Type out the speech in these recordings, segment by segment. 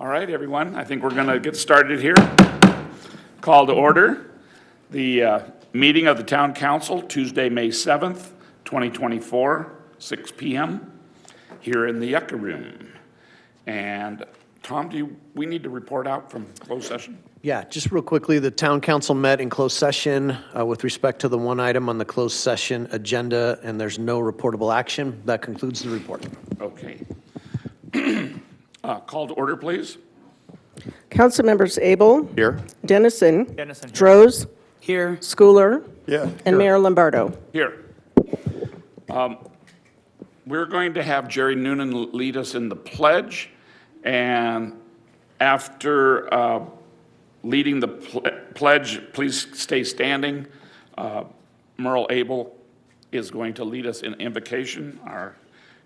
All right, everyone, I think we're going to get started here. Call to order the meeting of the Town Council, Tuesday, May 7th, 2024, 6 p.m. here in the Yucca room. And Tom, we need to report out from closed session? Yeah, just real quickly, the Town Council met in closed session with respect to the one item on the closed session agenda, and there's no reportable action. That concludes the report. Okay. Call to order, please. Council members Abel. Here. Dennison. Droz. Here. Schooler. Yeah. And Mayor Lombardo. Here. We're going to have Jerry Noonan lead us in the pledge, and after leading the pledge, please stay standing. Merle Abel is going to lead us in invocation, our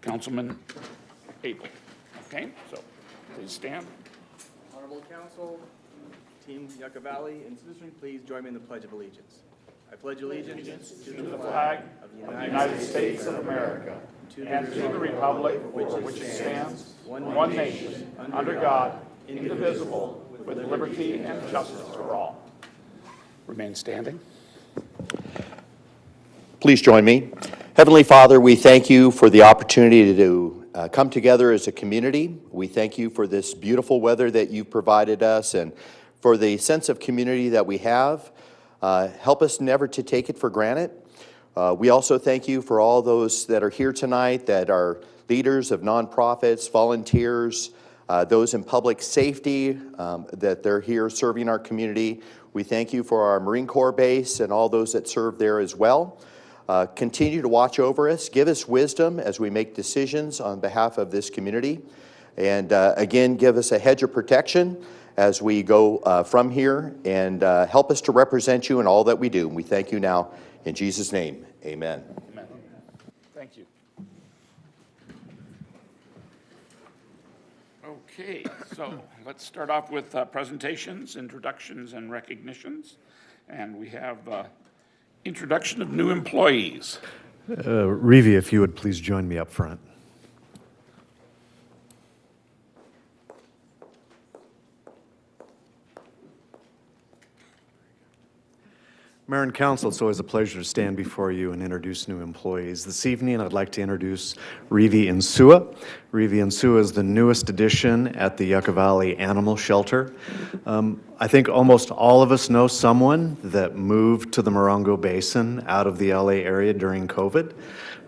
Councilman Abel. Okay, so please stand. Honorable Council, Team Yucca Valley, and citizenry, please join me in the Pledge of Allegiance. I pledge allegiance to the flag of the United States of America and to the republic for which it stands, one nation, under God, indivisible, with liberty and justice for all. Remain standing. Please join me. Heavenly Father, we thank you for the opportunity to come together as a community. We thank you for this beautiful weather that you've provided us and for the sense of community that we have. Help us never to take it for granted. We also thank you for all those that are here tonight that are leaders of nonprofits, volunteers, those in public safety, that they're here serving our community. We thank you for our Marine Corps base and all those that serve there as well. Continue to watch over us. Give us wisdom as we make decisions on behalf of this community. And again, give us a hedge of protection as we go from here, and help us to represent you in all that we do. And we thank you now in Jesus' name. Amen. Amen. Thank you. Okay, so let's start off with presentations, introductions, and recognitions. And we have introduction of new employees. Revi, if you would please join me up front. Mayor and Council, it's always a pleasure to stand before you and introduce new employees. This evening, I'd like to introduce Revi Insua. Revi Insua is the newest addition at the Yucca Valley Animal Shelter. I think almost all of us know someone that moved to the Morongo Basin out of the LA area during COVID.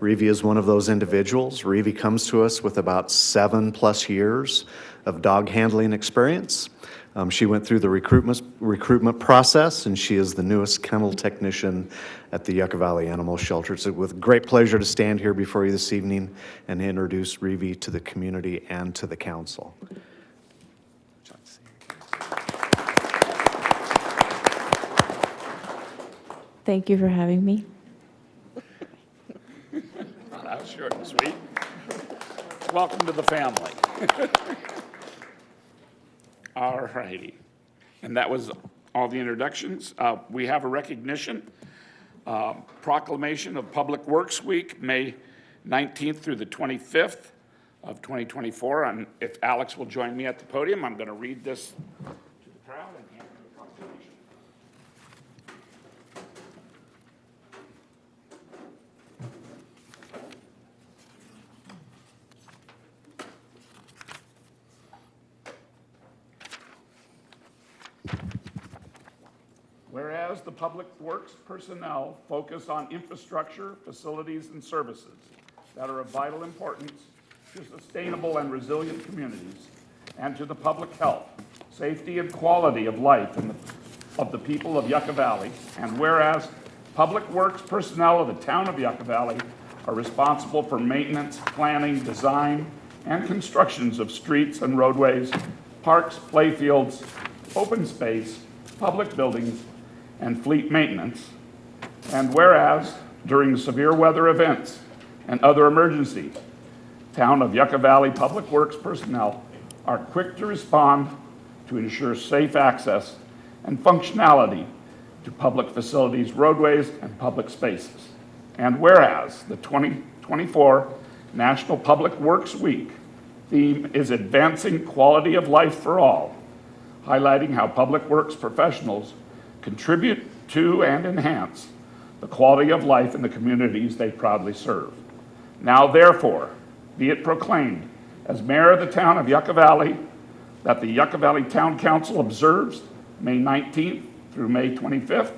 Revi is one of those individuals. Revi comes to us with about 7+ years of dog handling experience. She went through the recruitment process, and she is the newest kennel technician at the Yucca Valley Animal Shelter. It's with great pleasure to stand here before you this evening and introduce Revi to the community and to the council. Thank you for having me. That was short and sweet. Welcome to the family. All righty. And that was all the introductions. We have a recognition, proclamation of Public Works Week, May 19th through the 25th of 2024. And if Alex will join me at the podium, I'm going to read this to the crowd and hand you the proclamation. Whereas the Public Works personnel focus on infrastructure, facilities, and services that are of vital importance to sustainable and resilient communities and to the public health, safety, and quality of life of the people of Yucca Valley, and whereas Public Works personnel of the town of Yucca Valley are responsible for maintenance, planning, design, and constructions of streets and roadways, parks, playfields, open space, public buildings, and fleet maintenance. And whereas during severe weather events and other emergencies, town of Yucca Valley Public Works personnel are quick to respond to ensure safe access and functionality to public facilities, roadways, and public spaces. And whereas the 2024 National Public Works Week theme is Advancing Quality of Life for All, highlighting how public works professionals contribute to and enhance the quality of life in the communities they proudly serve. Now, therefore, be it proclaimed as mayor of the town of Yucca Valley that the Yucca Valley Town Council observes May 19th through May 25th,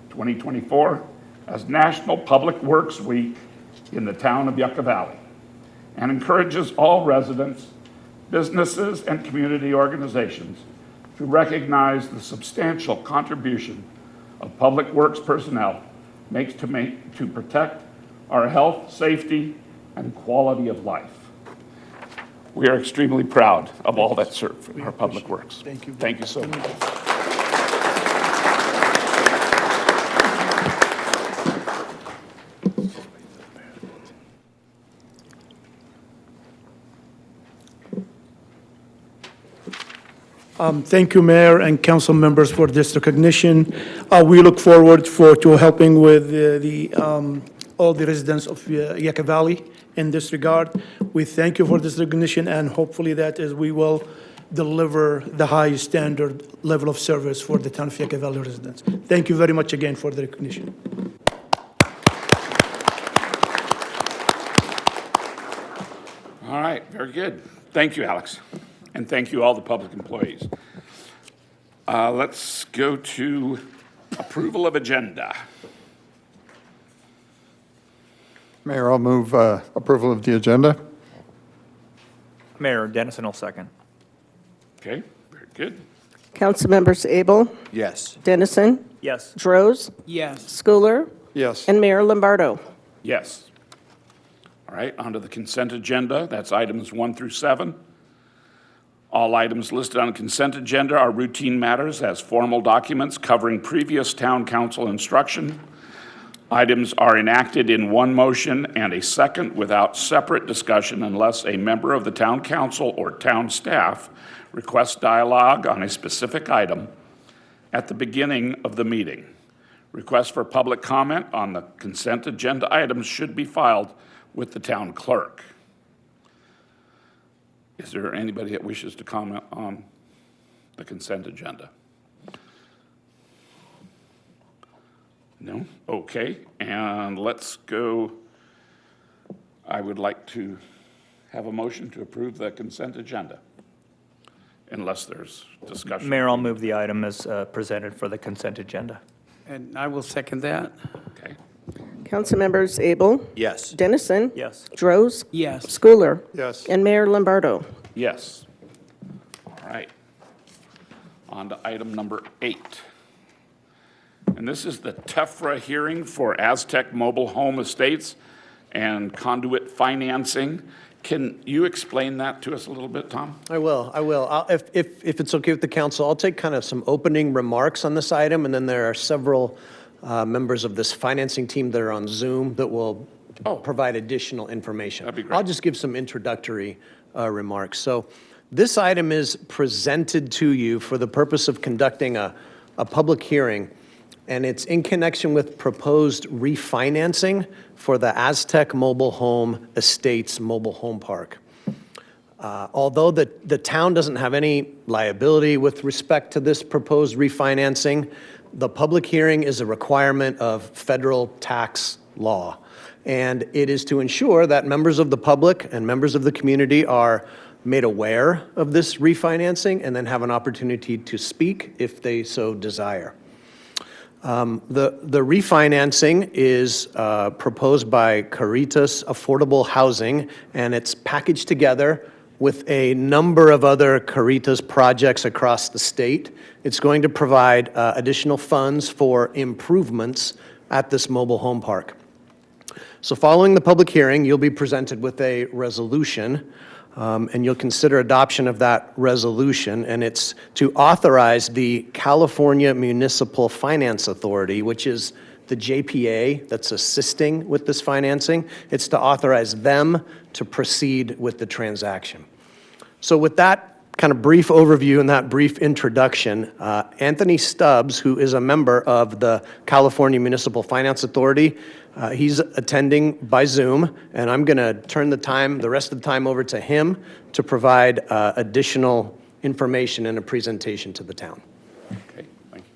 2024, as National Public Works Week in the town of Yucca Valley, and encourages all residents, businesses, and community organizations to recognize the substantial contribution of public works personnel makes to protect our health, safety, and quality of life. We are extremely proud of all that serve our public works. Thank you. Thank you so much. Thank you, Mayor and council members, for this recognition. We look forward to helping with all the residents of Yucca Valley in this regard. We thank you for this recognition, and hopefully that is we will deliver the highest standard level of service for the town of Yucca Valley residents. Thank you very much again for the recognition. All right, very good. Thank you, Alex. And thank you, all the public employees. Let's go to approval of agenda. Mayor, I'll move approval of the agenda. Mayor Dennison will second. Okay, very good. Council members Abel, Yes. Dennison, Yes. Droz, Yes. Schooler, Yes. and Mayor Lombardo. Yes. All right, onto the consent agenda. That's items 1 through 7. All items listed on the consent agenda are routine matters as formal documents covering previous town council instruction. Items are enacted in one motion and a second without separate discussion unless a member of the town council or town staff requests dialogue on a specific item at the beginning of the meeting. Requests for public comment on the consent agenda items should be filed with the town clerk. Is there anybody that wishes to comment on the consent agenda? No? Okay, and let's go. I would like to have a motion to approve the consent agenda, unless there's discussion. Mayor, I'll move the item as presented for the consent agenda. And I will second that. Okay, Council members Abel, Yes. Dennison, Yes. Droz, Yes. Schooler, Yes. and Mayor Lombardo. yes. All right. On to item number 8. And this is the TEFRA hearing for Aztec Mobile Home Estates and conduit financing. Can you explain that to us a little bit, Tom? I will. If it's okay with the council, I'll take kind of some opening remarks on this item, and then there are several members of this financing team that are on Zoom that will provide additional information. That'd be great. I'll just give some introductory remarks. So this item is presented to you for the purpose of conducting a public hearing, and it's in connection with proposed refinancing for the Aztec Mobile Home Estates Mobile Home Park. Although the town doesn't have any liability with respect to this proposed refinancing, the public hearing is a requirement of federal tax law. And it is to ensure that members of the public and members of the community are made aware of this refinancing and then have an opportunity to speak if they so desire. The refinancing is proposed by Caritas Affordable Housing, and it's packaged together with a number of other Caritas projects across the state. It's going to provide additional funds for improvements at this mobile home park. So following the public hearing, you'll be presented with a resolution, and you'll consider adoption of that resolution, and it's to authorize the California Municipal Finance Authority, which is the JPA that's assisting with this financing. It's to authorize them to proceed with the transaction. So with that kind of brief overview and that brief introduction, Anthony Stubbs, who is a member of the California Municipal Finance Authority, he's attending by Zoom, and I'm going to turn the rest of the time over to him to provide additional information and a presentation to the town. Okay, thank you.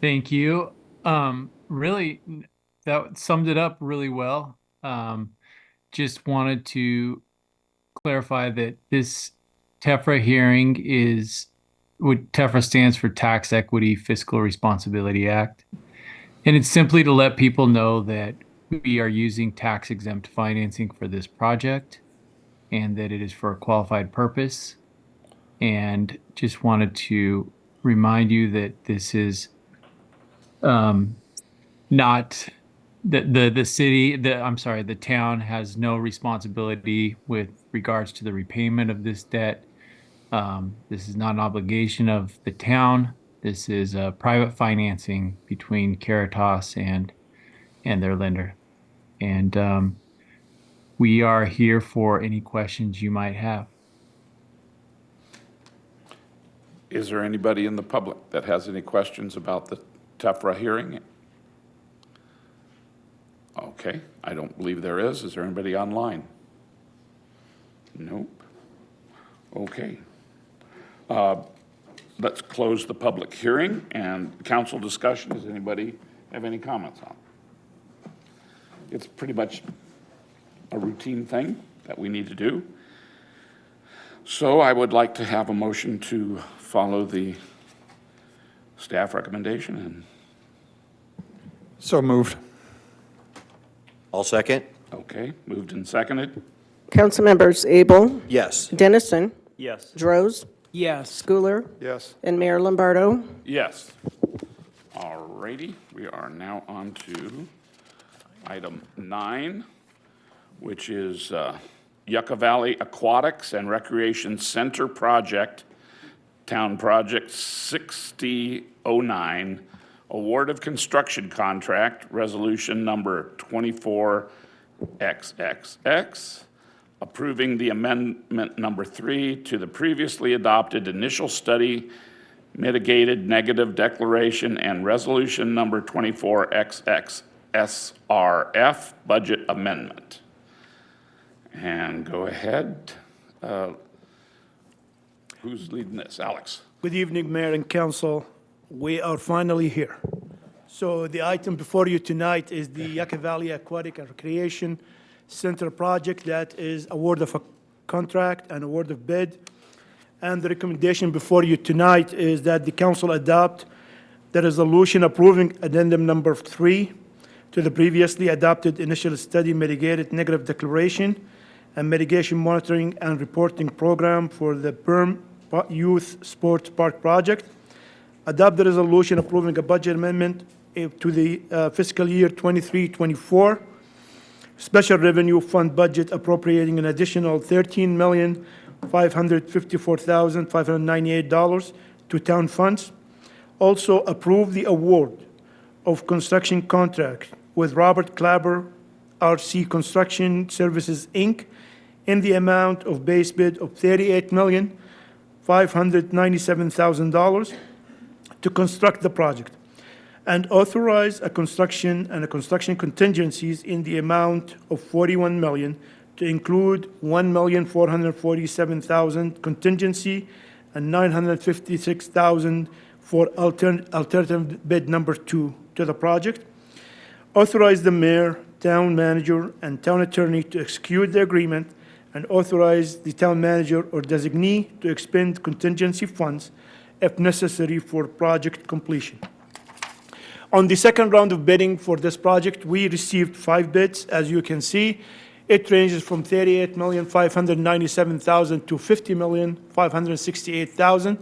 Thank you. Really, that summed it up really well. Just wanted to clarify that this TEFRA hearing is what TEFRA stands for Tax Equity Fiscal Responsibility Act. And it's simply to let people know that we are using tax exempt financing for this project and that it is for a qualified purpose. And just wanted to remind you that this is not the town has no responsibility with regards to the repayment of this debt. This is not an obligation of the town. This is a private financing between Caritas and their lender. And we are here for any questions you might have. Is there anybody in the public that has any questions about the TEFRA hearing? Okay, I don't believe there is. Is there anybody online? Nope. Okay. Let's close the public hearing and council discussion. Does anybody have any comments on it? It's pretty much a routine thing that we need to do. So I would like to have a motion to follow the staff recommendation. And So moved. I'll second. okay, moved and seconded. Councilmembers Abel, Yes. Dennison, Yes. Droz, Yes. Schooler, Yes. and Mayor Lombardo. Yes. All righty, we are now on to item 9, which is Yucca Valley Aquatics and Recreation Center Project, Town Project 6009, Award of Construction Contract, Resolution Number 24XXX, approving the amendment number 3 to the previously adopted initial study mitigated negative declaration and resolution number 24XX SRF budget amendment. And go ahead. Who's leading this? Alex. Good evening, Mayor and Council. We are finally here. So the item before you tonight is the Yucca Valley Aquatic and Recreation Center project. That is award of a contract and award of bid. And the recommendation before you tonight is that the council adopt the resolution approving addendum number 3 to the previously adopted initial study mitigated negative declaration and mitigation monitoring and reporting program for the Perm Youth Sports Park project. Adopt the resolution approving a budget amendment to the fiscal year 23-24 special revenue fund budget appropriating an additional $13,554,598 to town funds. Also approve the award of construction contract with Robert Clapper RC Construction Services, Inc. in the amount of base bid of $38,597,000 to construct the project, and authorize a construction and a construction contingencies in the amount of $41 million to include $1,447,000 contingency and $956,000 for alternative bid number 2 to the project. Authorize the mayor, town manager, and town attorney to execute the agreement, and authorize the town manager or designee to expend contingency funds if necessary for project completion. On the second round of bidding for this project, we received 5 bids. As you can see, it ranges from $38,597,000 to $50,568,000.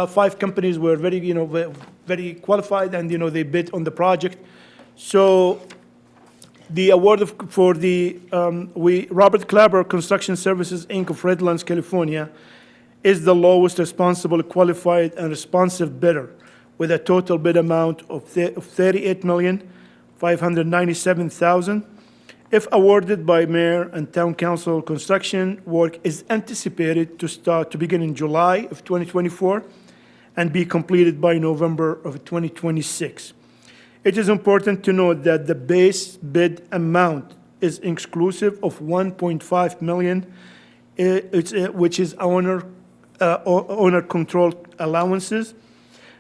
5 companies were very qualified, and they bid on the project. So the award for the Robert Clapper Construction Services, Inc. of Redlands, California, is the lowest responsible, qualified, and responsive bidder, with a total bid amount of $38,597,000. If awarded by mayor and town council, construction work is anticipated to begin in July of 2024 and be completed by November of 2026. It is important to note that the base bid amount is exclusive of $1.5 million, which is owner-controlled allowances.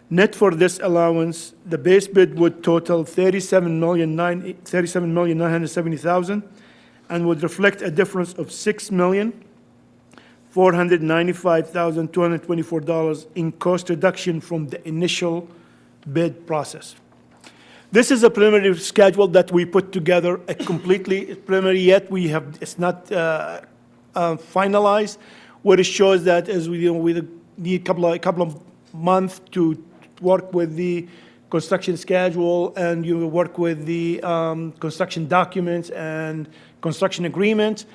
Net for this allowance, the base bid would total $37,970,000 and would reflect a difference of $6,495,224 in cost reduction from the initial bid process. This is a preliminary schedule that we put together, a completely preliminary yet. It's not finalized. What it shows that is we need a couple of months to work with the construction schedule and you work with the construction documents and construction agreements.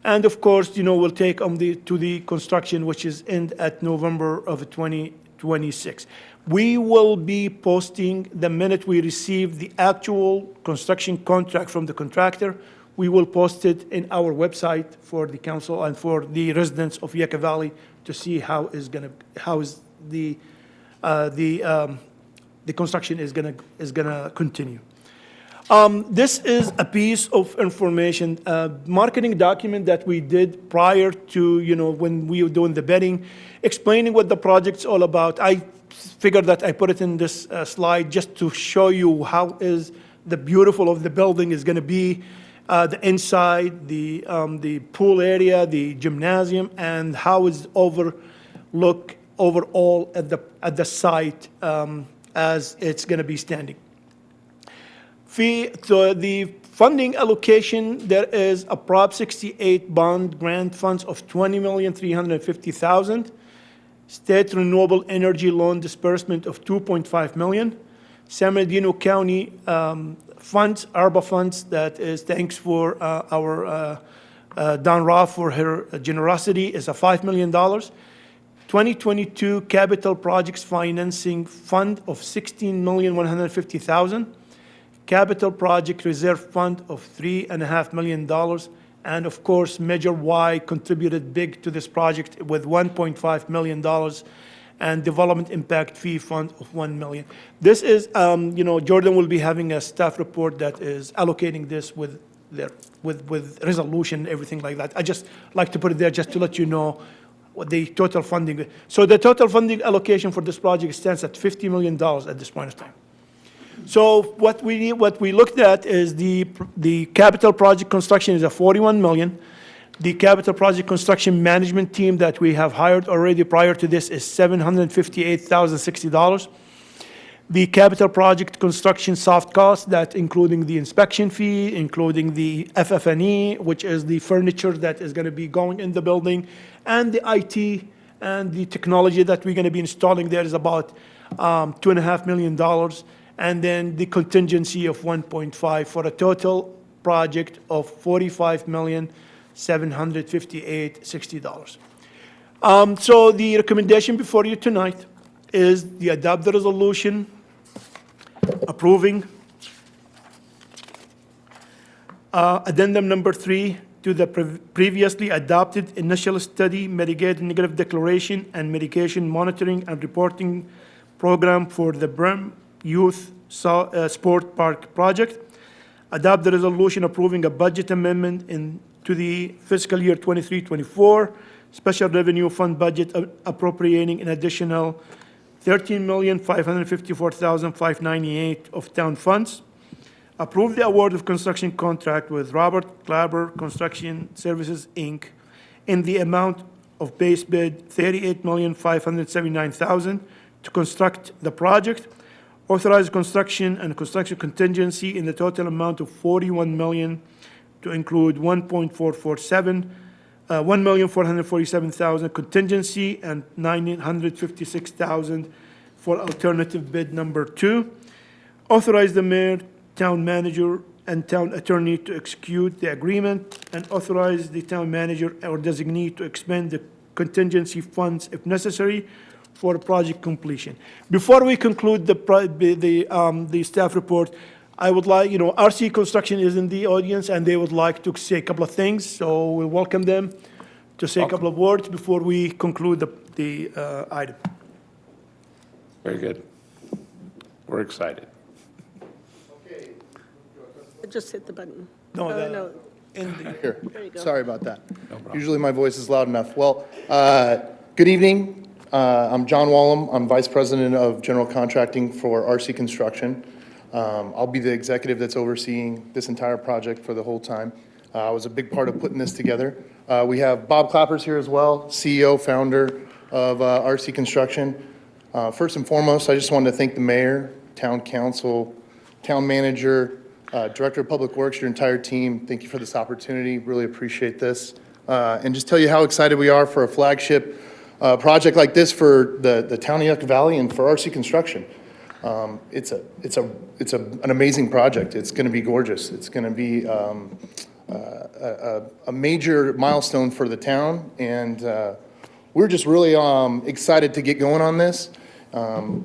And of course, we'll take to the construction, which is end at November of 2026. We will be posting the minute we receive the actual construction contract from the contractor. We will post it in our website for the council and for the residents of Yucca Valley to see how the construction is gonna continue. This is a piece of information, marketing document that we did prior to, when we were doing the bidding, explaining what the project's all about. I figured that I put it in this slide just to show you how is the beautiful of the building is gonna be, the inside, the pool area, the gymnasium, and how is overlook overall at the site as it's gonna be standing. So the funding allocation, there is a Prop 68 bond grant funds of $20,350,000, state renewable energy loan disbursement of $2.5 million, San Bernardino County funds, ARPA funds, that is thanks for our Don Ra for her generosity, is a $5 million. 2022 capital projects financing fund of $16,150,000. Capital Project Reserve Fund of $3.5 million, and of course, Major Y contributed big to this project with $1.5 million, and Development Impact Fee Fund of $1 million. This is, Jordan will be having a staff report that is allocating this with resolution and everything like that. I just like to put it there just to let you know what the total funding. So the total funding allocation for this project stands at $50 million at this point of time. So what we looked at is the capital project construction is a $41 million. The capital project construction management team that we have hired already prior to this is $758,060. The capital project construction soft cost, that including the inspection fee, including the FF&E, which is the furniture that is going to be going in the building, and the IT and the technology that we're going to be installing there is about $2.5 million. And then the contingency of 1.5 for a total project of $45,758,60. So the recommendation before you tonight is the adopt the resolution approving addendum number 3 to the previously adopted initial study mitigated negative declaration and mitigation monitoring and reporting program for the Brim Youth Sport Park project. Adopt the resolution approving a budget amendment to the fiscal year 23-24 special revenue fund budget appropriating an additional $13,554,598 of town funds. Approve the award of construction contract with Robert Clabber Construction Services, Inc. in the amount of base bid $38,579,000 to construct the project. Authorize construction and construction contingency in the total amount of $41 million to include $1,447,000 contingency and $956,000 for alternative bid number 2. Authorize the mayor, town manager, and town attorney to execute the agreement, and authorize the town manager or designee to expend the contingency funds if necessary for project completion. Before we conclude the staff report, I would like, RC Construction is in the audience, and they would like to say a couple of things, so we welcome them to say a couple of words before we conclude the item. Very good. We're excited. Just hit the button. No, Oh, the- no. Here, There you go. sorry about that. Usually my voice is loud enough. Well, good evening. I'm John Wallum. I'm Vice President of General Contracting for RC Construction. I'll be the executive that's overseeing this entire project for the whole time. I was a big part of putting this together. We have Bob Clappers here as well, CEO, founder of RC Construction. First and foremost, I just wanted to thank the mayor, town council, town manager, Director of Public Works, your entire team. Thank you for this opportunity. Really appreciate this. And just tell you how excited we are for a flagship project like this for the town of Yucca Valley and for RC Construction. It's an amazing project. It's going to be gorgeous. It's going to be a major milestone for the town, and we're just really excited to get going on this.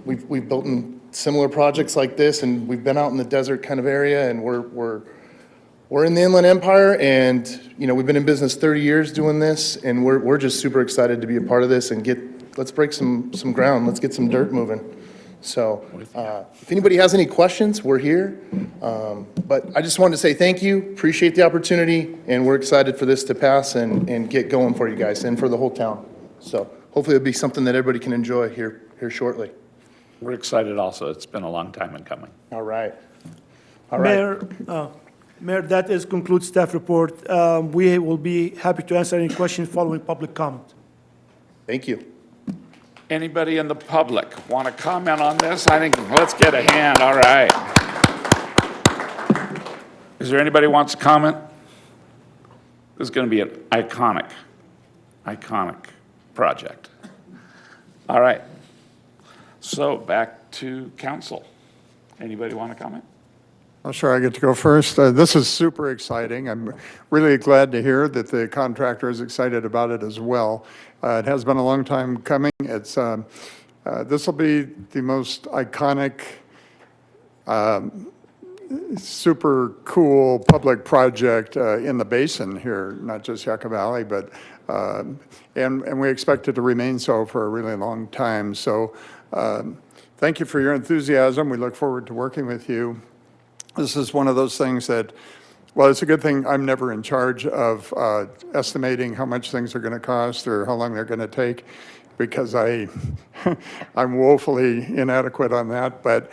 We've built in similar projects like this, and we've been out in the desert kind of area, and we're in the Inland Empire, and we've been in business 30 years doing this, and we're just super excited to be a part of this and let's break some ground. Let's get some dirt moving. So if anybody has any questions, we're here. But I just wanted to say thank you, appreciate the opportunity, and we're excited for this to pass and get going for you guys and for the whole town. So hopefully it'll be something that everybody can enjoy here shortly. We're excited also. It's been a long time in coming. All right. All right. Mayor, that concludes staff report. We will be happy to answer any questions following public comment. Thank you. Anybody in the public want to comment on this? I think, let's get a hand, all right. Is there anybody who wants to comment? This is going to be an iconic project. All right. So back to council. Anybody want to comment? I'm sure I get to go first. This is super exciting. I'm really glad to hear that the contractor is excited about it as well. It has been a long time coming. This will be the most iconic, super cool public project in the basin here, not just Yucca Valley, but and we expect it to remain so for a really long time. So thank you for your enthusiasm. We look forward to working with you. This is one of those things that, well, it's a good thing I'm never in charge of estimating how much things are going to cost or how long they're going to take, because I'm woefully inadequate on that. But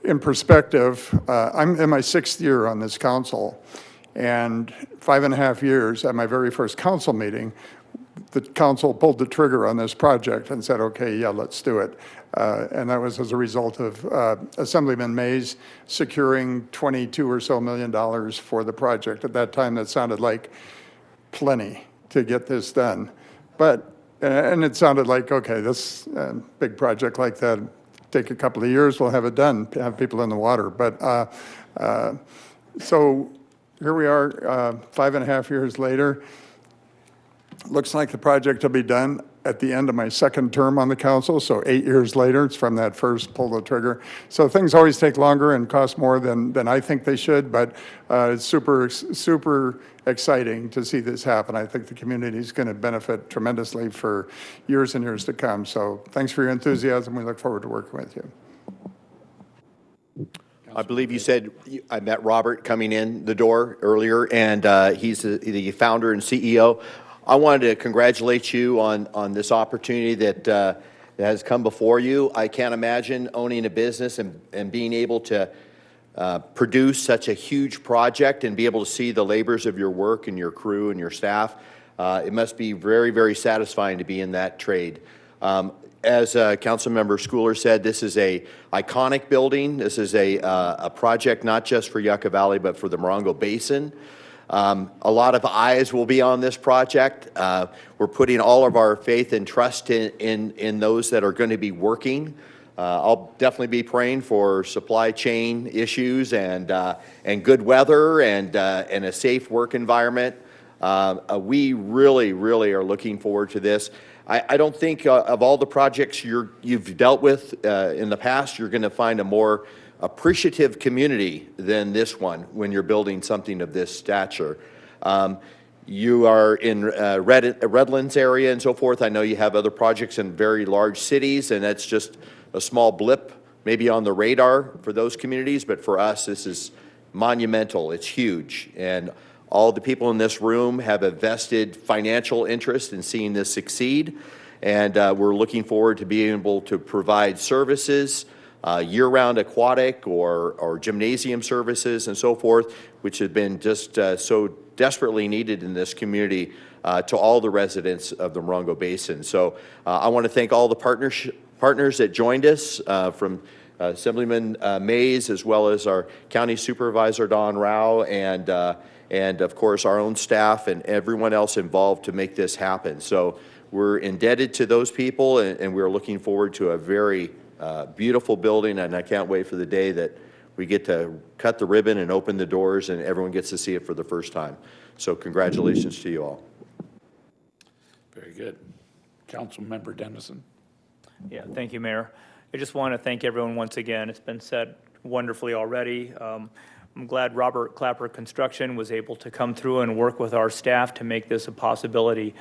in perspective, I'm in my 6th year on this council, and 5.5 years at my very first council meeting, the council pulled the trigger on this project and said, okay, yeah, let's do it. And that was as a result of Assemblyman Mays securing $22 or so million for the project. At that time, that sounded like plenty to get this done. But, and it sounded like, okay, this big project like that, take a couple of years, we'll have it done, have people in the water. But so here we are, 5.5 years later. Looks like the project will be done at the end of my 2nd term on the council, so 8 years later. It's from that first pull the trigger. So things always take longer and cost more than I think they should, but it's super exciting to see this happen. I think the community is going to benefit tremendously for years and years to come. So thanks for your enthusiasm. We look forward to working with you. I believe you said, I met Robert coming in the door earlier, and he's the founder and CEO. I wanted to congratulate you on this opportunity that has come before you. I can't imagine owning a business and being able to produce such a huge project and be able to see the labors of your work and your crew and your staff. It must be very, very satisfying to be in that trade. As Councilmember Schooler said, this is a iconic building. This is a project not just for Yucca Valley, but for the Morongo Basin. A lot of eyes will be on this project. We're putting all of our faith and trust in those that are going to be working. I'll definitely be praying for supply chain issues and good weather and a safe work environment. We really, really are looking forward to this. I don't think of all the projects you've dealt with in the past, you're going to find a more appreciative community than this one when you're building something of this stature. You are in Redlands area and so forth. I know you have other projects in very large cities, and that's just a small blip maybe on the radar for those communities, but for us, this is monumental. It's huge, and all the people in this room have a vested financial interest in seeing this succeed, and we're looking forward to being able to provide services, year-round aquatic or gymnasium services and so forth, which have been just so desperately needed in this community to all the residents of the Morongo Basin. So I want to thank all the partners that joined us, from Assemblyman Mays, as well as our County Supervisor Don Rao, and of course our own staff and everyone else involved to make this happen. So we're indebted to those people, and we're looking forward to a very beautiful building, and I can't wait for the day that we get to cut the ribbon and open the doors and everyone gets to see it for the first time. So congratulations to you all. Very good. Councilmember Dennison. Yeah, thank you, Mayor. I just want to thank everyone once again. It's been said wonderfully already. I'm glad Robert Clapper Construction was able to come through and work with our staff to make this a possibility.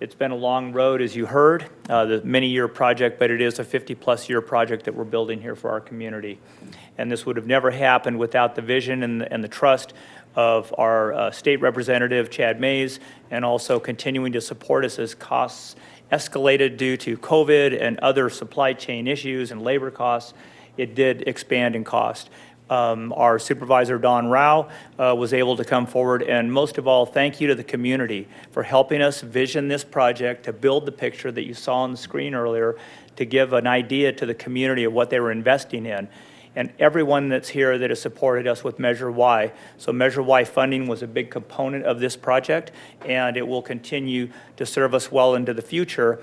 It's been a long road, as you heard, the many-year project, but it is a 50-plus year project that we're building here for our community. And this would have never happened without the vision and the trust of our state representative, Chad Mays, and also continuing to support us as costs escalated due to COVID and other supply chain issues and labor costs. It did expand in cost. Our supervisor, Don Rao, was able to come forward, and most of all, thank you to the community for helping us vision this project, to build the picture that you saw on the screen earlier, to give an idea to the community of what they were investing in. And everyone that's here that has supported us with Measure Y. So Measure Y funding was a big component of this project, and it will continue to serve us well into the future.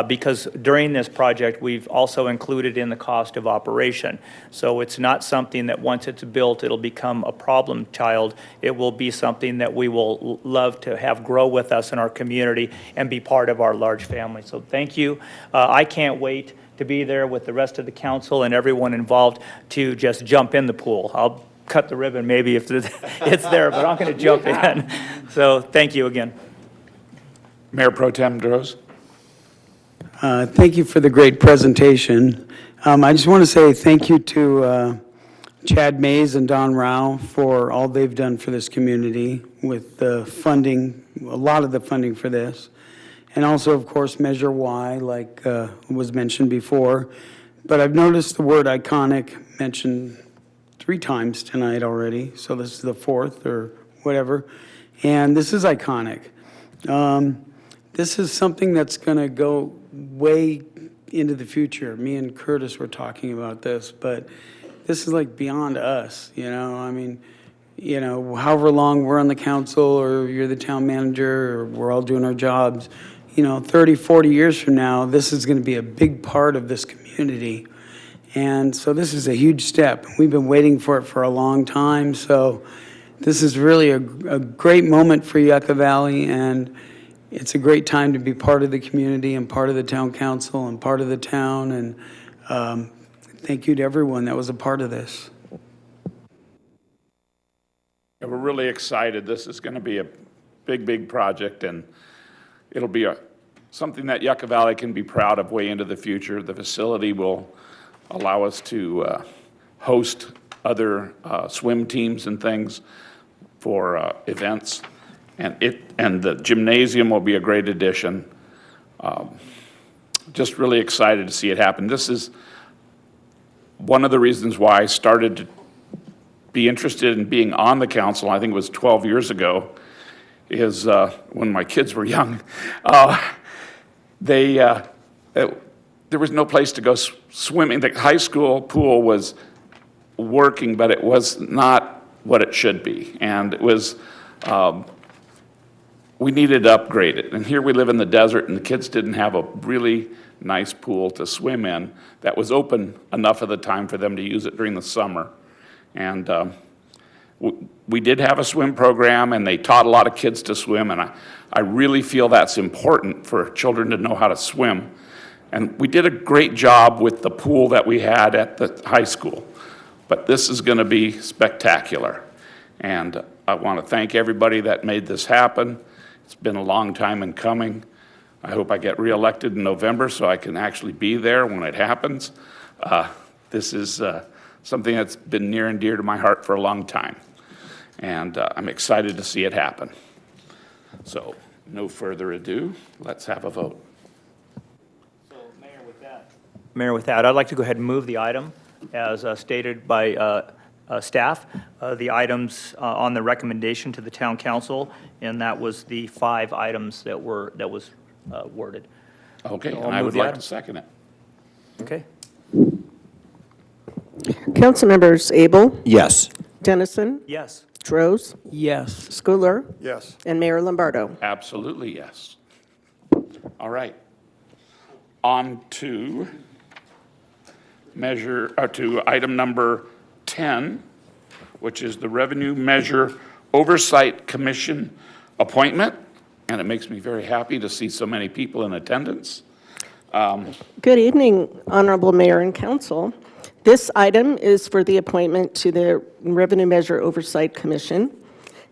Because during this project, we've also included in the cost of operation. So it's not something that once it's built, it'll become a problem child. It will be something that we will love to have grow with us in our community and be part of our large family. So thank you. I can't wait to be there with the rest of the council and everyone involved to just jump in the pool. I'll cut the ribbon maybe if it's there, but I'm going to jump in. So thank you again. Mayor Pro Tem Droz. Thank you for the great presentation. I just want to say thank you to Chad Mays and Don Rao for all they've done for this community with the funding, a lot of the funding for this. And also, of course, Measure Y, like was mentioned before. But I've noticed the word iconic mentioned 3 times tonight already, so this is the 4th or whatever. And this is iconic. This is something that's going to go way into the future. Me and Curtis were talking about this, but this is like beyond us, you know? I mean, you know, however long we're on the council or you're the town manager or we're all doing our jobs, you know, 30, 40 years from now, this is going to be a big part of this community. And so this is a huge step. We've been waiting for it for a long time, so this is really a great moment for Yucca Valley, and it's a great time to be part of the community and part of the town council and part of the town. And thank you to everyone that was a part of this. Yeah, we're really excited. This is going to be a big, big project, and it'll be something that Yucca Valley can be proud of way into the future. The facility will allow us to host other swim teams and things for events. And the gymnasium will be a great addition. Just really excited to see it happen. This is one of the reasons why I started to be interested in being on the council. I think it was 12 years ago, is when my kids were young. There was no place to go swimming. The high school pool was working, but it was not what it should be. And it was, we needed to upgrade it. And here we live in the desert, and the kids didn't have a really nice pool to swim in that was open enough of the time for them to use it during the summer. And we did have a swim program, and they taught a lot of kids to swim, and I really feel that's important for children to know how to swim. And we did a great job with the pool that we had at the high school. but this is going to be spectacular. And I want to thank everybody that made this happen. It's been a long time in coming. I hope I get reelected in November so I can actually be there when it happens. This is something that's been near and dear to my heart for a long time. And I'm excited to see it happen. So, no further ado, let's have a vote. So, Mayor, with that, I'd like to go ahead and move the item as stated by staff, the items on the recommendation to the town council, and that was the 5 items that was worded. Okay, So and I'll I move would the like item. to second it. Okay? Councilmembers Abel, Yes. Dennison, Yes. Droz, Yes. Schooler, Yes. and Mayor Lombardo. Absolutely, yes. All right. On to to item number 10, which is the Revenue Measure Oversight Commission appointment. And it makes me very happy to see so many people in attendance. Good evening, Honorable Mayor and Council. This item is for the appointment to the Revenue Measure Oversight Commission.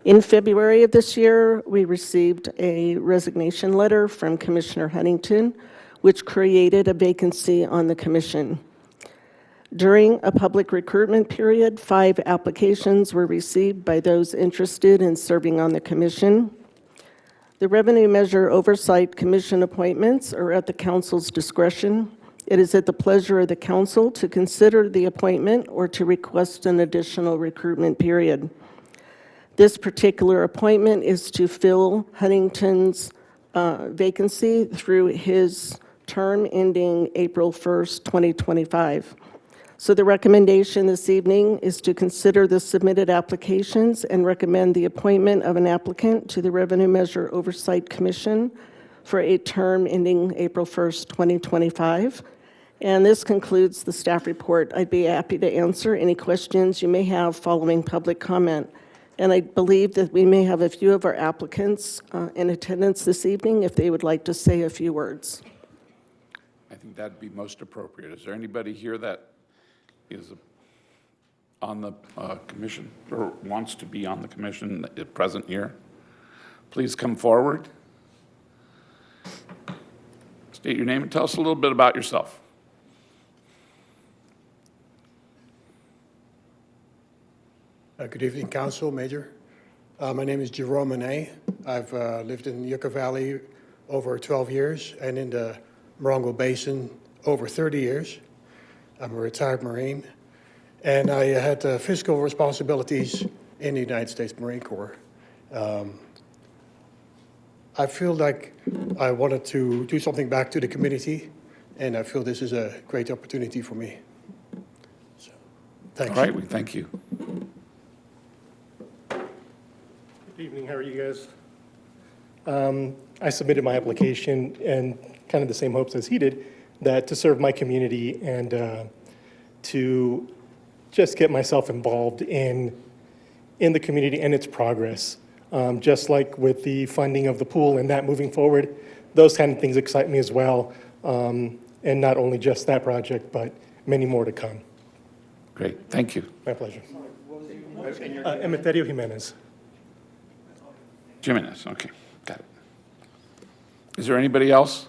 In February of this year, we received a resignation letter from Commissioner Huntington, which created a vacancy on the commission. During a public recruitment period, 5 applications were received by those interested in serving on the commission. The Revenue Measure Oversight Commission appointments are at the council's discretion. It is at the pleasure of the council to consider the appointment or to request an additional recruitment period. This particular appointment is to fill Huntington's vacancy through his term ending April 1st, 2025. So the recommendation this evening is to consider the submitted applications and recommend the appointment of an applicant to the Revenue Measure Oversight Commission for a term ending April 1st, 2025. And this concludes the staff report. I'd be happy to answer any questions you may have following public comment. And I believe that we may have a few of our applicants in attendance this evening if they would like to say a few words. I think that'd be most appropriate. Is there anybody here that is on the commission or wants to be on the commission at present year? Please come forward. State your name and tell us a little bit about yourself. Good evening, Council, Major. My name is Jerome Monet. I've lived in Yucca Valley over 12 years and in the Morongo Basin over 30 years. I'm a retired Marine, and I had fiscal responsibilities in the United States Marine Corps. I feel like I wanted to do something back to the community, and I feel this is a great opportunity for me. So, thanks. All right, we thank you. Good evening, how are you guys? I submitted my application and kind of the same hopes as he did, that to serve my community and to just get myself involved in the community and its progress. Just like with the funding of the pool and that moving forward, those kind of things excite me as well. And not only just that project, but many more to come. Great, thank you. My pleasure. Emeterio Jimenez. Jimenez, okay, got it. Is there anybody else?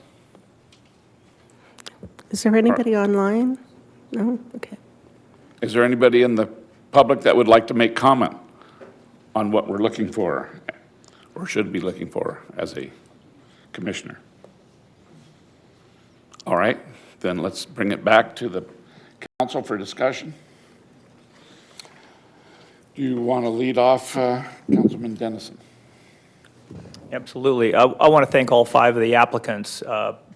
Is there anybody online? No? Okay. Is there anybody in the public that would like to make comment on what we're looking for or should be looking for as a commissioner? All right, then let's bring it back to the council for discussion. Do you want to lead off, Councilman Dennison? Absolutely. I want to thank all 5 of the applicants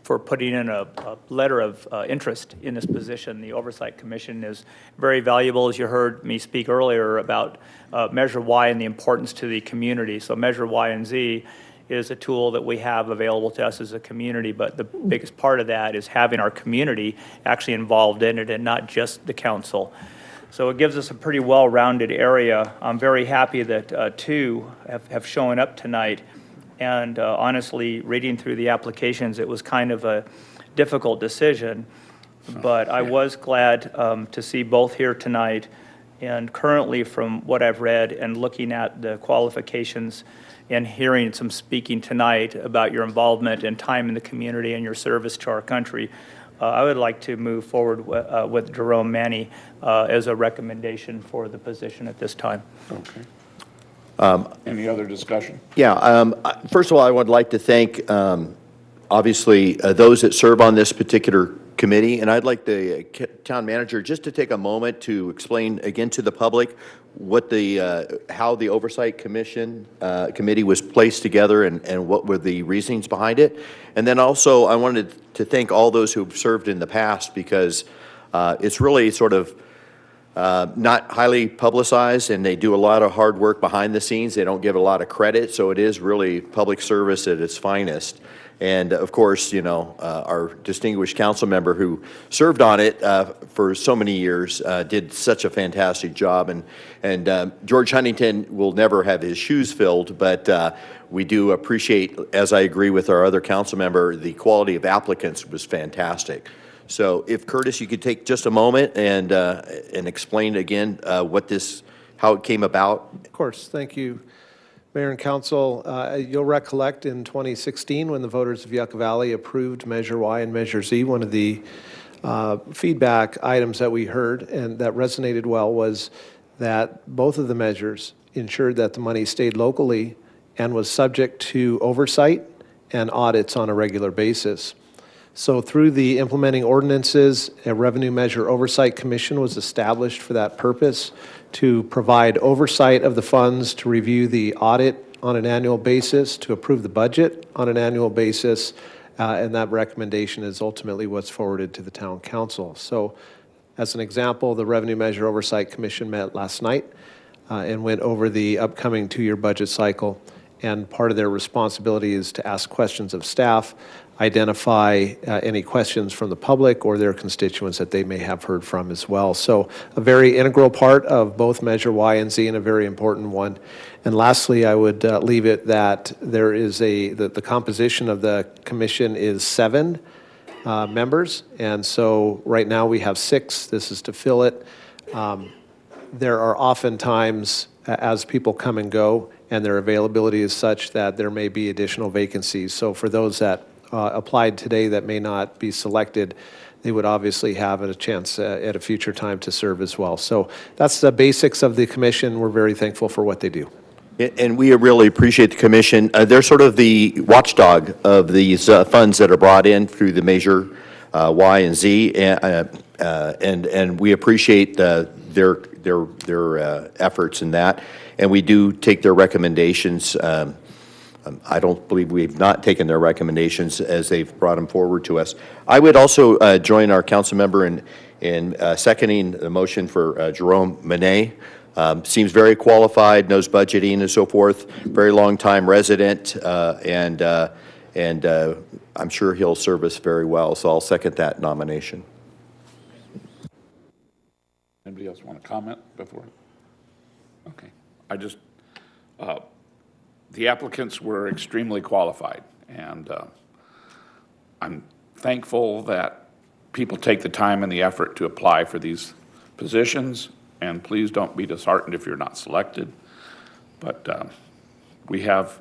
for putting in a letter of interest in this position. The Oversight Commission is very valuable, as you heard me speak earlier about Measure Y and the importance to the community. So Measure Y and Z is a tool that we have available to us as a community, but the biggest part of that is having our community actually involved in it and not just the council. So it gives us a pretty well-rounded area. I'm very happy that 2 have shown up tonight. And honestly, reading through the applications, it was kind of a difficult decision. But I was glad to see both here tonight. And currently, from what I've read and looking at the qualifications and hearing some speaking tonight about your involvement and time in the community and your service to our country, I would like to move forward with Jerome Manny as a recommendation for the position at this time. Okay. Any other discussion? Yeah, first of all, I would like to thank, obviously, those that serve on this particular committee, and I'd like the town manager just to take a moment to explain again to the public what how the Oversight Committee was placed together and what were the reasonings behind it. And then also, I wanted to thank all those who've served in the past, because it's really sort of not highly publicized, and they do a lot of hard work behind the scenes. They don't give a lot of credit, so it is really public service at its finest. And of course, you know, our distinguished council member who served on it for so many years did such a fantastic job. And George Huntington will never have his shoes filled, but we do appreciate, as I agree with our other council member, the quality of applicants was fantastic. So if Curtis, you could take just a moment and explain again how it came about. Of course, thank you, Mayor and Council. You'll recollect in 2016 when the voters of Yucca Valley approved Measure Y and Measure Z, one of the feedback items that we heard and that resonated well was that both of the measures ensured that the money stayed locally and was subject to oversight and audits on a regular basis. So through the implementing ordinances, a Revenue Measure Oversight Commission was established for that purpose to provide oversight of the funds, to review the audit on an annual basis, to approve the budget on an annual basis, and that recommendation is ultimately what's forwarded to the Town Council. So as an example, the Revenue Measure Oversight Commission met last night and went over the upcoming two-year budget cycle, and part of their responsibility is to ask questions of staff, identify any questions from the public or their constituents that they may have heard from as well. So a very integral part of both Measure Y and Z, and a very important one. And lastly, I would leave it that there is the composition of the commission is 7 members, and so right now we have 6. This is to fill it. There are often times as people come and go, and their availability is such that there may be additional vacancies. So for those that applied today that may not be selected, they would obviously have a chance at a future time to serve as well. So that's the basics of the commission. We're very thankful for what they do. And we really appreciate the commission. They're sort of the watchdog of these funds that are brought in through the Measure Y and Z, and we appreciate their efforts in that. And we do take their recommendations. I don't believe we've not taken their recommendations as they've brought them forward to us. I would also join our council member in seconding the motion for Jerome Monet. Seems very qualified, knows budgeting and so forth, very long time resident, and I'm sure he'll serve us very well, so I'll second that nomination. Anybody else want to comment before? Okay. The applicants were extremely qualified, and I'm thankful that people take the time and the effort to apply for these positions, and please don't be disheartened if you're not selected. But we have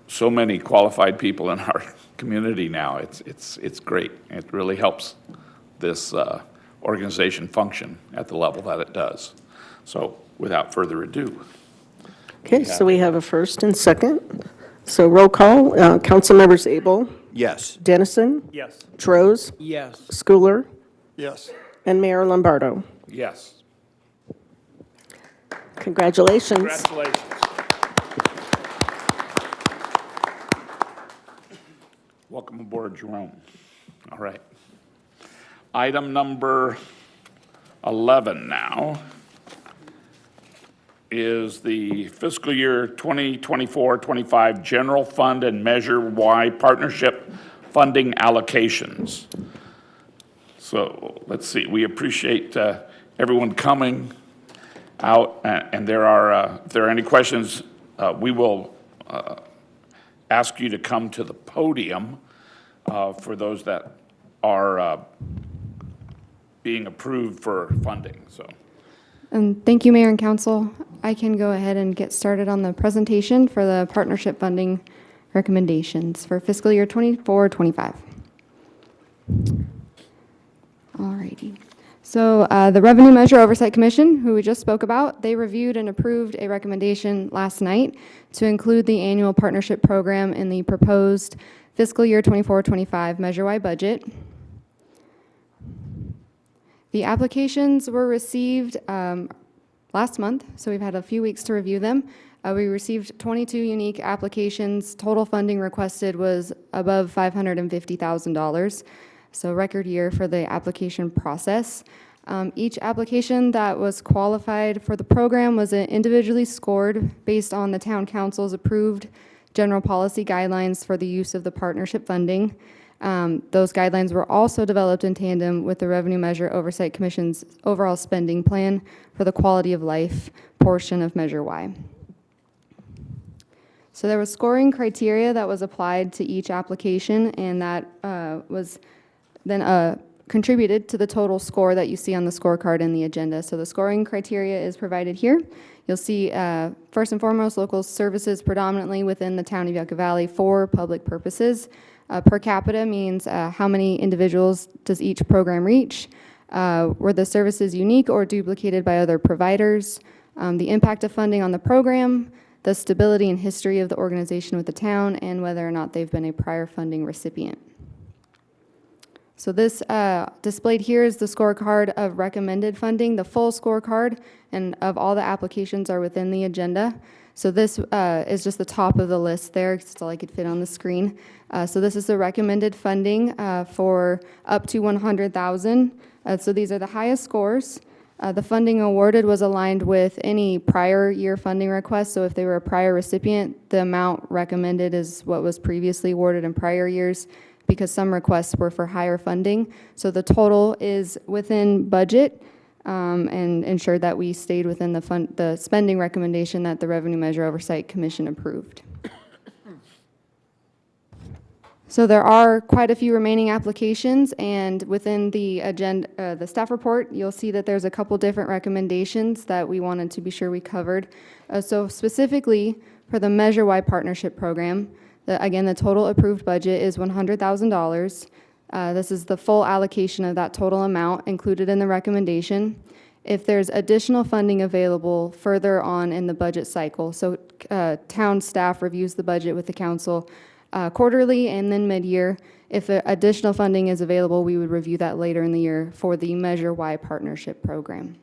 so many qualified people in our community now. It's great. It really helps this organization function at the level that it does. So without further ado. Okay, so we have a first and second. So roll call, council members Abel, Yes. Dennison, Yes. Troz, Yes. Schooler, Yes. and Mayor Lombardo. Yes. Congratulations. Congratulations. Welcome aboard, Jerome. All right. Item number 11 now is the fiscal year 2024-25 General Fund and Measure Y Partnership Funding Allocations. So let's see, we appreciate everyone coming out, and if there are any questions, we will ask you to come to the podium for those that are being approved for funding, so. Thank you, Mayor and Council. I can go ahead and get started on the presentation for the partnership funding recommendations for fiscal year 24-25. Alrighty. So the Revenue Measure Oversight Commission, who we just spoke about, they reviewed and approved a recommendation last night to include the annual partnership program in the proposed fiscal year 24-25 Measure-Y budget. The applications were received last month, so we've had a few weeks to review them. We received 22 unique applications. Total funding requested was above $550,000, so record year for the application process. Each application that was qualified for the program was individually scored based on the town council's approved general policy guidelines for the use of the partnership funding. Those guidelines were also developed in tandem with the Revenue Measure Oversight Commission's overall spending plan for the quality of life portion of Measure Y. So there was scoring criteria that was applied to each application, and that was then contributed to the total score that you see on the scorecard in the agenda. So the scoring criteria is provided here. You'll see, first and foremost, local services predominantly within the town of Yucca Valley for public purposes. Per capita means how many individuals does each program reach? Were the services unique or duplicated by other providers? The impact of funding on the program, the stability and history of the organization with the town, and whether or not they've been a prior funding recipient. So this displayed here is the scorecard of recommended funding. The full scorecard and of all the applications are within the agenda. So this is just the top of the list there. It's all I could fit on the screen. So this is the recommended funding for up to $100,000. So these are the highest scores. The funding awarded was aligned with any prior year funding request. So if they were a prior recipient, the amount recommended is what was previously awarded in prior years, because some requests were for higher funding. So the total is within budget and ensured that we stayed within the spending recommendation that the Revenue Measure Oversight Commission approved. So there are quite a few remaining applications, and within the agenda, the staff report, you'll see that there's a couple different recommendations that we wanted to be sure we covered. So specifically for the Measure Y Partnership Program, again, the total approved budget is $100,000. This is the full allocation of that total amount included in the recommendation. If there's additional funding available further on in the budget cycle, so town staff reviews the budget with the council quarterly and then mid-year. If additional funding is available, we would review that later in the year for the Measure Y Partnership Program.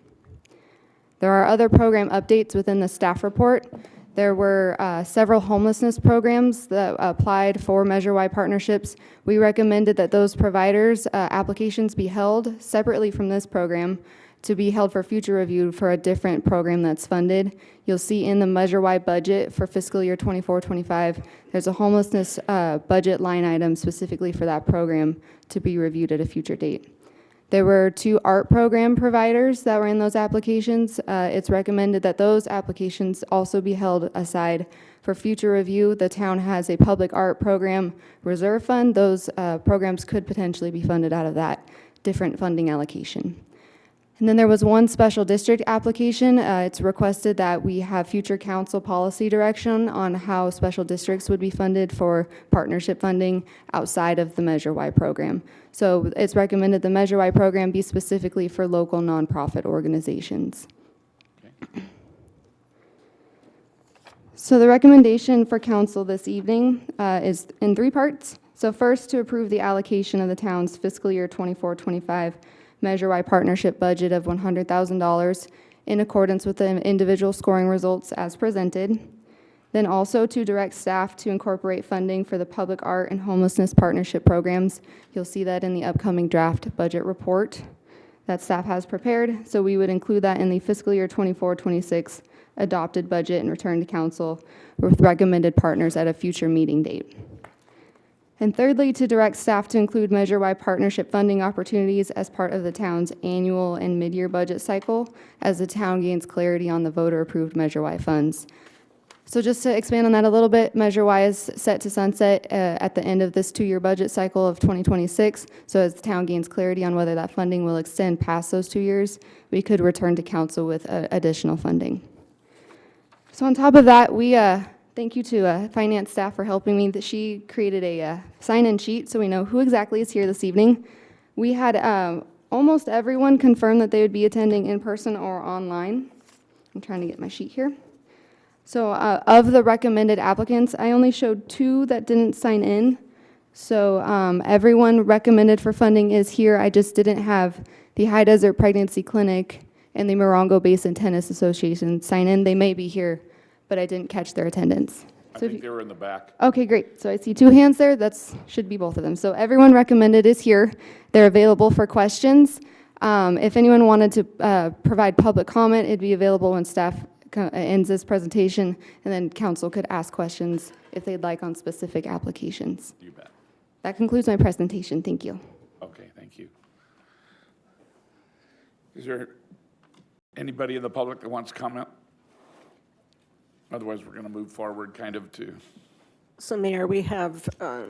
There are other program updates within the staff report. There were several homelessness programs that applied for Measure Y partnerships. We recommended that those providers' applications be held separately from this program to be held for future review for a different program that's funded. You'll see in the Measure Y budget for fiscal year 24-25, there's a homelessness budget line item specifically for that program to be reviewed at a future date. There were 2 art program providers that were in those applications. It's recommended that those applications also be held aside for future review. The town has a public art program reserve fund. Those programs could potentially be funded out of that different funding allocation. And then there was 1 special district application. It's requested that we have future council policy direction on how special districts would be funded for partnership funding outside of the Measure Y program. So it's recommended the Measure Y program be specifically for local nonprofit organizations. Okay. So the recommendation for council this evening is in 3 parts. So first, to approve the allocation of the town's fiscal year 24-25 Measure Y partnership budget of $100,000 in accordance with the individual scoring results as presented. Then also to direct staff to incorporate funding for the public art and homelessness partnership programs. You'll see that in the upcoming draft budget report that staff has prepared. So we would include that in the fiscal year 24-26 adopted budget and return to council with recommended partners at a future meeting date. And thirdly, to direct staff to include Measure Y partnership funding opportunities as part of the town's annual and mid-year budget cycle as the town gains clarity on the voter-approved Measure Y funds. So just to expand on that a little bit, Measure Y is set to sunset at the end of this 2-year budget cycle of 2026. So as the town gains clarity on whether that funding will extend past those 2 years, we could return to council with additional funding. So on top of that, we thank you to finance staff for helping me. That she created a sign-in sheet so we know who exactly is here this evening. We had almost everyone confirm that they would be attending in person or online. I'm trying to get my sheet here. So of the recommended applicants, I only showed 2 that didn't sign in. So everyone recommended for funding is here. I just didn't have the High Desert Pregnancy Clinic and the Morongo Basin Tennis Association sign in. They may be here, but I didn't catch their attendance. I think they were in the back. Okay, great. So I see 2 hands there. That's should be both of them. So everyone recommended is here. They're available for questions. If anyone wanted to provide public comment, it'd be available when staff ends this presentation, and then council could ask questions if they'd like on specific applications. You bet. That concludes my presentation. Thank you. Okay, thank you. Is there anybody in the public that wants to comment? Otherwise, we're going to move forward kind of to, So Mayor, we have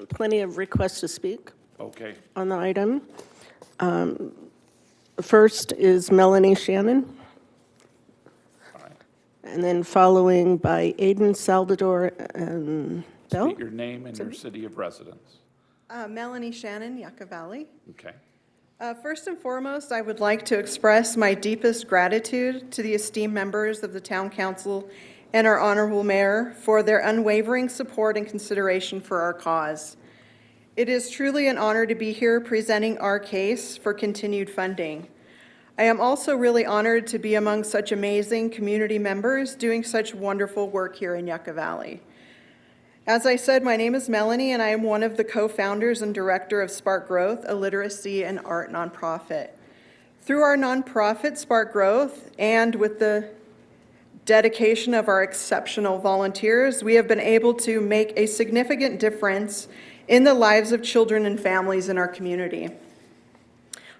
plenty of requests to speak okay. on the item. First is Melanie Shannon. And then following by Aiden Salvador and Bill. State your name and your city of residence. Melanie Shannon, Yucca Valley. Okay. First and foremost, I would like to express my deepest gratitude to the esteemed members of the Town Council and our Honorable Mayor for their unwavering support and consideration for our cause. It is truly an honor to be here presenting our case for continued funding. I am also really honored to be among such amazing community members doing such wonderful work here in Yucca Valley. As I said, my name is Melanie, and I am one of the co-founders and director of Spark Growth, a literacy and art nonprofit. Through our nonprofit, Spark Growth, and with the dedication of our exceptional volunteers, we have been able to make a significant difference in the lives of children and families in our community.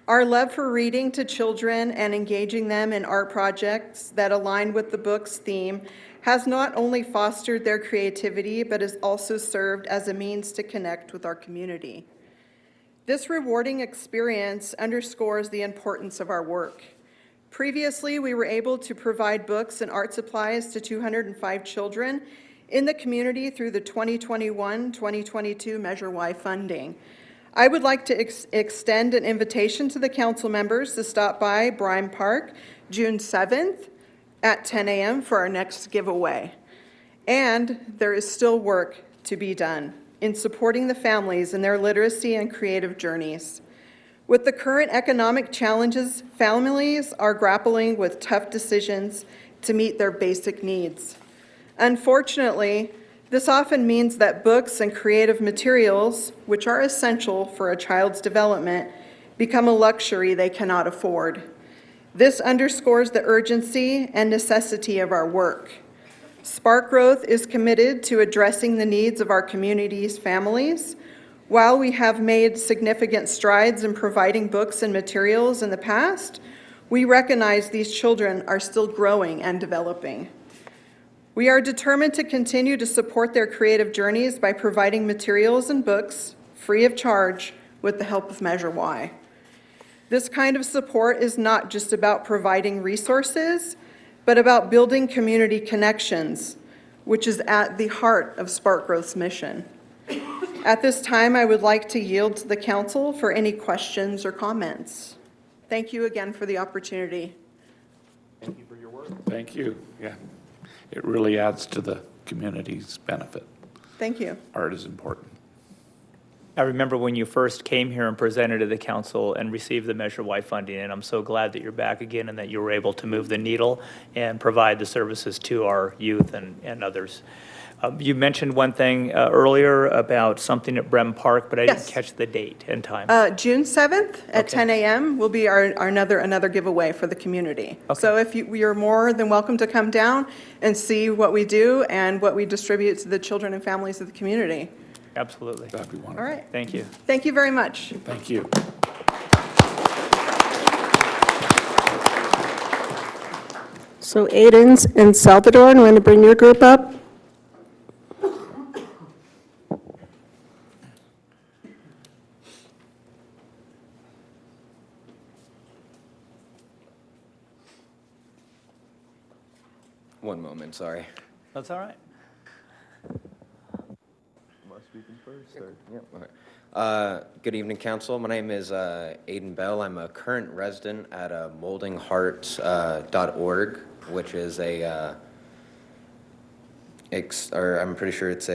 Our love for reading to children and engaging them in art projects that align with the book's theme has not only fostered their creativity, but has also served as a means to connect with our community. This rewarding experience underscores the importance of our work. Previously, we were able to provide books and art supplies to 205 children in the community through the 2021-2022 Measure Y funding. I would like to extend an invitation to the council members to stop by Bryant Park June 7th at 10 a.m. for our next giveaway. And there is still work to be done in supporting the families in their literacy and creative journeys. With the current economic challenges, families are grappling with tough decisions to meet their basic needs. Unfortunately, this often means that books and creative materials, which are essential for a child's development, become a luxury they cannot afford. This underscores the urgency and necessity of our work. Spark Growth is committed to addressing the needs of our community's families. While we have made significant strides in providing books and materials in the past, we recognize these children are still growing and developing. We are determined to continue to support their creative journeys by providing materials and books free of charge with the help of Measure Y. This kind of support is not just about providing resources, but about building community connections, which is at the heart of Spark Growth's mission. At this time, I would like to yield to the council for any questions or comments. Thank you again for the opportunity. Thank you for your work. Thank you. Yeah. It really adds to the community's benefit. Thank you. Art is important. I remember when you first came here and presented to the council and received the Measure Y funding, and I'm so glad that you're back again and that you were able to move the needle and provide the services to our youth and others. You mentioned one thing earlier about something at Brem Park, but I didn't catch the date and time. June 7th at 10 a.m. will be our another giveaway for the community. Okay. So if you're more than welcome to come down and see what we do and what we distribute to the children and families of the community. Absolutely. That'd be wonderful. All right. Thank you. Thank you very much. Thank you. So Aiden and Salvador, I'm going to bring your group up. One moment, sorry. That's all right. Good evening, council. My name is Aiden Bell. I'm a current resident at moldinghearts.org, which is I'm pretty sure it's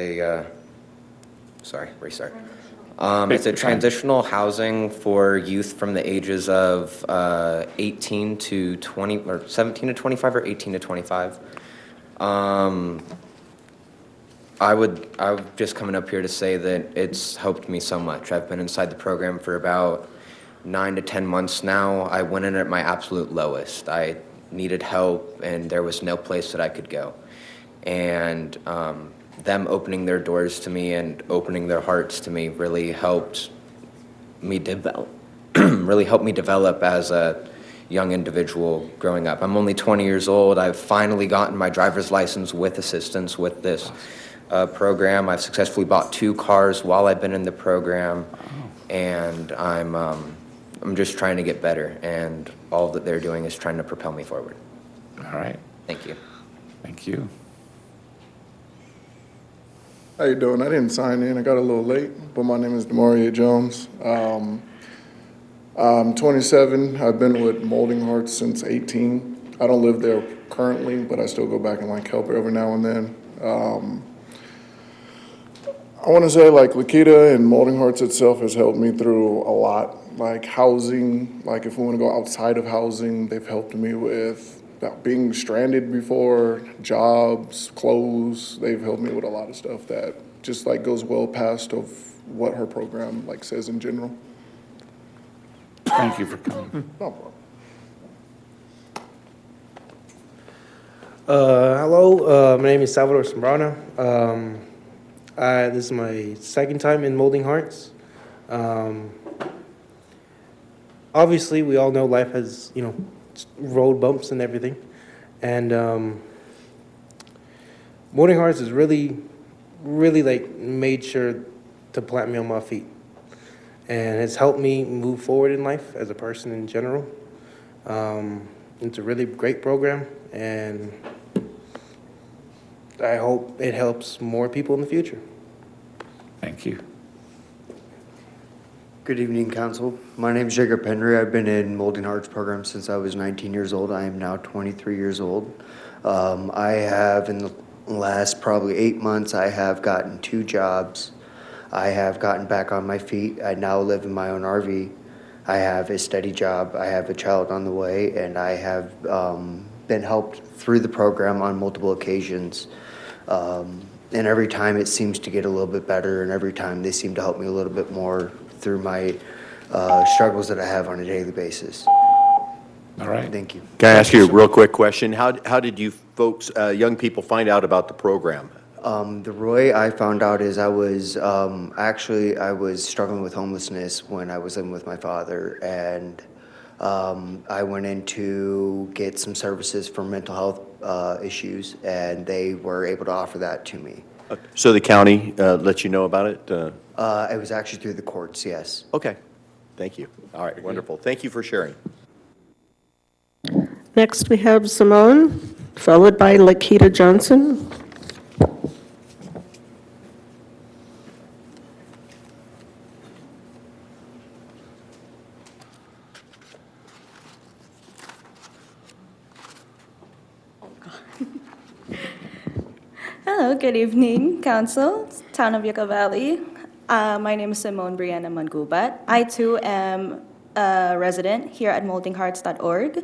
sorry, restart. It's a transitional housing for youth from the ages of 18 to 20, or 17 to 25, or 18 to 25. I'm just coming up here to say that it's helped me so much. I've been inside the program for about 9 to 10 months now. I went in at my absolute lowest. I needed help, and there was no place that I could go. And them opening their doors to me and opening their hearts to me really helped me develop, as a young individual growing up. I'm only 20 years old. I've finally gotten my driver's license with assistance with this program. I've successfully bought 2 cars while I've been in the program, and I'm just trying to get better, and all that they're doing is trying to propel me forward. All right. Thank you. Thank you. How you doing? I didn't sign in. I got a little late, but my name is Demaria Jones. I'm 27. I've been with Molding Hearts since 18. I don't live there currently, but I still go back and help every now and then. I want to say Lakita and Molding Hearts itself has helped me through a lot. Housing, if we want to go outside of housing, they've helped me with being stranded before, jobs, clothes. They've helped me with a lot of stuff that just goes well past of what her program says in general. Thank you for coming. No problem. Hello, my name is Salvador Zambrano. This is my second time in Molding Hearts. Obviously, we all know life has, road bumps and everything. And Molding Hearts has really made sure to plant me on my feet. And has helped me move forward in life as a person in general. It's a really great program, and I hope it helps more people in the future. Thank you. Good evening, Council. My name is Jacob Henry. I've been in Molding Hearts program since I was 19 years old. I am now 23 years old. I have, in the last probably 8 months, I have gotten 2 jobs. I have gotten back on my feet. I now live in my own RV. I have a steady job. I have a child on the way, and I have been helped through the program on multiple occasions. And every time it seems to get a little bit better, and every time they seem to help me a little bit more through my struggles that I have on a daily basis. All right. Thank you. Can I ask you a real quick question? How did you folks, young people, find out about the program? The way I found out is I was struggling with homelessness when I was living with my father, and I went in to get some services for mental health issues, and they were able to offer that to me. So the county let you know about it? It was actually through the courts, yes. Okay. Thank you. All right, wonderful. Thank you for sharing. Next, we have Simone, followed by Lakita Johnson. Hello, good evening, Council, Town of Yucca Valley. My name is Simone Brianna Mangubat. I too am a resident here at moldinghearts.org.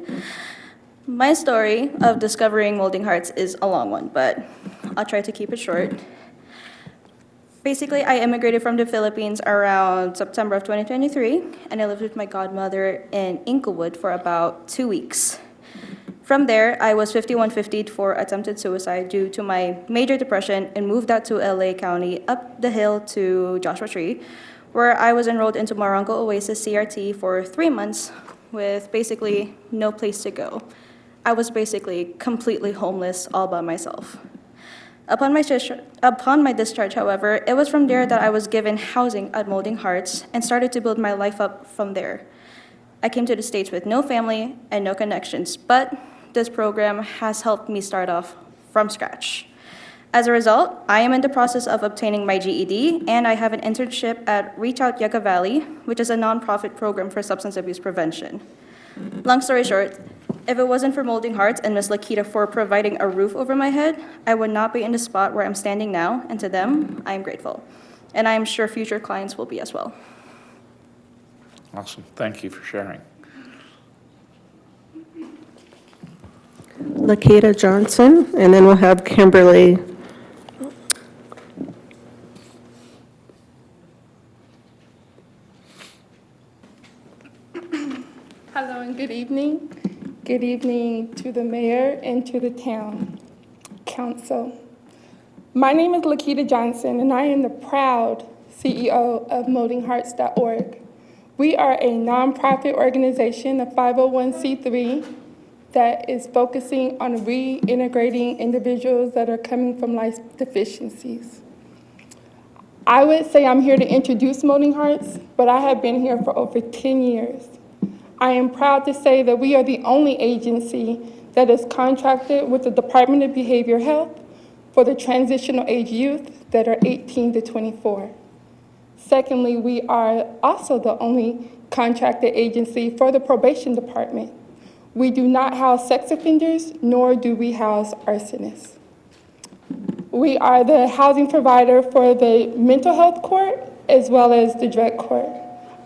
My story of discovering Molding Hearts is a long one, but I'll try to keep it short. Basically, I immigrated from the Philippines around September of 2023, and I lived with my godmother in Inglewood for about 2 weeks. From there, I was 5150'd for attempted suicide due to my major depression and moved out to LA County up the hill to Joshua Tree, where I was enrolled into Morongo Oasis CRT for 3 months with basically no place to go. I was basically completely homeless all by myself. Upon my discharge, however, it was from there that I was given housing at Molding Hearts and started to build my life up from there. I came to the States with no family and no connections, but this program has helped me start off from scratch. As a result, I am in the process of obtaining my GED, and I have an internship at Reach Out Yucca Valley, which is a nonprofit program for substance abuse prevention. Long story short, if it wasn't for Molding Hearts and Ms. Lakita for providing a roof over my head, I would not be in the spot where I'm standing now, and to them, I am grateful. And I am sure future clients will be as well. Awesome. Thank you for sharing. Lakita Johnson, and then we'll have Kimberly. Hello and good evening. Good evening to the mayor and to the town council. My name is Lakita Johnson, and I am the proud CEO of moldinghearts.org. We are a nonprofit organization, a 501c3, that is focusing on reintegrating individuals that are coming from life deficiencies. I would say I'm here to introduce Molding Hearts, but I have been here for over 10 years. I am proud to say that we are the only agency that is contracted with the Department of Behavioral Health for the transitional age youth that are 18 to 24. Secondly, we are also the only contracted agency for the probation department. We do not house sex offenders, nor do we house arsonists. We are the housing provider for the mental health court as well as the drug court.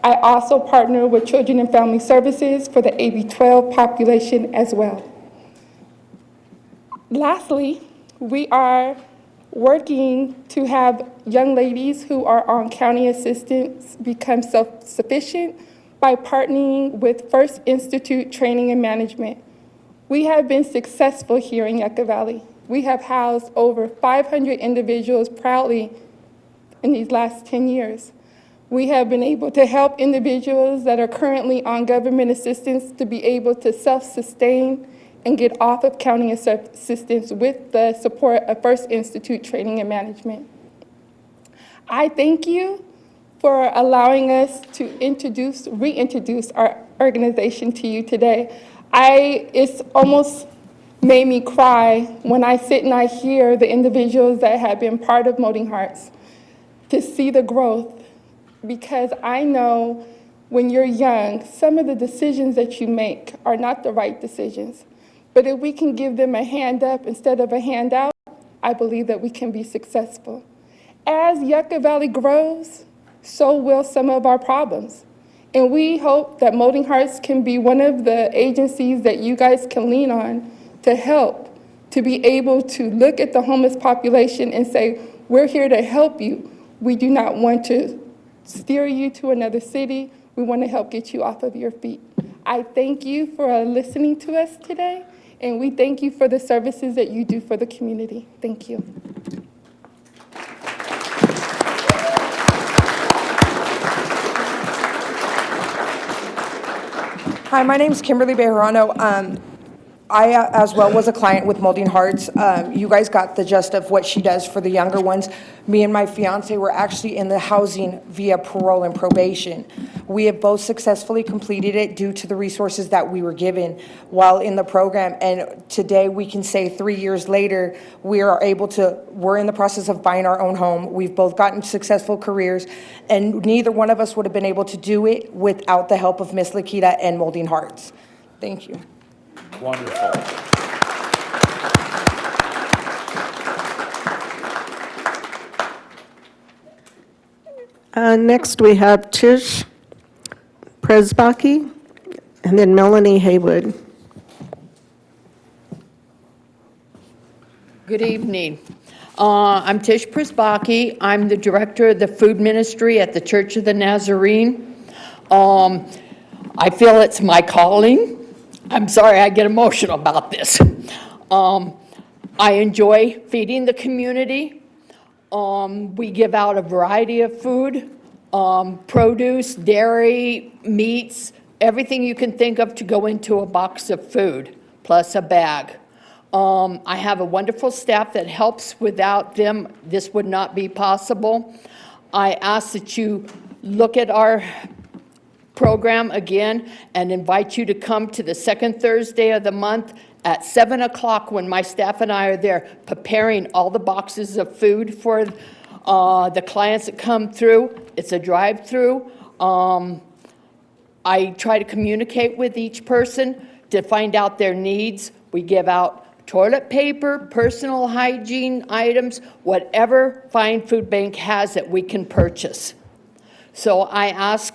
I also partner with Children and Family Services for the AB-12 population as well. Lastly, we are working to have young ladies who are on county assistance become self-sufficient by partnering with First Institute Training and Management. We have been successful here in Yucca Valley. We have housed over 500 individuals proudly in these last 10 years. We have been able to help individuals that are currently on government assistance to be able to self-sustain and get off of county assistance with the support of First Institute Training and Management. I thank you for allowing us to reintroduce our organization to you today. It's almost made me cry when I sit and I hear the individuals that have been part of Molding Hearts, to see the growth, because I know when you're young, some of the decisions that you make are not the right decisions. But if we can give them a hand up instead of a handout, I believe that we can be successful. As Yucca Valley grows, so will some of our problems. And we hope that Molding Hearts can be one of the agencies that you guys can lean on to help, to be able to look at the homeless population and say, we're here to help you. We do not want to steer you to another city. We want to help get you off of your feet. I thank you for listening to us today, and we thank you for the services that you do for the community. Thank you. Hi, my name is Kimberly Bejarano. I, as well, was a client with Molding Hearts. You guys got the gist of what she does for the younger ones. Me and my fiance were actually in the housing via parole and probation. We have both successfully completed it due to the resources that we were given while in the program. And today we can say 3 years later, we're in the process of buying our own home. We've both gotten successful careers, and neither one of us would have been able to do it without the help of Miss Lakita and Molding Hearts. Thank you. Wonderful. Next, we have Tish Presbaki, and then Melanie Haywood. Good evening. I'm Tish Presbaki. I'm the director of the food ministry at the Church of the Nazarene. I feel it's my calling. I'm sorry I get emotional about this. I enjoy feeding the community. We give out a variety of food, produce, dairy, meats, everything you can think of to go into a box of food, plus a bag. I have a wonderful staff that helps. Without them, this would not be possible. I ask that you look at our program again and invite you to come to the second Thursday of the month at 7 o'clock when my staff and I are there preparing all the boxes of food for the clients that come through. It's a drive-through. I try to communicate with each person to find out their needs. We give out toilet paper, personal hygiene items, whatever Fine Food Bank has that we can purchase. So I ask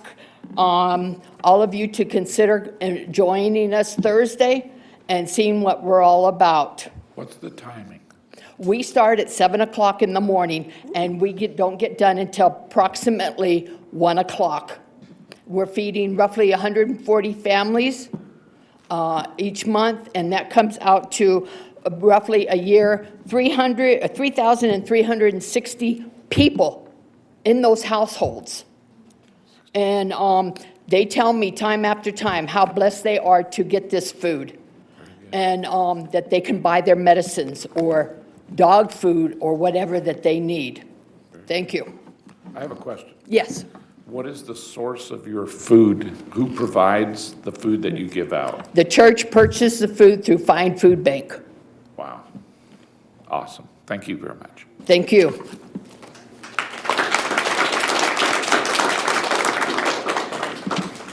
all of you to consider joining us Thursday and seeing what we're all about. What's the timing? We start at 7 o'clock in the morning, and we don't get done until approximately 1 o'clock. We're feeding roughly 140 families each month, and that comes out to roughly a year, 3,360 people in those households. And they tell me time after time how blessed they are to get this food, and that they can buy their medicines or dog food or whatever that they need. Thank you. I have a question. Yes. What is the source of your food? Who provides the food that you give out? The church purchased the food through Fine Food Bank. Wow. Awesome. Thank you very much. Thank you.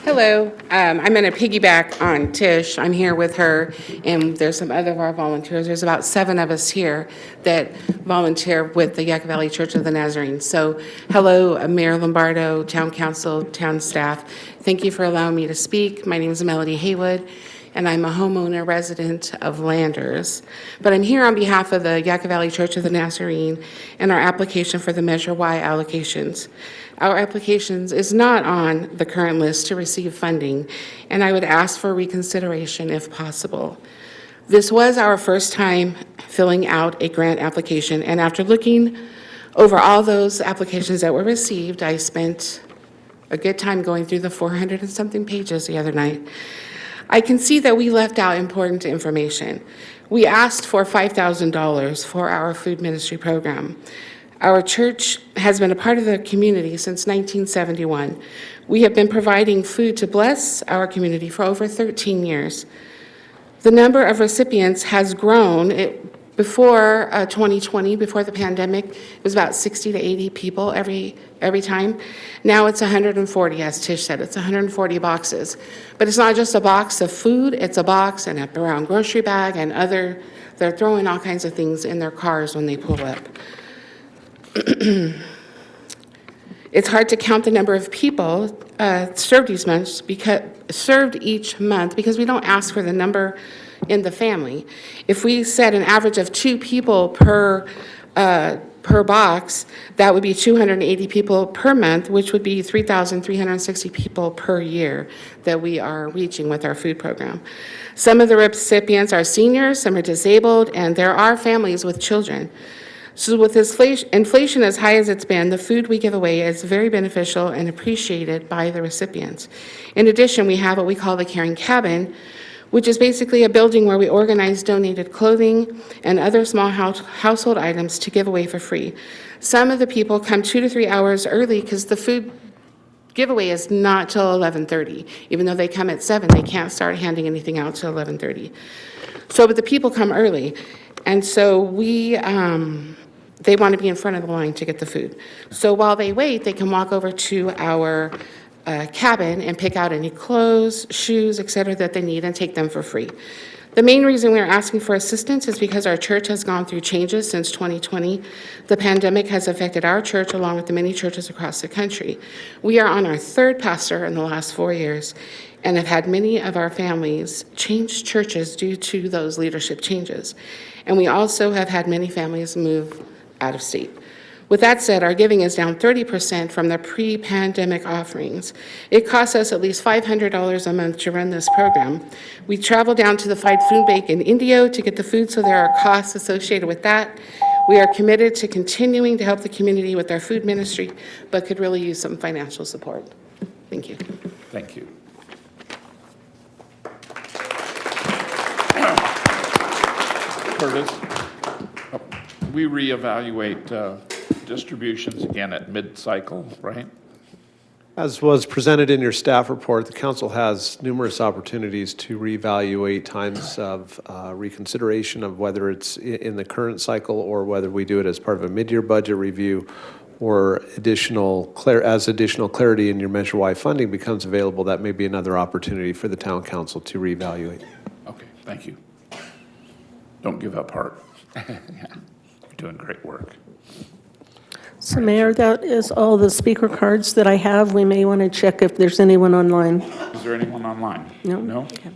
Hello, I'm going to piggyback on Tish. I'm here with her, and there's some other of our volunteers. There's about 7 of us here that volunteer with the Yucca Valley Church of the Nazarene. So, hello, Mayor Lombardo, Town Council, town staff. Thank you for allowing me to speak. My name is Melody Haywood, and I'm a homeowner resident of Landers. But I'm here on behalf of the Yucca Valley Church of the Nazarene and our application for the Measure Y allocations. Our applications is not on the current list to receive funding, and I would ask for reconsideration if possible. This was our first time filling out a grant application, and after looking over all those applications that were received, I spent a good time going through the 400 and something pages the other night. I can see that we left out important information. We asked for $5,000 for our food ministry program. Our church has been a part of the community since 1971. We have been providing food to bless our community for over 13 years. The number of recipients has grown. Before 2020, before the pandemic, it was about 60 to 80 people every time. Now it's 140, as Tish said. It's 140 boxes. But it's not just a box of food, it's a box and a brown grocery bag and they're throwing all kinds of things in their cars when they pull up. It's hard to count the number of people served each month because we don't ask for the number in the family. If we set an average of 2 people per box, that would be 280 people per month, which would be 3,360 people per year that we are reaching with our food program. Some of the recipients are seniors, some are disabled, and there are families with children. So with this inflation as high as it's been, the food we give away is very beneficial and appreciated by the recipients. In addition, we have what we call the Caring Cabin, which is basically a building where we organize donated clothing and other small household items to give away for free. Some of the people come 2 to 3 hours early because the food giveaway is not till 11:30. Even though they come at 7, they can't start handing anything out till 11:30. So, but the people come early. And so they want to be in front of the line to get the food. So while they wait, they can walk over to our cabin and pick out any clothes, shoes, et cetera, that they need and take them for free. The main reason we're asking for assistance is because our church has gone through changes since 2020. The pandemic has affected our church along with the many churches across the country. We are on our 3rd pastor in the last 4 years and have had many of our families change churches due to those leadership changes. And we also have had many families move out of state. With that said, our giving is down 30% from the pre-pandemic offerings. It costs us at least $500 a month to run this program. We travel down to the Fine Food Bank in Indio to get the food, so there are costs associated with that. We are committed to continuing to help the community with our food ministry, but could really use some financial support. Thank you. Thank you. Curtis, we reevaluate distributions again at mid-cycle, right? As was presented in your staff report, the council has numerous opportunities to reevaluate times of reconsideration of whether it's in the current cycle or whether we do it as part of a mid-year budget review or additional clarity in your Measure Y funding becomes available. That may be another opportunity for the town council to reevaluate. Okay, thank you. Don't give up heart. You're doing great work. So Mayor, that is all the speaker cards that I have. We may want to check if there's anyone online. Is there anyone online? No? No? Okay.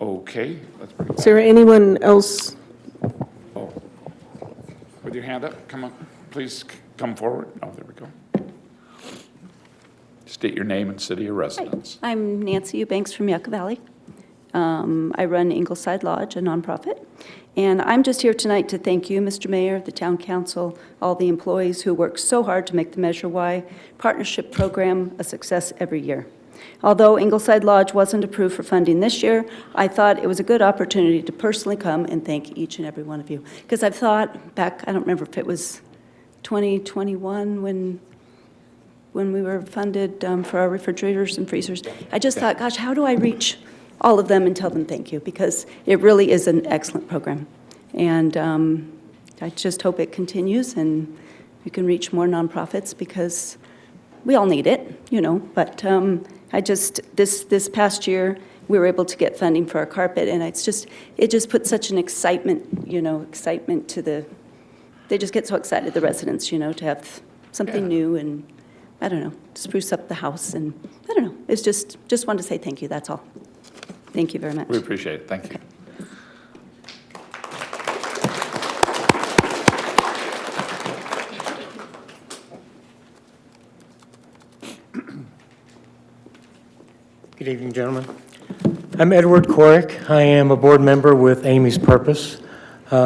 Okay, that's pretty Is there anyone else? Oh, with your hand up, come on, please come forward. Oh, there we go. State your name and city of residence. I'm Nancy Eubanks from Yucca Valley. I run Ingleside Lodge, a nonprofit. And I'm just here tonight to thank you, Mr. Mayor, the town council, all the employees who work so hard to make the Measure Y partnership program a success every year. Although Ingleside Lodge wasn't approved for funding this year, I thought it was a good opportunity to personally come and thank each and every one of you. Because I've thought back, I don't remember if it was 2021 when we were funded for our refrigerators and freezers. I just thought, gosh, how do I reach all of them and tell them thank you? Because it really is an excellent program. And I just hope it continues and you can reach more nonprofits because we all need it, you know. But this past year, we were able to get funding for our carpet, and it just puts such an excitement to they just get so excited, the residents, you know, to have something new and, I don't know, spruce up the house. And I don't know, it's just wanted to say thank you, that's all. Thank you very much. We appreciate it. Thank you. Good evening, gentlemen. I'm Edward Corrick. I am a board member with Amy's Purpose.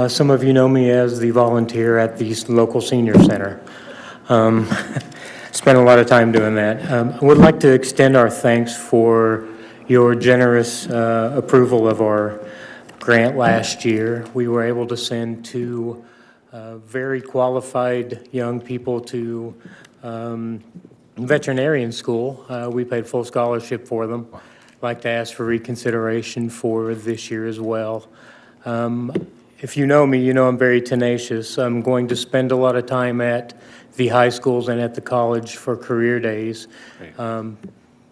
Some of you know me as the volunteer at the local senior center. Spent a lot of time doing that. I would like to extend our thanks for your generous approval of our grant last year. We were able to send two very qualified young people to veterinarian school. We paid full scholarship for them. I'd like to ask for reconsideration for this year as well. If you know me, you know I'm very tenacious. I'm going to spend a lot of time at the high schools and at the college for career days.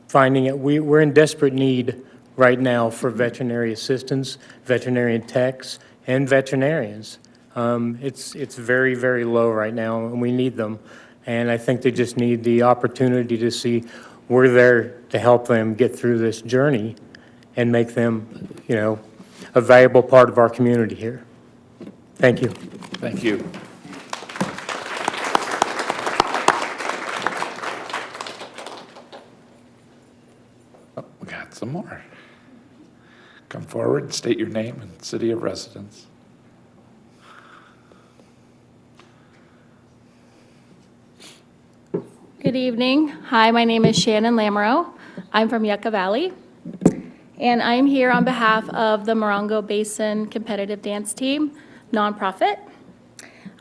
Finding it, we're in desperate need right now for veterinary assistants, veterinarian techs, and veterinarians. It's very, very low right now, and we need them. And I think they just need the opportunity to see we're there to help them get through this journey and make them, you know, a valuable part of our community here. Thank you. Thank you. Oh, we got some more. Come forward, state your name and city of residence. Good evening. Hi, my name is Shannon Lamoureux. I'm from Yucca Valley, and I'm here on behalf of the Morongo Basin Competitive Dance Team nonprofit.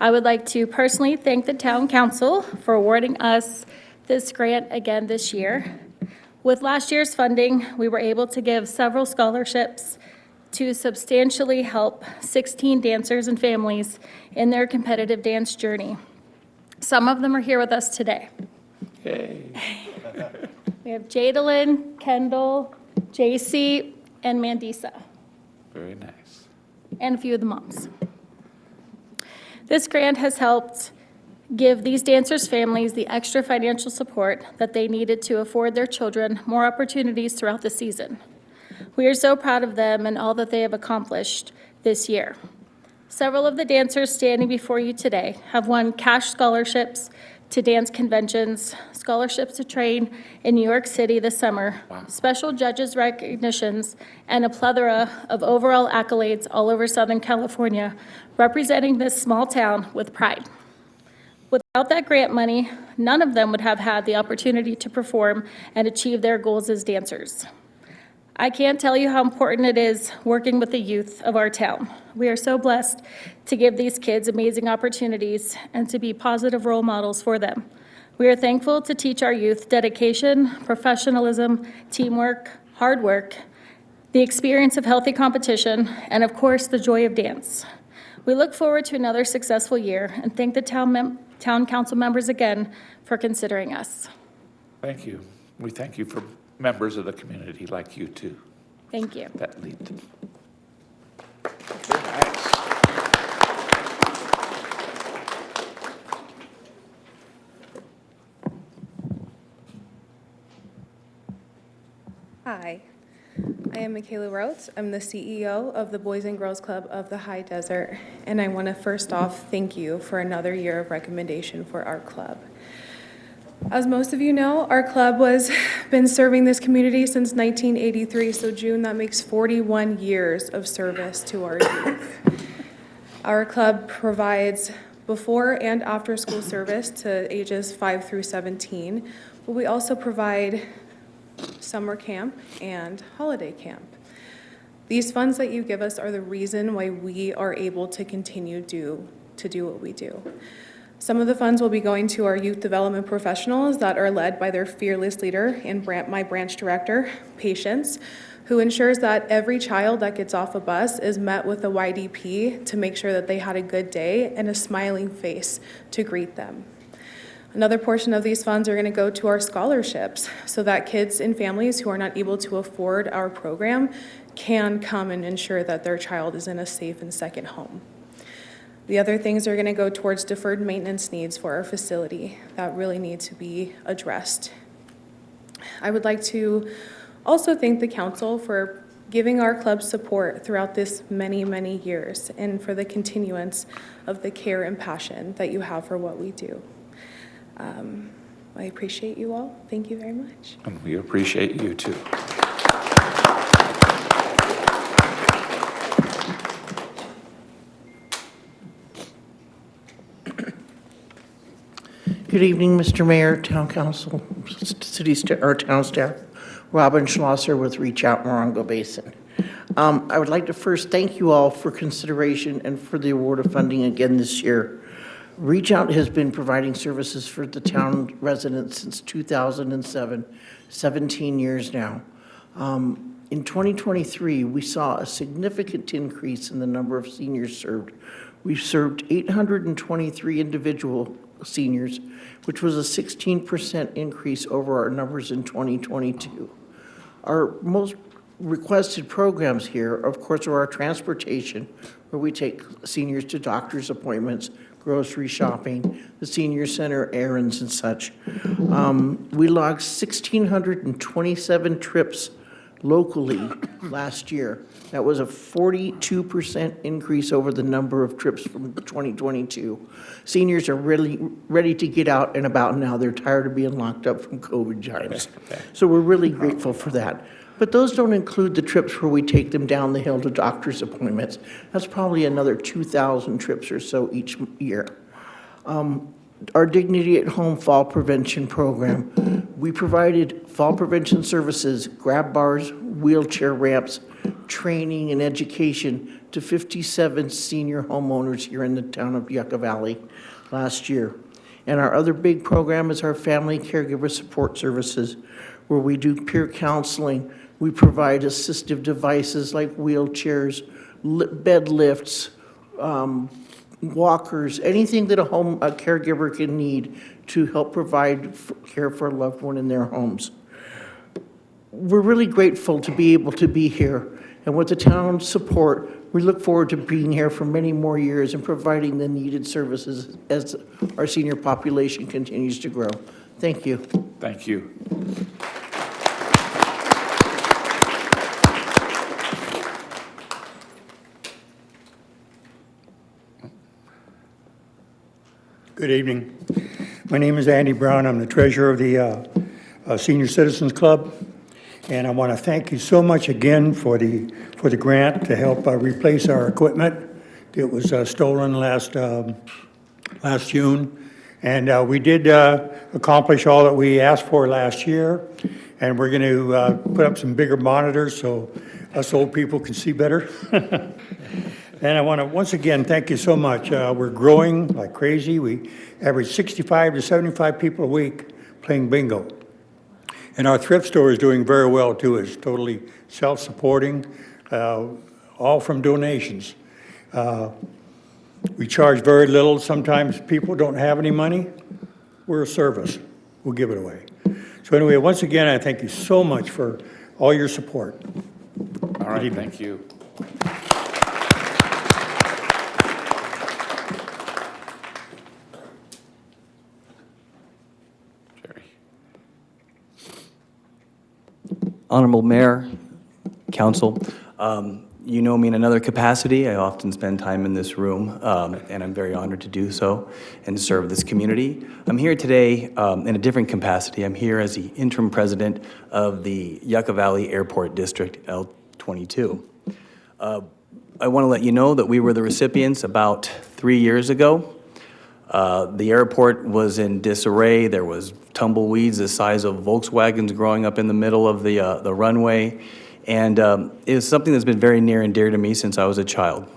I would like to personally thank the town council for awarding us this grant again this year. With last year's funding, we were able to give several scholarships to substantially help 16 dancers and families in their competitive dance journey. Some of them are here with us today. Hey. We have Jadalyn, Kendall, JC, and Mandisa, Very nice. and a few of the moms. This grant has helped give these dancers' families the extra financial support that they needed to afford their children more opportunities throughout the season. We are so proud of them and all that they have accomplished this year. Several of the dancers standing before you today have won cash scholarships to dance conventions, scholarships to train in New York City this summer, special judges recognitions, and a plethora of overall accolades all over Southern California, representing this small town with pride. Without that grant money, none of them would have had the opportunity to perform and achieve their goals as dancers. I can't tell you how important it is working with the youth of our town. We are so blessed to give these kids amazing opportunities and to be positive role models for them. We are thankful to teach our youth dedication, professionalism, teamwork, hard work, the experience of healthy competition, and of course, the joy of dance. We look forward to another successful year and thank the town council members again for considering us. Thank you. We thank you for members of the community like you too. Thank you. That lead. Hi, I am Michaela Rotes. I'm the CEO of the Boys and Girls Club of the High Desert, and I want to first off thank you for another year of recommendation for our club. As most of you know, our club has been serving this community since 1983, so June, that makes 41 years of service to our youth. Our club provides before and after school service to ages 5 through 17, but we also provide summer camp and holiday camp. These funds that you give us are the reason why we are able to continue to do what we do. Some of the funds will be going to our youth development professionals that are led by their fearless leader and my branch director, Patience, who ensures that every child that gets off a bus is met with a YDP to make sure that they had a good day and a smiling face to greet them. Another portion of these funds are going to go to our scholarships so that kids and families who are not able to afford our program can come and ensure that their child is in a safe and second home. The other things are going to go towards deferred maintenance needs for our facility that really need to be addressed. I would like to also thank the council for giving our club support throughout this many, many years and for the continuance of the care and passion that you have for what we do. I appreciate you all. Thank you very much. And we appreciate you too. Good evening, Mr. Mayor, Town Council, our town staff. Robin Schlosser with Reach Out Morongo Basin. I would like to first thank you all for consideration and for the award of funding again this year. Reach Out has been providing services for the town residents since 2007, 17 years now. In 2023, we saw a significant increase in the number of seniors served. We've served 823 individual seniors, which was a 16% increase over our numbers in 2022. Our most requested programs here, of course, are our transportation, where we take seniors to doctor's appointments, grocery shopping, the senior center errands and such. We logged 1,627 trips locally last year. That was a 42% increase over the number of trips from 2022. Seniors are really ready to get out and about now. They're tired of being locked up from COVID times. So we're really grateful for that. But those don't include the trips where we take them down the hill to doctor's appointments. That's probably another 2,000 trips or so each year. Our Dignity at Home Fall Prevention Program, we provided fall prevention services, grab bars, wheelchair ramps, training and education to 57 senior homeowners here in the town of Yucca Valley last year. And our other big program is our Family Caregiver Support Services, where we do peer counseling. We provide assistive devices like wheelchairs, bed lifts, walkers, anything that a caregiver can need to help provide care for a loved one in their homes. We're really grateful to be able to be here, and with the town's support, we look forward to being here for many more years and providing the needed services as our senior population continues to grow. Thank you. Thank you. Good evening. My name is Andy Brown. I'm the treasurer of the Senior Citizens Club, and I want to thank you so much again for the grant to help replace our equipment. It was stolen last June, and we did accomplish all that we asked for last year, and we're going to put up some bigger monitors so us old people can see better. And I want to, once again, thank you so much. We're growing like crazy. We average 65 to 75 people a week playing bingo. And our thrift store is doing very well, too. It's totally self-supporting, all from donations. We charge very little. Sometimes people don't have any money. We're a service. We'll give it away. So anyway, once again, I thank you so much for all your support. All right, thank you. Honorable Mayor, Council, you know me in another capacity. I often spend time in this room, and I'm very honored to do so and serve this community. I'm here today in a different capacity. I'm here as the interim president of the Yucca Valley Airport District L22. I want to let you know that we were the recipients about 3 years ago. The airport was in disarray. There was tumbleweeds the size of Volkswagens growing up in the middle of the runway. And it was something that's been very near and dear to me since I was a child.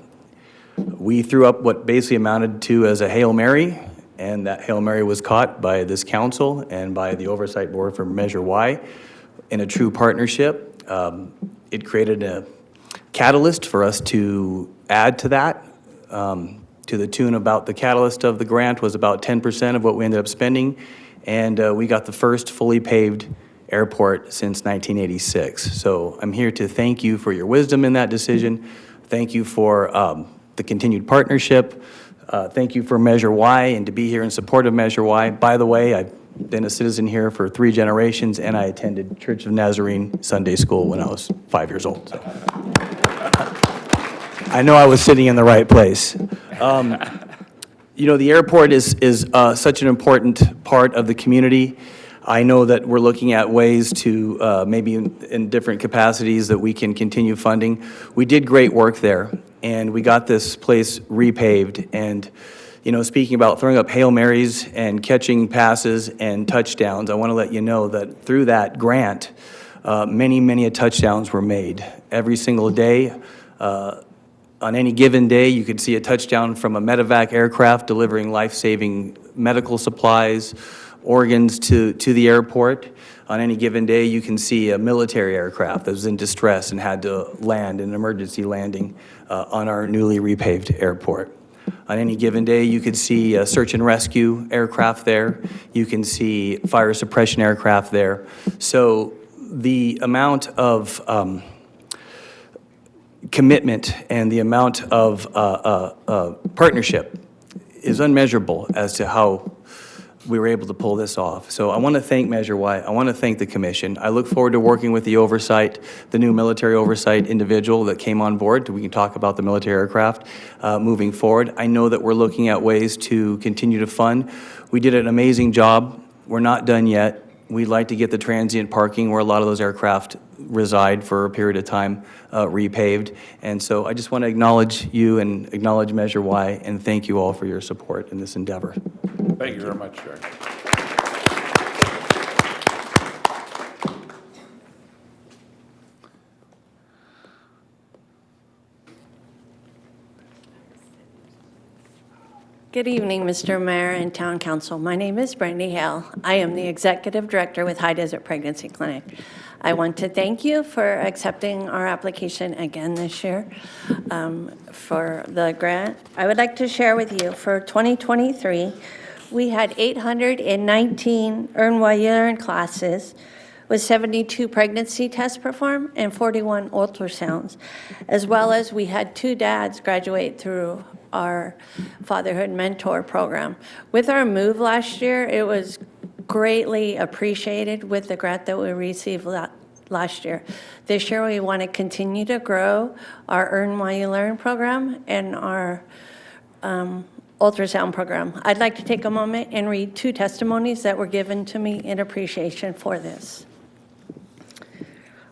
We threw up what basically amounted to as a Hail Mary, and that Hail Mary was caught by this council and by the Oversight Board for Measure Y in a true partnership. It created a catalyst for us to add to that, to the tune about the catalyst of the grant was about 10% of what we ended up spending, and we got the first fully paved airport since 1986. So I'm here to thank you for your wisdom in that decision. Thank you for the continued partnership. Thank you for Measure Y and to be here in support of Measure Y. By the way, I've been a citizen here for 3 generations, and I attended Church of Nazarene Sunday School when I was 5 years old. So. I know I was sitting in the right place. You know, the airport is such an important part of the community. I know that we're looking at ways to maybe in different capacities that we can continue funding. We did great work there, and we got this place repaved. And, you know, speaking about throwing up Hail Marys and catching passes and touchdowns, I want to let you know that through that grant, many touchdowns were made. Every single day, on any given day, you could see a touchdown from a medevac aircraft delivering life-saving medical supplies, organs to the airport. On any given day, you can see a military aircraft that was in distress and had to land, an emergency landing on our newly repaved airport. On any given day, you could see a search and rescue aircraft there. You can see fire suppression aircraft there. So the amount of commitment and the amount of partnership is unmeasurable as to how we were able to pull this off. So I want to thank Measure Y. I want to thank the commission. I look forward to working with the oversight, the new military oversight individual that came on board. We can talk about the military aircraft moving forward. I know that we're looking at ways to continue to fund. We did an amazing job. We're not done yet. We'd like to get the transient parking where a lot of those aircraft reside for a period of time repaved. And so I just want to acknowledge you and acknowledge Measure Y and thank you all for your support in this endeavor. Thank you very much, Jerry. Good evening, Mr. Mayor and Town Council. My name is Brandy Hale. I am the Executive Director with High Desert Pregnancy Clinic. I want to thank you for accepting our application again this year for the grant. I would like to share with you, for 2023, we had 819 Earn While You Learn classes with 72 pregnancy tests performed and 41 ultrasounds, as well as we had 2 dads graduate through our Fatherhood Mentor program. With our move last year, it was greatly appreciated with the grant that we received last year. This year, we want to continue to grow our Earn While You Learn program and our ultrasound program. I'd like to take a moment and read 2 testimonies that were given to me in appreciation for this.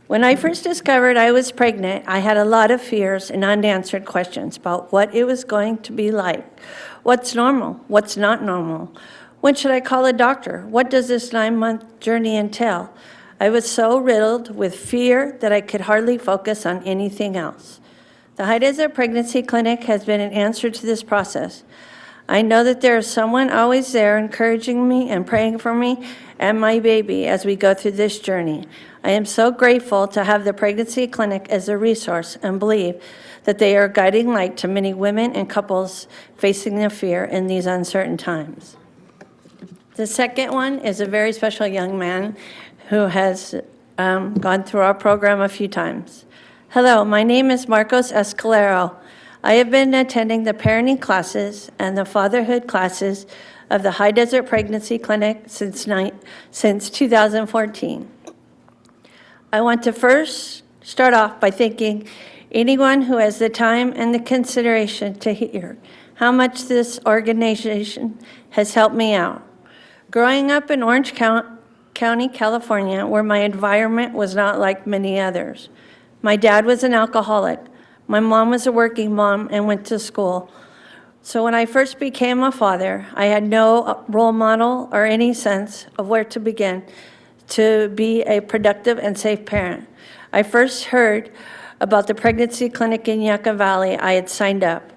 When I first discovered I was pregnant, I had a lot of fears and unanswered questions about what it was going to be like. What's normal? What's not normal? When should I call a doctor? What does this 9-month journey entail? I was so riddled with fear that I could hardly focus on anything else. The High Desert Pregnancy Clinic has been an answer to this process. I know that there is someone always there encouraging me and praying for me and my baby as we go through this journey. I am so grateful to have the pregnancy clinic as a resource and believe that they are a guiding light to many women and couples facing the fear in these uncertain times. The second one is a very special young man who has gone through our program a few times. Hello, my name is Marcos Escalero. I have been attending the parenting classes and the fatherhood classes of the High Desert Pregnancy Clinic since 2014. I want to first start off by thanking anyone who has the time and the consideration to hear how much this organization has helped me out. Growing up in Orange County, California, where my environment was not like many others. My dad was an alcoholic. My mom was a working mom and went to school. So when I first became a father, I had no role model or any sense of where to begin to be a productive and safe parent. I first heard about the pregnancy clinic in Yucca Valley. I had signed up.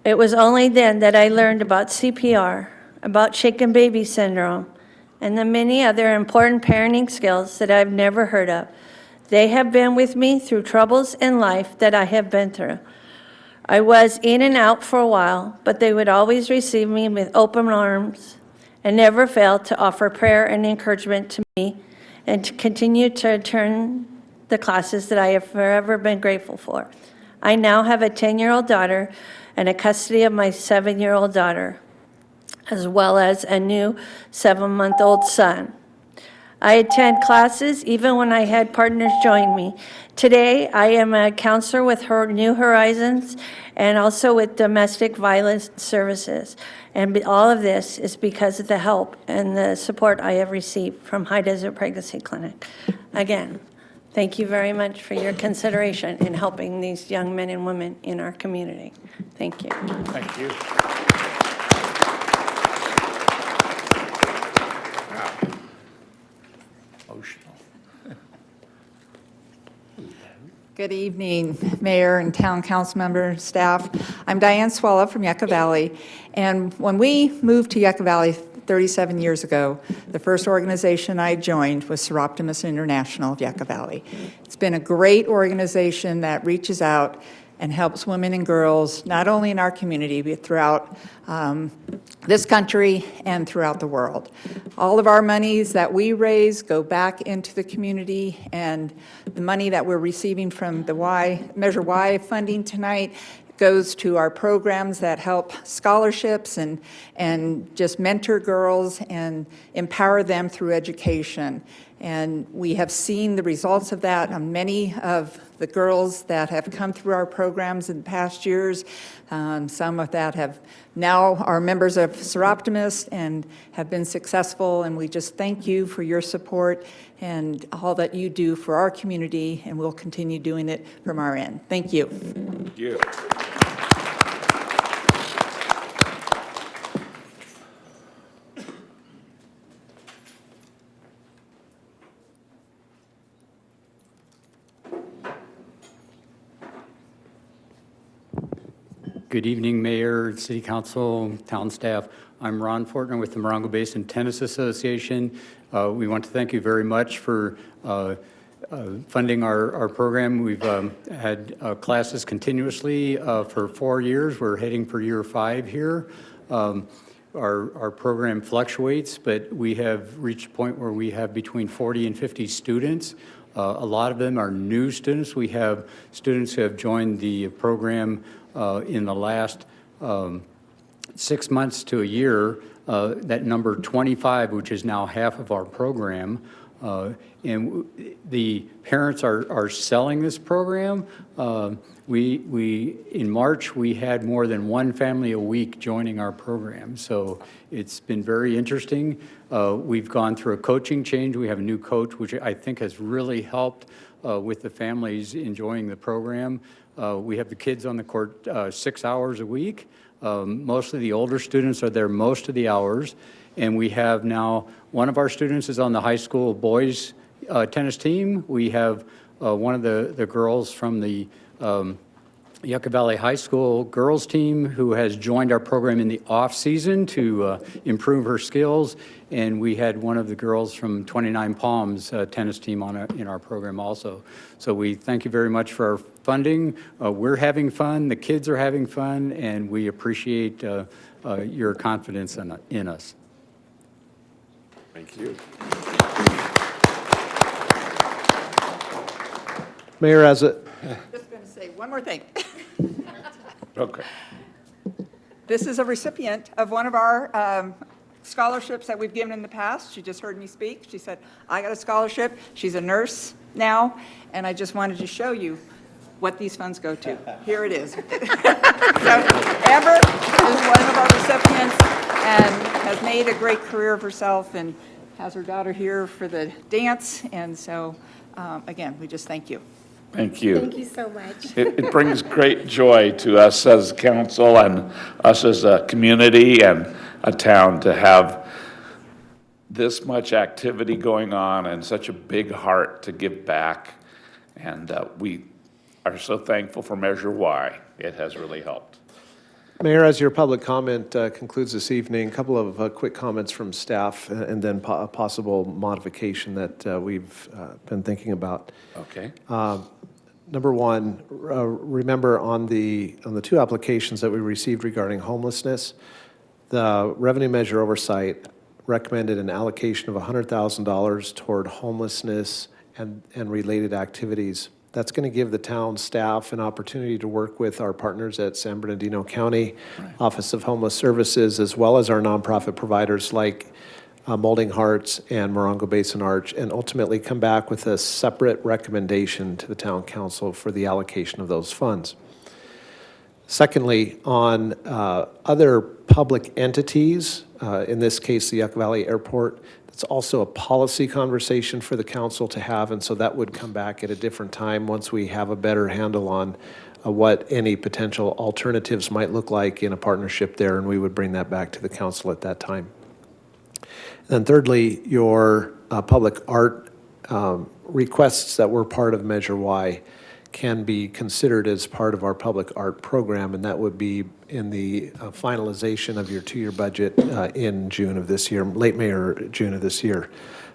It was only then that I learned about CPR, about shaken baby syndrome, and the many other important parenting skills that I've never heard of. They have been with me through troubles in life that I have been through. I was in and out for a while, but they would always receive me with open arms and never failed to offer prayer and encouragement to me and to continue to attend the classes that I have forever been grateful for. I now have a 10-year-old daughter and a custody of my 7-year-old daughter, as well as a new 7-month-old son. I attend classes even when I had partners join me. Today, I am a counselor with New Horizons and also with Domestic Violence Services. And all of this is because of the help and the support I have received from High Desert Pregnancy Clinic. Again, thank you very much for your consideration in helping these young men and women in our community. Thank you. Thank you. Emotional. Good evening, Mayor and Town Council members, staff. I'm Diane Swallow from Yucca Valley, and when we moved to Yucca Valley 37 years ago, the first organization I joined was Seroptimus International of Yucca Valley. It's been a great organization that reaches out and helps women and girls, not only in our community, but throughout this country and throughout the world. All of our monies that we raise go back into the community, and the money that we're receiving from the Measure Y funding tonight goes to our programs that help scholarships and just mentor girls and empower them through education. And we have seen the results of that on many of the girls that have come through our programs in past years. Some of that have now are members of Seroptimus and have been successful, and we just thank you for your support and all that you do for our community, and we'll continue doing it from our end. Thank you. Thank you. Good evening, Mayor, City Council, town staff. I'm Ron Fortner with the Morongo Basin Tennis Association. We want to thank you very much for funding our program. We've had classes continuously for 4 years. We're heading for year 5 here. Our program fluctuates, but we have reached a point where we have between 40 and 50 students. A lot of them are new students. We have students who have joined the program in the last 6 months to a year. That number 25, which is now half of our program. And the parents are selling this program. In March, we had more than one family a week joining our program. So it's been very interesting. We've gone through a coaching change. We have a new coach, which I think has really helped with the families enjoying the program. We have the kids on the court 6 hours a week. Most of the older students are there most of the hours. And we have now, one of our students is on the high school boys tennis team. We have one of the girls from the Yucca Valley High School girls team who has joined our program in the off-season to improve her skills. And we had one of the girls from 29 Palms tennis team in our program also. So we thank you very much for our funding. We're having fun, the kids are having fun, and we appreciate your confidence in us. Thank you. Mayor, as a, Just going to say one more thing. Okay. This is a recipient of one of our scholarships that we've given in the past. She just heard me speak. She said, I got a scholarship. She's a nurse now, and I just wanted to show you what these funds go to. Here it is. So Amber is one of our recipients and has made a great career of herself and has her daughter here for the dance. And so, again, we just thank you. Thank you. Thank you so much. It brings great joy to us as council and us as a community and a town to have this much activity going on and such a big heart to give back. And we are so thankful for Measure Y. It has really helped. Mayor, as your public comment concludes this evening, a couple of quick comments from staff and then a possible modification that we've been thinking about. Okay. Number one, remember on the two applications that we received regarding homelessness, the revenue measure oversight recommended an allocation of $100,000 toward homelessness and related activities. That's going to give the town staff an opportunity to work with our partners at San Bernardino County Office of Homeless Services, as well as our nonprofit providers like Molding Hearts and Morongo Basin Arch, and ultimately come back with a separate recommendation to the town council for the allocation of those funds. Secondly, on other public entities, in this case, the Yucca Valley Airport, it's also a policy conversation for the council to have, and so that would come back at a different time once we have a better handle on what any potential alternatives might look like in a partnership there, and we would bring that back to the council at that time. And thirdly, your public art requests that were part of Measure Y can be considered as part of our public art program, and that would be in the finalization of your two-year budget in June of this year, late May or June of this year.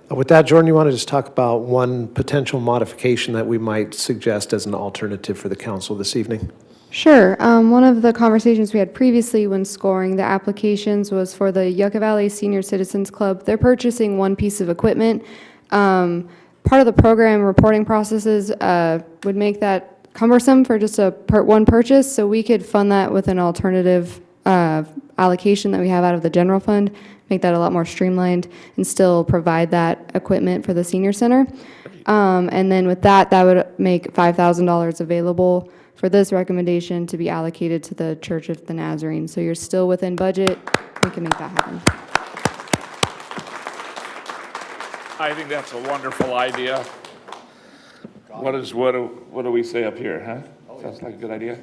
With that, Jordan, you want to just talk about one potential modification that we might suggest as an alternative for the council this evening? Sure. One of the conversations we had previously when scoring the applications was for the Yucca Valley Senior Citizens Club. They're purchasing one piece of equipment. Part of the program reporting processes would make that cumbersome for just one purchase, so we could fund that with an alternative allocation that we have out of the general fund, make that a lot more streamlined, and still provide that equipment for the senior center. And then with that, that would make $5,000 available for this recommendation to be allocated to the Church of the Nazarene. So you're still within budget. We can make that happen. I think that's a wonderful idea. What do we say up here, huh? Sounds like a good idea?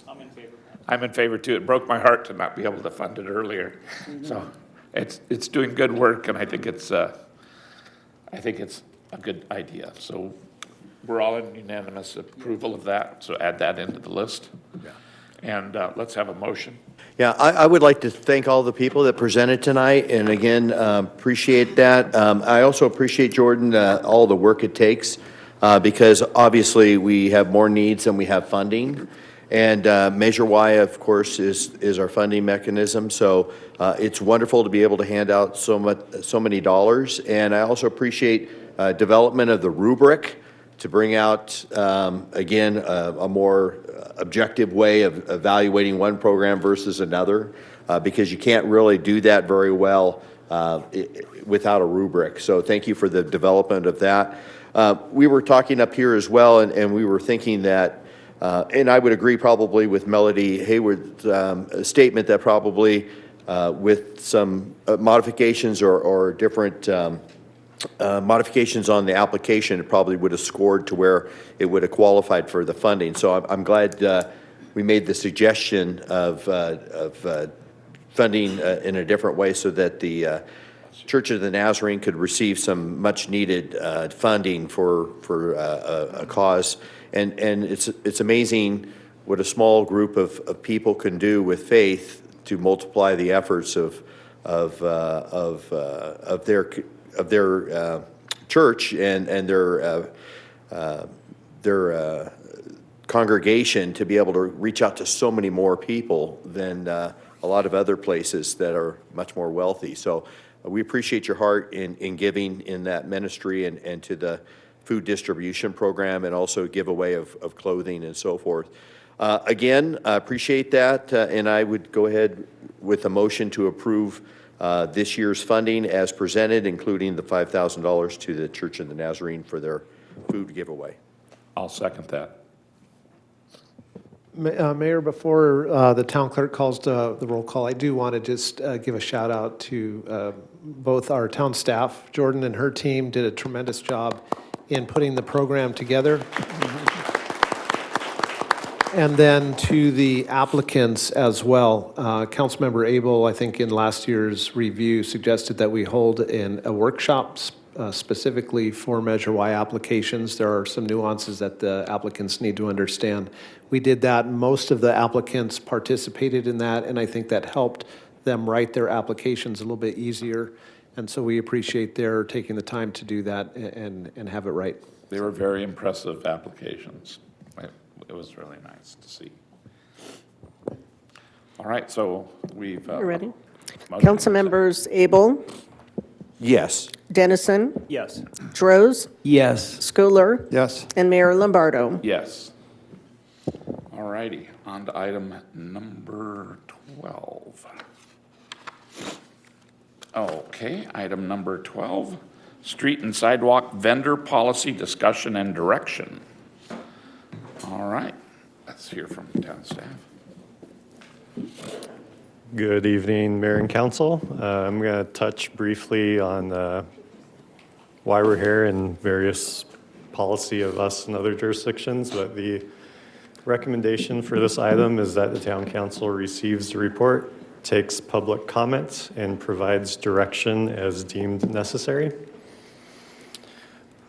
I'm in favor. I'm in favor too. It broke my heart to not be able to fund it earlier. So it's doing good work, and I think it's a good idea. So we're all in unanimous approval of that, so add that into the list. Yeah. And let's have a motion. Yeah, I would like to thank all the people that presented tonight, and again, appreciate that. I also appreciate, Jordan, all the work it takes, because obviously we have more needs than we have funding. And Measure Y, of course, is our funding mechanism, so it's wonderful to be able to hand out so many dollars. And I also appreciate development of the rubric to bring out, again, a more objective way of evaluating one program versus another, because you can't really do that very well without a rubric. So thank you for the development of that. We were talking up here as well, and we were thinking that, and I would agree probably with Melody Hayward's statement that probably with some modifications or different modifications on the application, it probably would have scored to where it would have qualified for the funding. So I'm glad we made the suggestion of funding in a different way so that the Church of the Nazarene could receive some much-needed funding for a cause. And it's amazing what a small group of people can do with faith to multiply the efforts of their church and their congregation to be able to reach out to so many more people than a lot of other places that are much more wealthy. So we appreciate your heart in giving in that ministry and to the food distribution program, and also giveaway of clothing and so forth. Again, I appreciate that, and I would go ahead with a motion to approve this year's funding as presented, including the $5,000 to the Church of the Nazarene for their food giveaway. I'll second that. Mayor, before the town clerk calls the roll call, I do want to just give a shout out to both our town staff. Jordan and her team did a tremendous job in putting the program together. And then to the applicants as well. Councilmember Abel, I think in last year's review, suggested that we hold a workshop specifically for Measure Y applications. There are some nuances that the applicants need to understand. We did that. Most of the applicants participated in that, and I think that helped them write their applications a little bit easier. And so we appreciate their taking the time to do that and have it right. They were very impressive applications. It was really nice to see. All right, so we've... You ready? motion. Council members Abel, Yes. Dennison, Yes. Droz, Yes. Schooler, Yes. and Mayor Lombardo. Yes. All righty, on to item number 12. Okay, item number 12, street and sidewalk vendor policy discussion and direction. All right, let's hear from town staff. Good evening, Mayor and Council. I'm going to touch briefly on why we're here and various policy of us and other jurisdictions, but the recommendation for this item is that the Town Council receives the report, takes public comments, and provides direction as deemed necessary.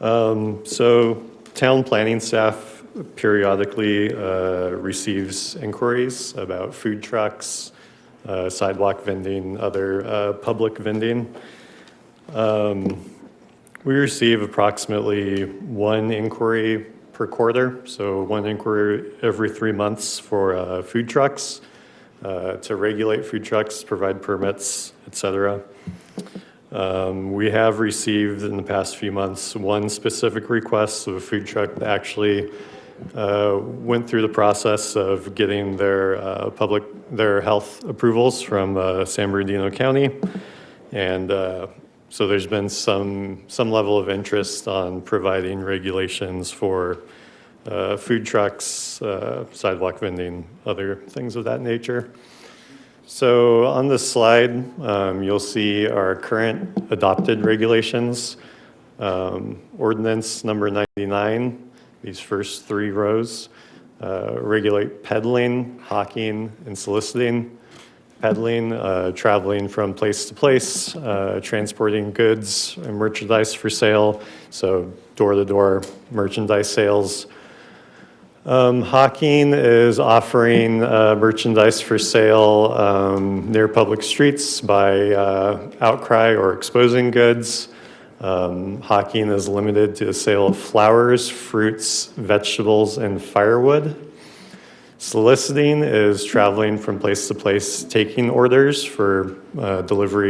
So town planning staff periodically receives inquiries about food trucks, sidewalk vending, other public vending. We receive approximately one inquiry per quarter, so one inquiry every 3 months for food trucks, to regulate food trucks, provide permits, et cetera. We have received in the past few months one specific request of a food truck that actually went through the process of getting their health approvals from San Bernardino County, and so there's been some level of interest on providing regulations for food trucks, sidewalk vending, other things of that nature. So on this slide, you'll see our current adopted regulations. Ordinance number 99. These first 3 rows regulate peddling, hawking, and soliciting. Peddling, traveling from place to place, transporting goods and merchandise for sale, so door-to-door merchandise sales. Hawking is offering merchandise for sale near public streets by outcry or exposing goods. Hawking is limited to the sale of flowers, fruits, vegetables, and firewood. Soliciting is traveling from place to place, taking orders for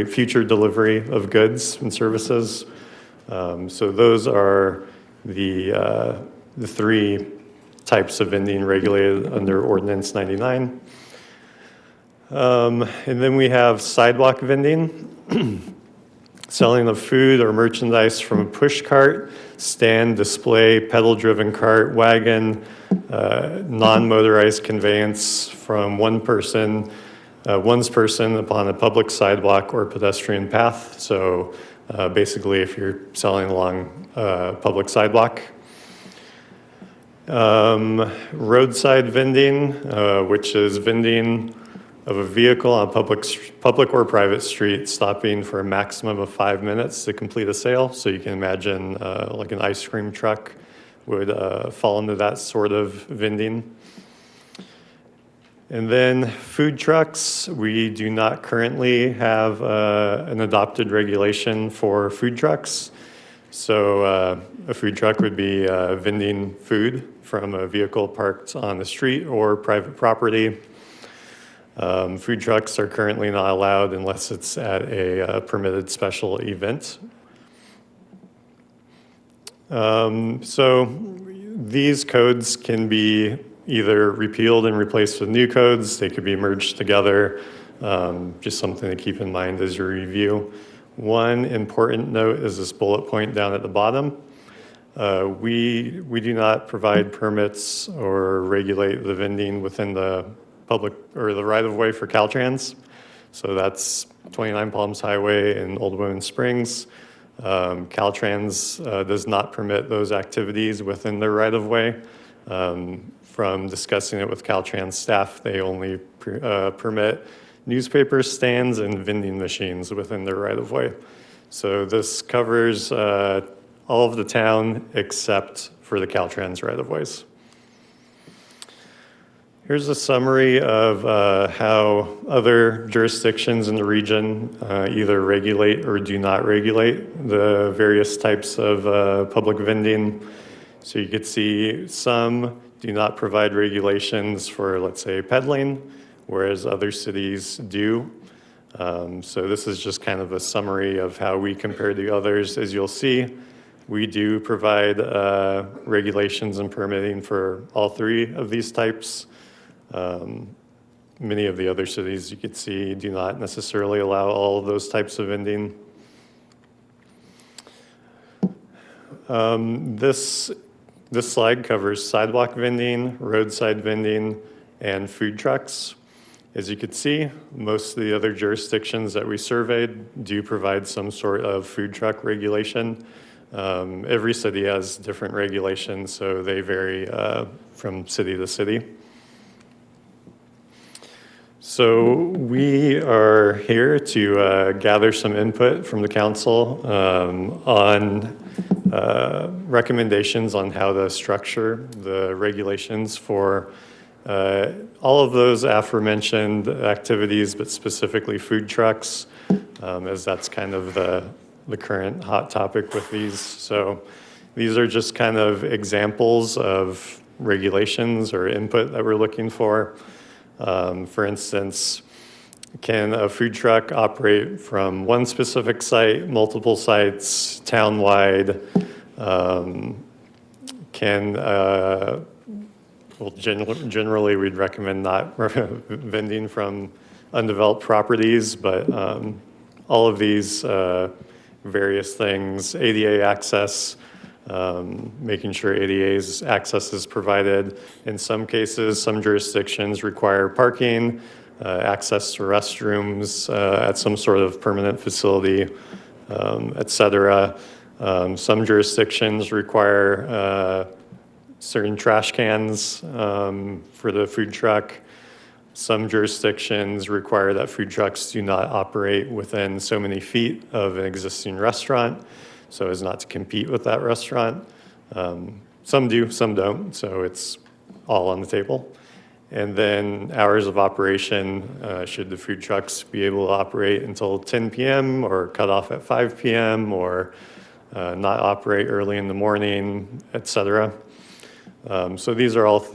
future delivery of goods and services. So those are the 3 types of vending regulated under Ordinance 99. And then we have sidewalk vending. Selling of food or merchandise from a push cart, stand, display, pedal-driven cart, wagon, non-motorized conveyance from one's person upon a public sidewalk or pedestrian path. So basically, if you're selling along a public sidewalk. Roadside vending, which is vending of a vehicle on public or private street, stopping for a maximum of 5 minutes to complete a sale. So you can imagine like an ice cream truck would fall into that sort of vending. And then food trucks, we do not currently have an adopted regulation for food trucks. So a food truck would be vending food from a vehicle parked on the street or private property. Food trucks are currently not allowed unless it's at a permitted special event. So these codes can be either repealed and replaced with new codes. They could be merged together. Just something to keep in mind as you review. One important note is this bullet point down at the bottom. We do not provide permits or regulate the vending within the public or the right-of-way for Caltrans. So that's 29 Palms Highway in Old Women's Springs. Caltrans does not permit those activities within their right-of-way. From discussing it with Caltrans staff, they only permit newspaper stands and vending machines within their right-of-way. So this covers all of the town except for the Caltrans right-of-ways. Here's a summary of how other jurisdictions in the region either regulate or do not regulate the various types of public vending. So you could see some do not provide regulations for, let's say, peddling, whereas other cities do. So this is just kind of a summary of how we compare to others. As you'll see, we do provide regulations and permitting for all three of these types. Many of the other cities you could see do not necessarily allow all of those types of vending. This slide covers sidewalk vending, roadside vending, and food trucks. As you could see, most of the other jurisdictions that we surveyed do provide some sort of food truck regulation. Every city has different regulations, so they vary from city to city. So we are here to gather some input from the council on recommendations on how to structure the regulations for all of those aforementioned activities, but specifically food trucks, as that's kind of the current hot topic with these. So these are just kind of examples of regulations or input that we're looking for. For instance, can a food truck operate from one specific site, multiple sites, townwide? Generally we'd recommend not vending from undeveloped properties, but all of these various things, ADA access, making sure ADA's access is provided. In some cases, some jurisdictions require parking, access to restrooms at some sort of permanent facility, et cetera. Some jurisdictions require certain trash cans for the food truck. Some jurisdictions require that food trucks do not operate within so many feet of an existing restaurant, so as not to compete with that restaurant. Some do, some don't, so it's all on the table. And then hours of operation, should the food trucks be able to operate until 10 p.m. or cut off at 5 p.m. or not operate early in the morning, et cetera. So these are all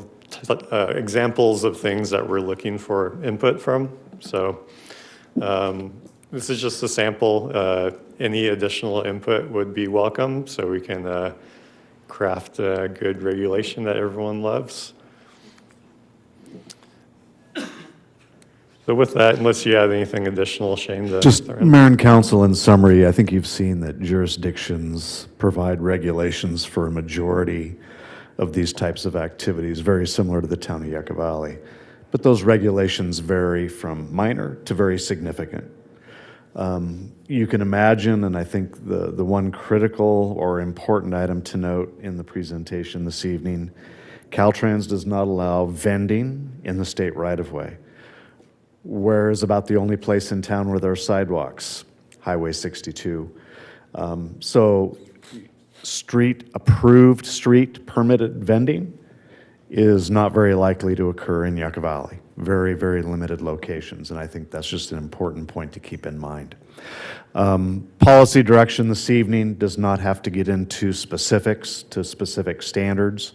examples of things that we're looking for input from. So this is just a sample. Any additional input would be welcome so we can craft a good regulation that everyone loves. So with that, unless you have anything additional, Shane, to just throw in. Mayor and Council, in summary, I think you've seen that jurisdictions provide regulations for a majority of these types of activities, very similar to the town of Yucca Valley. But those regulations vary from minor to very significant. You can imagine, and I think the one critical or important item to note in the presentation this evening, Caltrans does not allow vending in the state right-of-way. Where is about the only place in town where there are sidewalks, Highway 62. So approved street permitted vending is not very likely to occur in Yucca Valley, very, very limited locations, and I think that's just an important point to keep in mind. Policy direction this evening does not have to get into specifics to specific standards.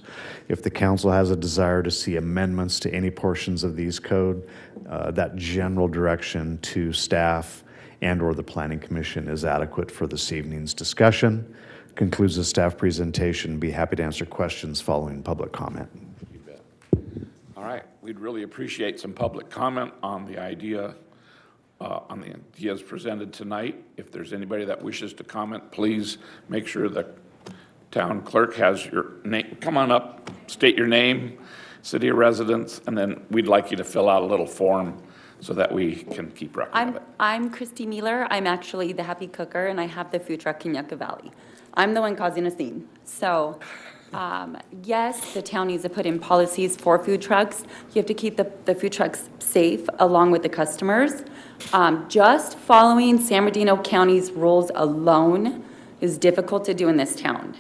If the council has a desire to see amendments to any portions of these code, that general direction to staff and/or the Planning Commission is adequate for this evening's discussion. Concludes the staff presentation. Be happy to answer questions following public comment. You bet. All right, we'd really appreciate some public comment on the ideas presented tonight. If there's anybody that wishes to comment, please make sure the town clerk has your name. Come on up, state your name, city of residence, and then we'd like you to fill out a little form so that we can keep record of it. I'm Christy Mealer. I'm actually the happy cooker, and I have the food truck in Yucca Valley. I'm the one causing a scene. So, yes, the town needs to put in policies for food trucks. You have to keep the food trucks safe along with the customers. Just following San Bernardino County's rules alone is difficult to do in this town.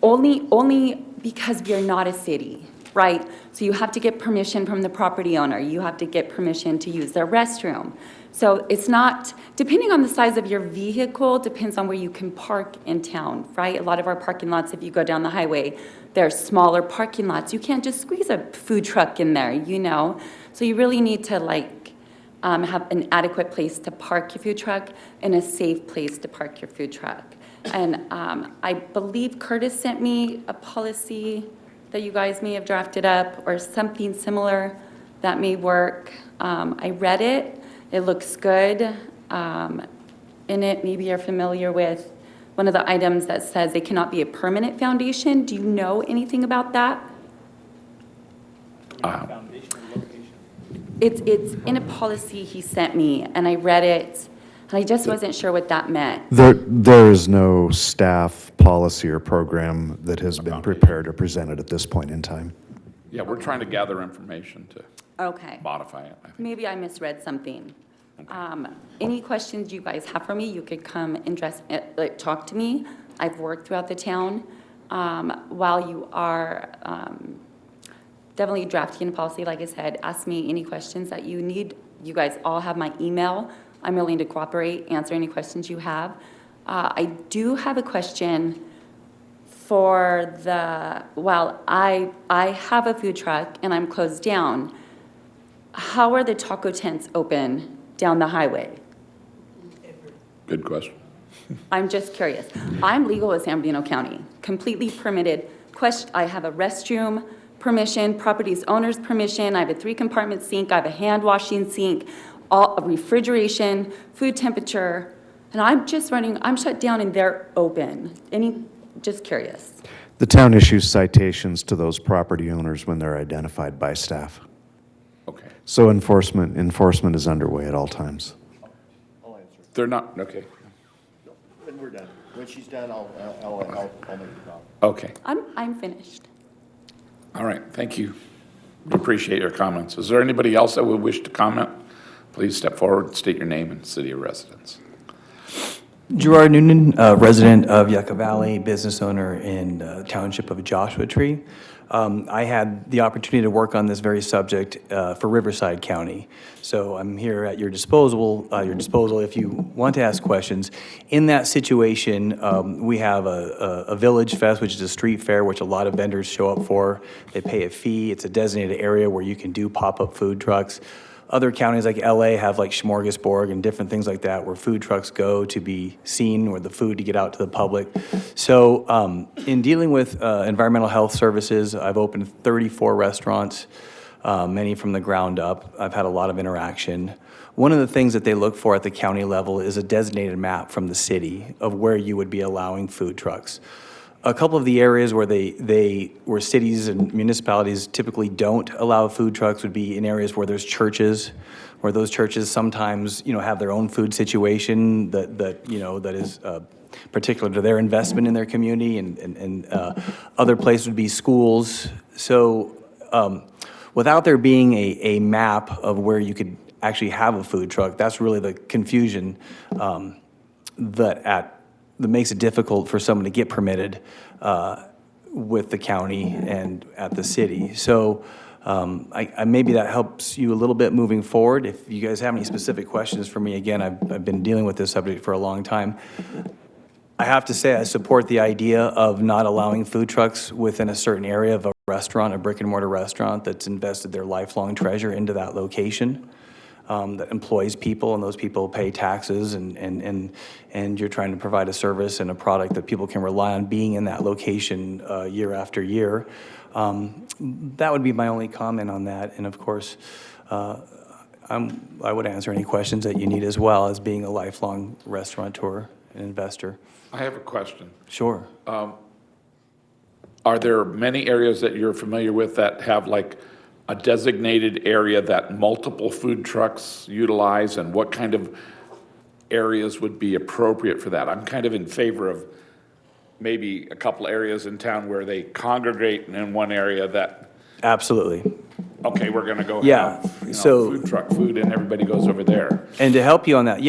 Only because we are not a city, right? So you have to get permission from the property owner. You have to get permission to use their restroom. So it's not, depending on the size of your vehicle, depends on where you can park in town, right? A lot of our parking lots, if you go down the highway, they're smaller parking lots. You can't just squeeze a food truck in there, you know? So you really need to have an adequate place to park your food truck and a safe place to park your food truck. And I believe Curtis sent me a policy that you guys may have drafted up or something similar that may work. I read it. It looks good. In it, maybe you're familiar with one of the items that says they cannot be a permanent foundation. Do you know anything about that? It's in a policy he sent me, and I read it, and I just wasn't sure what that meant. There is no staff policy or program that has been prepared or presented at this point in time. Yeah, we're trying to gather information to Okay. modify it, I think. Maybe I misread something. Any questions you guys have for me, you could come and talk to me. I've worked throughout the town. While you are definitely drafting a policy, like I said, ask me any questions that you need. You guys all have my email. I'm willing to cooperate, answer any questions you have. I do have a question for while I have a food truck and I'm closed down, how are the taco tents open down the highway? Good question. I'm just curious. I'm legal with San Bernardino County, completely permitted. I have a restroom permission, property's owner's permission. I have a 3-compartment sink. I have a hand washing sink, a refrigeration, food temperature, and I'm shut down and they're open. Just curious. The town issues citations to those property owners when they're identified by staff. Okay. So enforcement is underway at all times. I'll answer. They're not, okay. When we're done. When she's done, I'll make a comment. Okay. I'm finished. All right, thank you. We appreciate your comments. Is there anybody else that would wish to comment? Please step forward, state your name and city of residence. Gerard Noonan, resident of Yucca Valley, business owner in the township of Joshua Tree. I had the opportunity to work on this very subject for Riverside County. So I'm here at your disposal if you want to ask questions. In that situation, we have a Village Fest, which is a street fair, which a lot of vendors show up for. They pay a fee. It's a designated area where you can do pop-up food trucks. Other counties like LA have like Smorgasbord and different things like that where food trucks go to be seen or the food to get out to the public. So in dealing with environmental health services, I've opened 34 restaurants, many from the ground up. I've had a lot of interaction. One of the things that they look for at the county level is a designated map from the city of where you would be allowing food trucks. A couple of the areas where where cities and municipalities typically don't allow food trucks would be in areas where there's churches, where those churches sometimes, have their own food situation that is particular to their investment in their community, and other places would be schools. So without there being a map of where you could actually have a food truck, that's really the confusion that makes it difficult for someone to get permitted with the county and at the city. So Maybe that helps you a little bit moving forward. If you guys have any specific questions for me, again, I've been dealing with this subject for a long time. I have to say I support the idea of not allowing food trucks within a certain area of a restaurant, a brick and mortar restaurant that's invested their lifelong treasure into that location, that employs people, and those people pay taxes, and you're trying to provide a service and a product that people can rely on being in that location year after year. That would be my only comment on that. And of course, I would answer any questions that you need as well, as being a lifelong restaurateur and investor. I have a question. Sure. Are there many areas that you're familiar with that have like a designated area that multiple food trucks utilize, and what kind of areas would be appropriate for that? I'm kind of in favor of maybe a couple areas in town where they congregate in one area that, Absolutely. okay, we're going to go Yeah, have so- food truck food, and everybody goes over there. And to help you on that,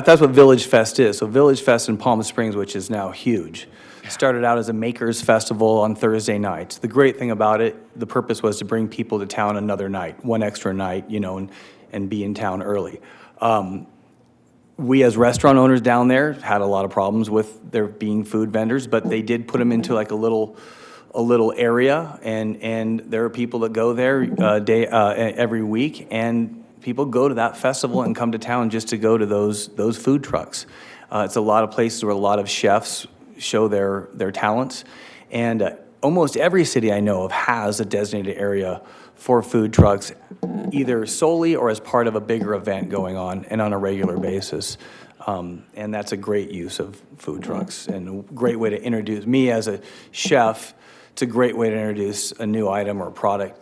that's what Village Fest is. So Village Fest in Palm Springs, which is now huge, started out as a makers festival on Thursday nights. The great thing about it, the purpose was to bring people to town another night, one extra night, and be in town early. We as restaurant owners down there had a lot of problems with there being food vendors, but they did put them into like a little area, and there are people that go there every week, and people go to that festival and come to town just to go to those food trucks. It's a lot of places where a lot of chefs show their talents, and almost every city I know of has a designated area for food trucks, either solely or as part of a bigger event going on and on a regular basis. And that's a great use of food trucks, and a great way to introduce me as a chef. It's a great way to introduce a new item or product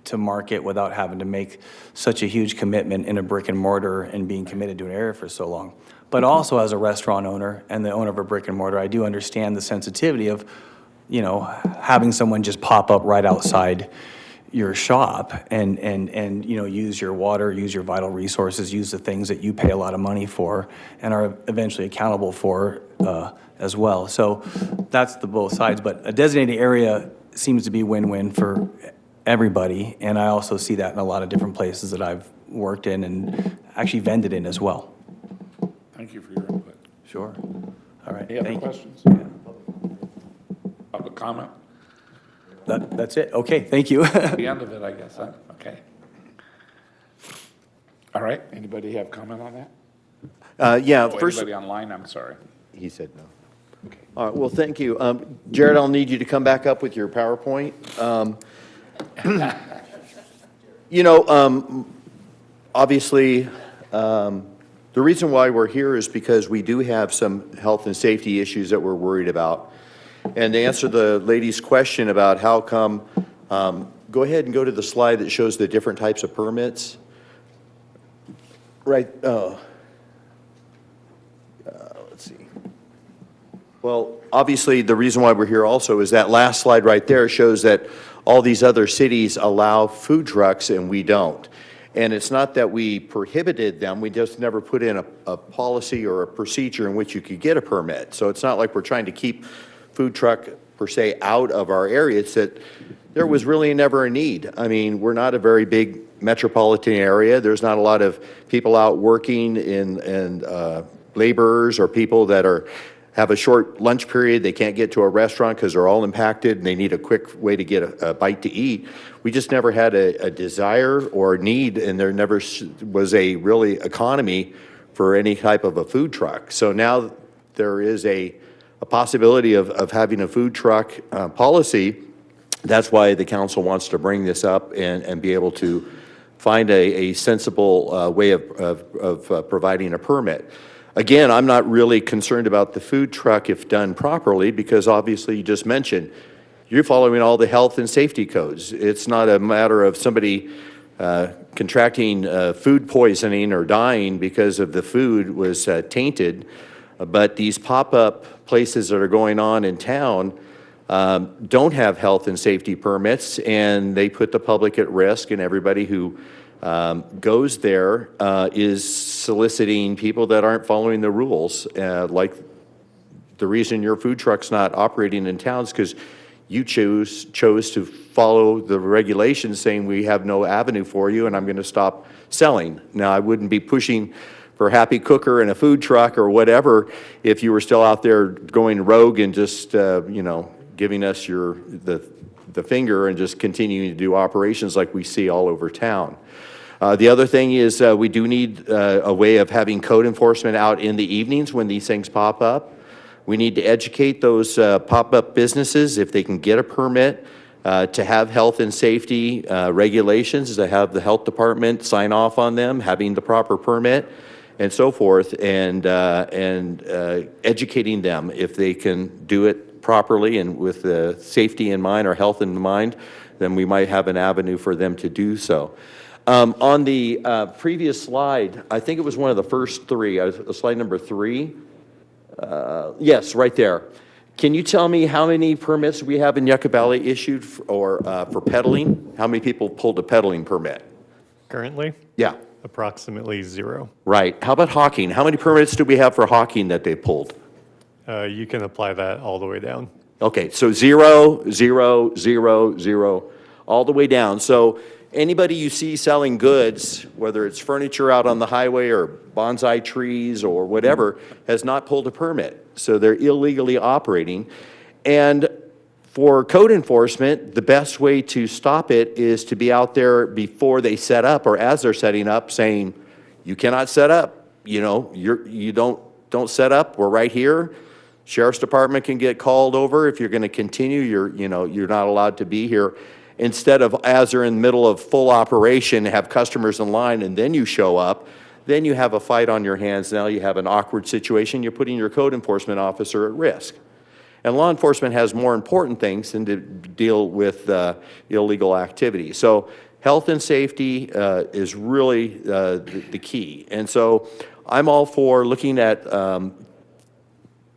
to market without having to make such a huge commitment in a brick and mortar and being committed to an area for so long. But also as a restaurant owner and the owner of a brick and mortar, I do understand the sensitivity of, having someone just pop up right outside your shop and use your water, use your vital resources, use the things that you pay a lot of money for and are eventually accountable for as well. So that's the both sides. But a designated area seems to be win-win for everybody, and I also see that in a lot of different places that I've worked in and actually vended in as well. Thank you for your input. Sure. All right. Any other Thank you. questions? Public comment? That's it. Okay, thank you. The end of it, I guess, huh? Okay. All right, anybody have comment on that? Yeah, Oh, first, anybody online? I'm sorry. he said no. All right, well, thank you. Jared, I'll need you to come back up with your PowerPoint. Obviously, the reason why we're here is because we do have some health and safety issues that we're worried about. And to answer the lady's question about how come, go ahead and go to the slide that shows the different types of permits. Right, let's see. Well, obviously, the reason why we're here also is that last slide right there shows that all these other cities allow food trucks and we don't. And it's not that we prohibited them, we just never put in a policy or a procedure in which you could get a permit. So it's not like we're trying to keep food truck per se out of our area. It's that there was really never a need. I mean, we're not a very big metropolitan area. There's not a lot of people out working and laborers or people that have a short lunch period. They can't get to a restaurant because they're all impacted and they need a quick way to get a bite to eat. We just never had a desire or need, and there never was a really economy for any type of a food truck. So now there is a possibility of having a food truck policy. That's why the council wants to bring this up and be able to find a sensible way of providing a permit. Again, I'm not really concerned about the food truck if done properly, because obviously you just mentioned you're following all the health and safety codes. It's not a matter of somebody contracting food poisoning or dying because of the food was tainted, but these pop-up places that are going on in town don't have health and safety permits, and they put the public at risk, and everybody who goes there is soliciting people that aren't following the rules. Like the reason your food truck's not operating in town is because you chose to follow the regulations saying we have no avenue for you and I'm going to stop selling. Now, I wouldn't be pushing for Happy Cooker and a food truck or whatever if you were still out there going rogue and just, giving us the finger and just continuing to do operations like we see all over town. The other thing is we do need a way of having code enforcement out in the evenings when these things pop up. We need to educate those pop-up businesses if they can get a permit to have health and safety regulations, to have the health department sign off on them, having the proper permit, and so forth, and educating them if they can do it properly and with the safety in mind or health in mind, then we might have an avenue for them to do so. On the previous slide, I think it was one of the first three, slide number 3. Yes, right there. Can you tell me how many permits we have in Yucca Valley issued for peddling? How many people pulled a peddling permit? Currently? Yeah. Approximately 0. Right. How about hawking? How many permits do we have for hawking that they pulled? You can apply that all the way down. Okay, so 0, 0, 0, 0, all the way down. So anybody you see selling goods, whether it's furniture out on the highway or bonsai trees or whatever, has not pulled a permit. So they're illegally operating. And for code enforcement, the best way to stop it is to be out there before they set up or as they're setting up saying, you cannot set up, you don't set up, we're right here. Sheriff's Department can get called over if you're going to continue, you're not allowed to be here. Instead of as they're in the middle of full operation, have customers in line and then you show up, then you have a fight on your hands. Now you have an awkward situation. You're putting your code enforcement officer at risk. And law enforcement has more important things than to deal with illegal activity. So health and safety is really the key. And so I'm all for looking at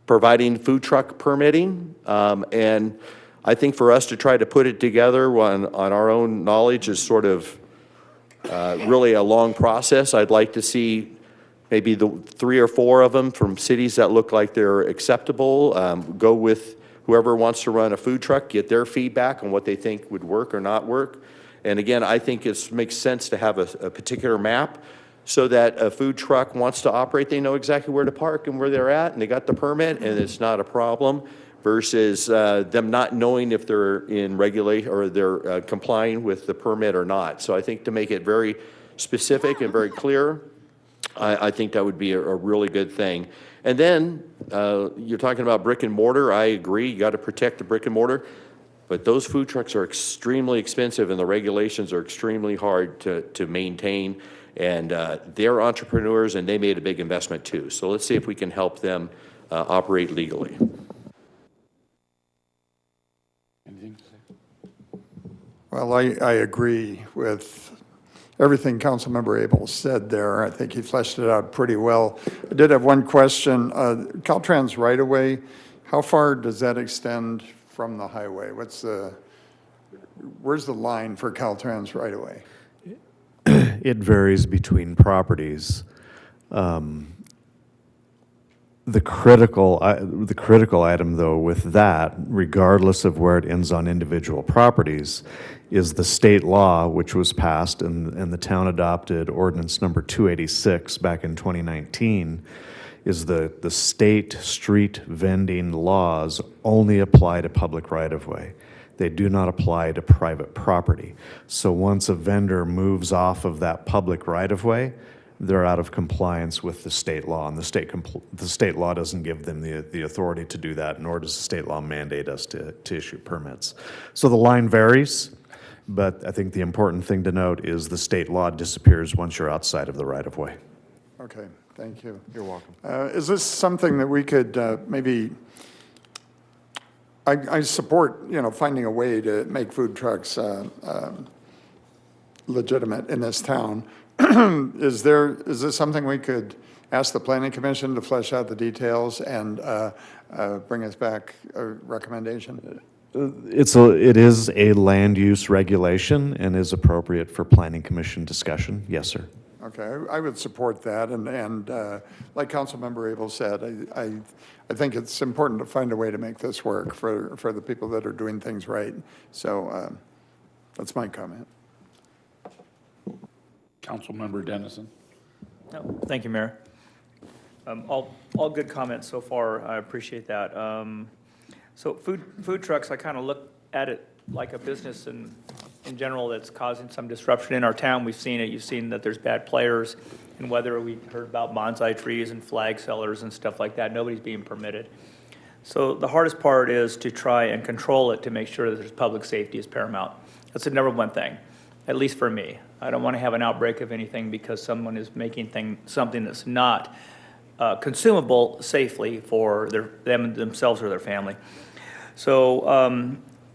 providing food truck permitting. And I think for us to try to put it together on our own knowledge is sort of really a long process. I'd like to see maybe the 3 or 4 of them from cities that look like they're acceptable. Go with whoever wants to run a food truck, get their feedback on what they think would work or not work. And again, I think it makes sense to have a particular map so that a food truck wants to operate, they know exactly where to park and where they're at, and they got the permit, and it's not a problem, versus them not knowing if they're in regulate or they're complying with the permit or not. So I think to make it very specific and very clear, I think that would be a really good thing. And then you're talking about brick and mortar. I agree, you got to protect the brick and mortar, but those food trucks are extremely expensive and the regulations are extremely hard to maintain. And they're entrepreneurs and they made a big investment too. So let's see if we can help them operate legally. Well, I agree with everything Councilmember Abel said there. I think he fleshed it out pretty well. I did have one question. Caltrans right-of-way, how far does that extend from the highway? Where's the line for Caltrans right-of-way? It varies between properties. The critical item, though, with that, regardless of where it ends on individual properties, is the state law, which was passed, and the town adopted ordinance number 286 back in 2019, is the state street vending laws only apply to public right-of-way. They do not apply to private property. So once a vendor moves off of that public right-of-way, they're out of compliance with the state law, and the state law doesn't give them the authority to do that, nor does the state law mandate us to issue permits. So the line varies, but I think the important thing to note is the state law disappears once you're outside of the right-of-way. Okay, thank you. You're welcome. Is this something that we could maybe, I support, finding a way to make food trucks legitimate in this town. Is this something we could ask the Planning Commission to flesh out the details and bring us back a recommendation? It is a land use regulation and is appropriate for Planning Commission discussion. Yes, sir. Okay, I would support that, and like Councilmember Abel said, I think it's important to find a way to make this work for the people that are doing things right. So that's my comment. Councilmember Dennison. No, thank you, Mayor. All good comments so far. I appreciate that. So food trucks, I kind of look at it like a business in general that's causing some disruption in our town. We've seen it. You've seen that there's bad players, and whether we heard about bonsai trees and flag sellers and stuff like that, nobody's being permitted. So the hardest part is to try and control it to make sure that there's public safety is paramount. That's the number one thing, at least for me. I don't want to have an outbreak of anything because someone is making something that's not consumable safely for themselves or their family. So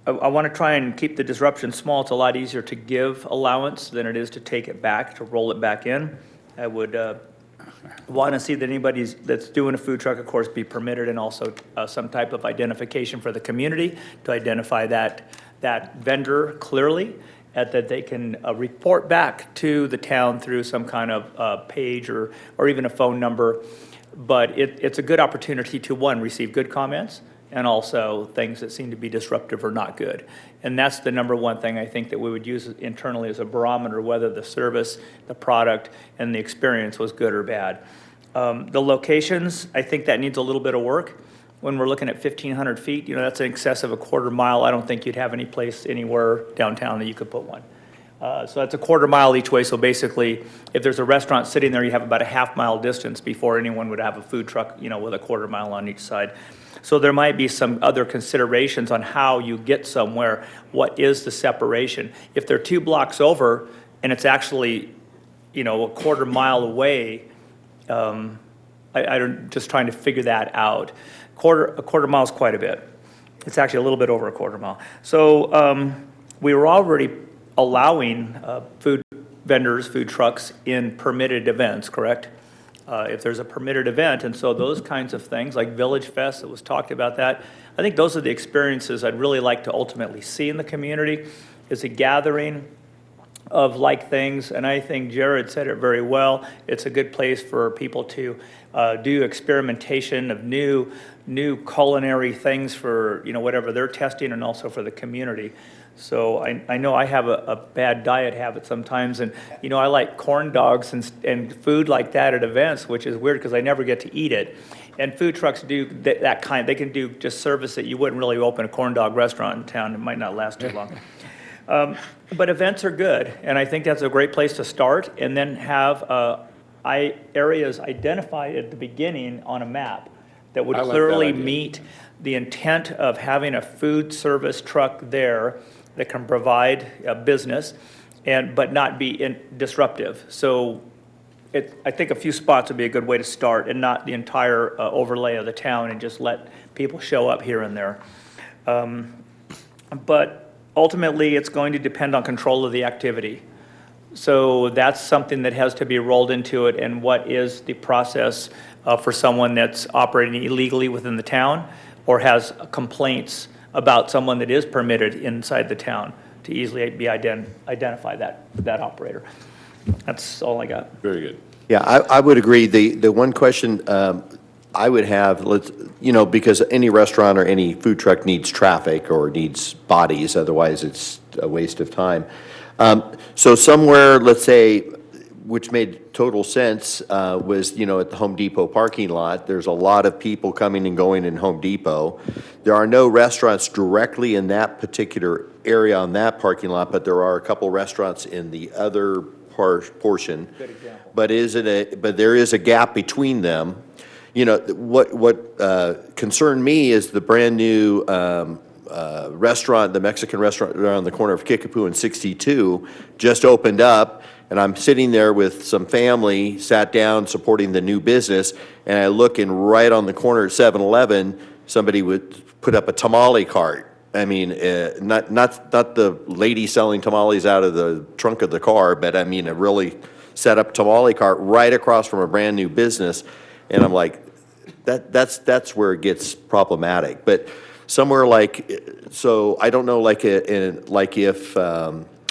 I want to try and keep the disruption small. It's a lot easier to give allowance than it is to take it back, to roll it back in. I would want to see that anybody that's doing a food truck, of course, be permitted, and also some type of identification for the community to identify that vendor clearly, and that they can report back to the town through some kind of page or even a phone number. But it's a good opportunity to, one, receive good comments, and also things that seem to be disruptive or not good. And that's the number one thing I think that we would use internally as a barometer, whether the service, the product, and the experience was good or bad. The locations, I think that needs a little bit of work. When we're looking at 1,500 feet, that's in excess of a quarter mile. I don't think you'd have any place anywhere downtown that you could put one. So that's a quarter mile each way. So basically, if there's a restaurant sitting there, you have about a half-mile distance before anyone would have a food truck, with a quarter mile on each side. So there might be some other considerations on how you get somewhere. What is the separation? If they're 2 blocks over and it's actually, a quarter mile away, I'm just trying to figure that out. A quarter mile is quite a bit. It's actually a little bit over a quarter mile. So we were already allowing food vendors, food trucks in permitted events, correct? If there's a permitted event, and so those kinds of things, like Village Fest, that was talked about that, I think those are the experiences I'd really like to ultimately see in the community, is a gathering of like things, and I think Jared said it very well. It's a good place for people to do experimentation of new culinary things for, whatever they're testing, and also for the community. So I know I have a bad diet habit sometimes, and I like corn dogs and food like that at events, which is weird because I never get to eat it. And food trucks do that kind. They can do just service that you wouldn't really open a corn dog restaurant in town. It might not last too long. But events are good, and I think that's a great place to start, and then have areas identified at the beginning on a map that would clearly meet the intent of having a food service truck there that can provide a business, but not be disruptive. So I think a few spots would be a good way to start, and not the entire overlay of the town, and just let people show up here and there. But ultimately, it's going to depend on control of the activity. So that's something that has to be rolled into it, and what is the process for someone that's operating illegally within the town or has complaints about someone that is permitted inside the town, to easily be identify that operator. That's all I got. Very good. Yeah, I would agree. The one question I would have, because any restaurant or any food truck needs traffic or needs bodies, otherwise it's a waste of time. So somewhere, let's say, which made total sense, was, at the Home Depot parking lot. There's a lot of people coming and going in Home Depot. There are no restaurants directly in that particular area on that parking lot, but there are a couple restaurants in the other portion. Good example. But there is a gap between them. What concerned me is the brand-new restaurant, the Mexican restaurant around the corner of Kickapoo and 62, just opened up, and I'm sitting there with some family, sat down supporting the new business, and I look, and right on the corner at 7-Eleven, somebody would put up a tamale cart. I mean, not the lady selling tamales out of the trunk of the car, but I mean a really set up tamale cart right across from a brand new business, and I'm like, that's where it gets problematic. But somewhere like, so I don't know, like if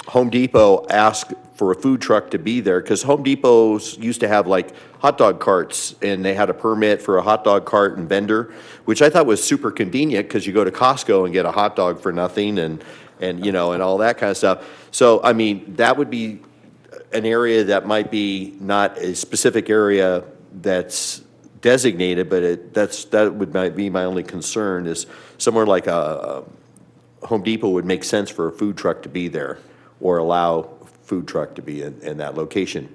Home Depot asked for a food truck to be there, because Home Depots used to have like hot dog carts, and they had a permit for a hot dog cart and vendor, which I thought was super convenient, because you go to Costco and get a hot dog for nothing, and and all that kind of stuff. So, I mean, that would be an area that might be not a specific area that's designated, but might be my only concern, is somewhere like a Home Depot would make sense for a food truck to be there, or allow food truck to be in that location.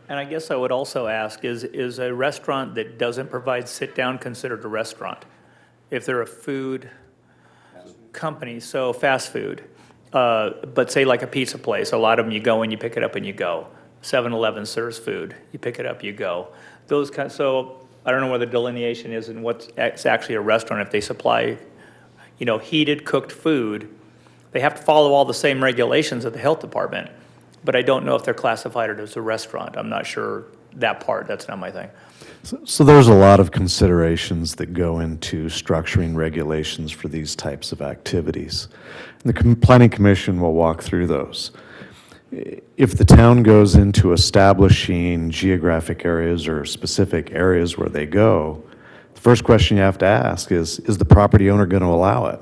And I guess I would also ask, is a restaurant that doesn't provide sit-down considered a restaurant? If they're a food company, so fast food, but say like a pizza place, a lot of them you go and you pick it up and you go. 7-Eleven serves food, you pick it up, you go. Those kind, so I don't know where the delineation is and what's actually a restaurant. If they supply, heated, cooked food, they have to follow all the same regulations of the health department, but I don't know if they're classified as a restaurant. I'm not sure that part, that's not my thing. So there's a lot of considerations that go into structuring regulations for these types of activities. And the Planning Commission will walk through those. If the town goes into establishing geographic areas or specific areas where they go, the first question you have to ask is the property owner going to allow it?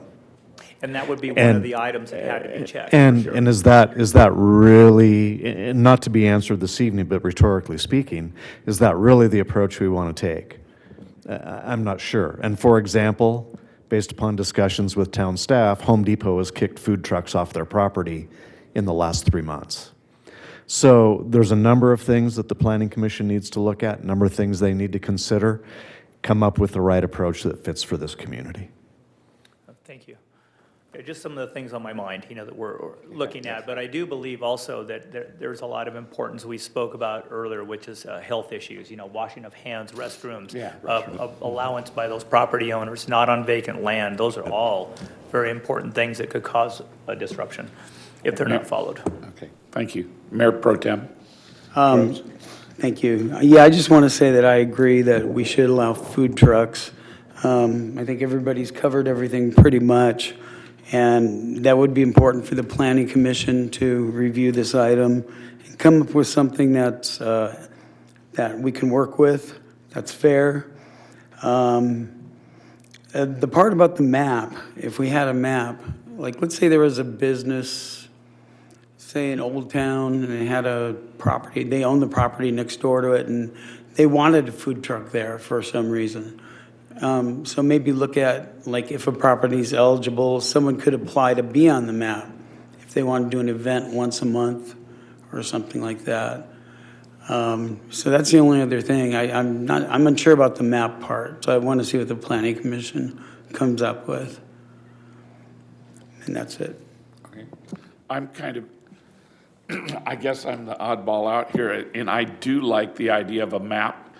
And that would be one of the items that had to be checked. And is that really, and not to be answered this evening, but rhetorically speaking, is that really the approach we want to take? I'm not sure. And for example, based upon discussions with town staff, Home Depot has kicked food trucks off their property in the last 3 months. So there's a number of things that the Planning Commission needs to look at, a number of things they need to consider, come up with the right approach that fits for this community. Thank you. Just some of the things on my mind, that we're looking at, but I do believe also that there's a lot of importance we spoke about earlier, which is health issues, washing of hands, restrooms, allowance by those property owners, not on vacant land. Those are all very important things that could cause a disruption if they're not followed. Okay, thank you. Mayor Pro Tem. Thank you. Yeah, I just want to say that I agree that we should allow food trucks. I think everybody's covered everything pretty much. And that would be important for the Planning Commission to review this item and come up with something that's, that we can work with, that's fair. The part about the map, if we had a map, like let's say there was a business, say in Old Town, and they had a property, they own the property next door to it, and they wanted a food truck there for some reason. So maybe look at, like, if a property is eligible, someone could apply to be on the map if they want to do an event once a month or something like that. So that's the only other thing. I'm unsure about the map part, so I want to see what the Planning Commission comes up with. And that's it. Okay. I'm kind of, I guess I'm the oddball out here, and I do like the idea of a map.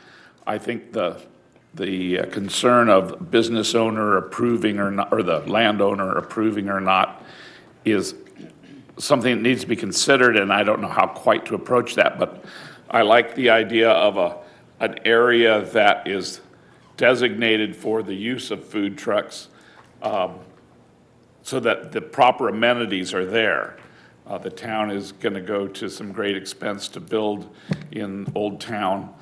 I think the concern of business owner approving or not, or the landowner approving or not, is something that needs to be considered, and I don't know how quite to approach that, but I like the idea of an area that is designated for the use of food trucks, so that the proper amenities are there. The town is going to go to some great expense to build in Old Town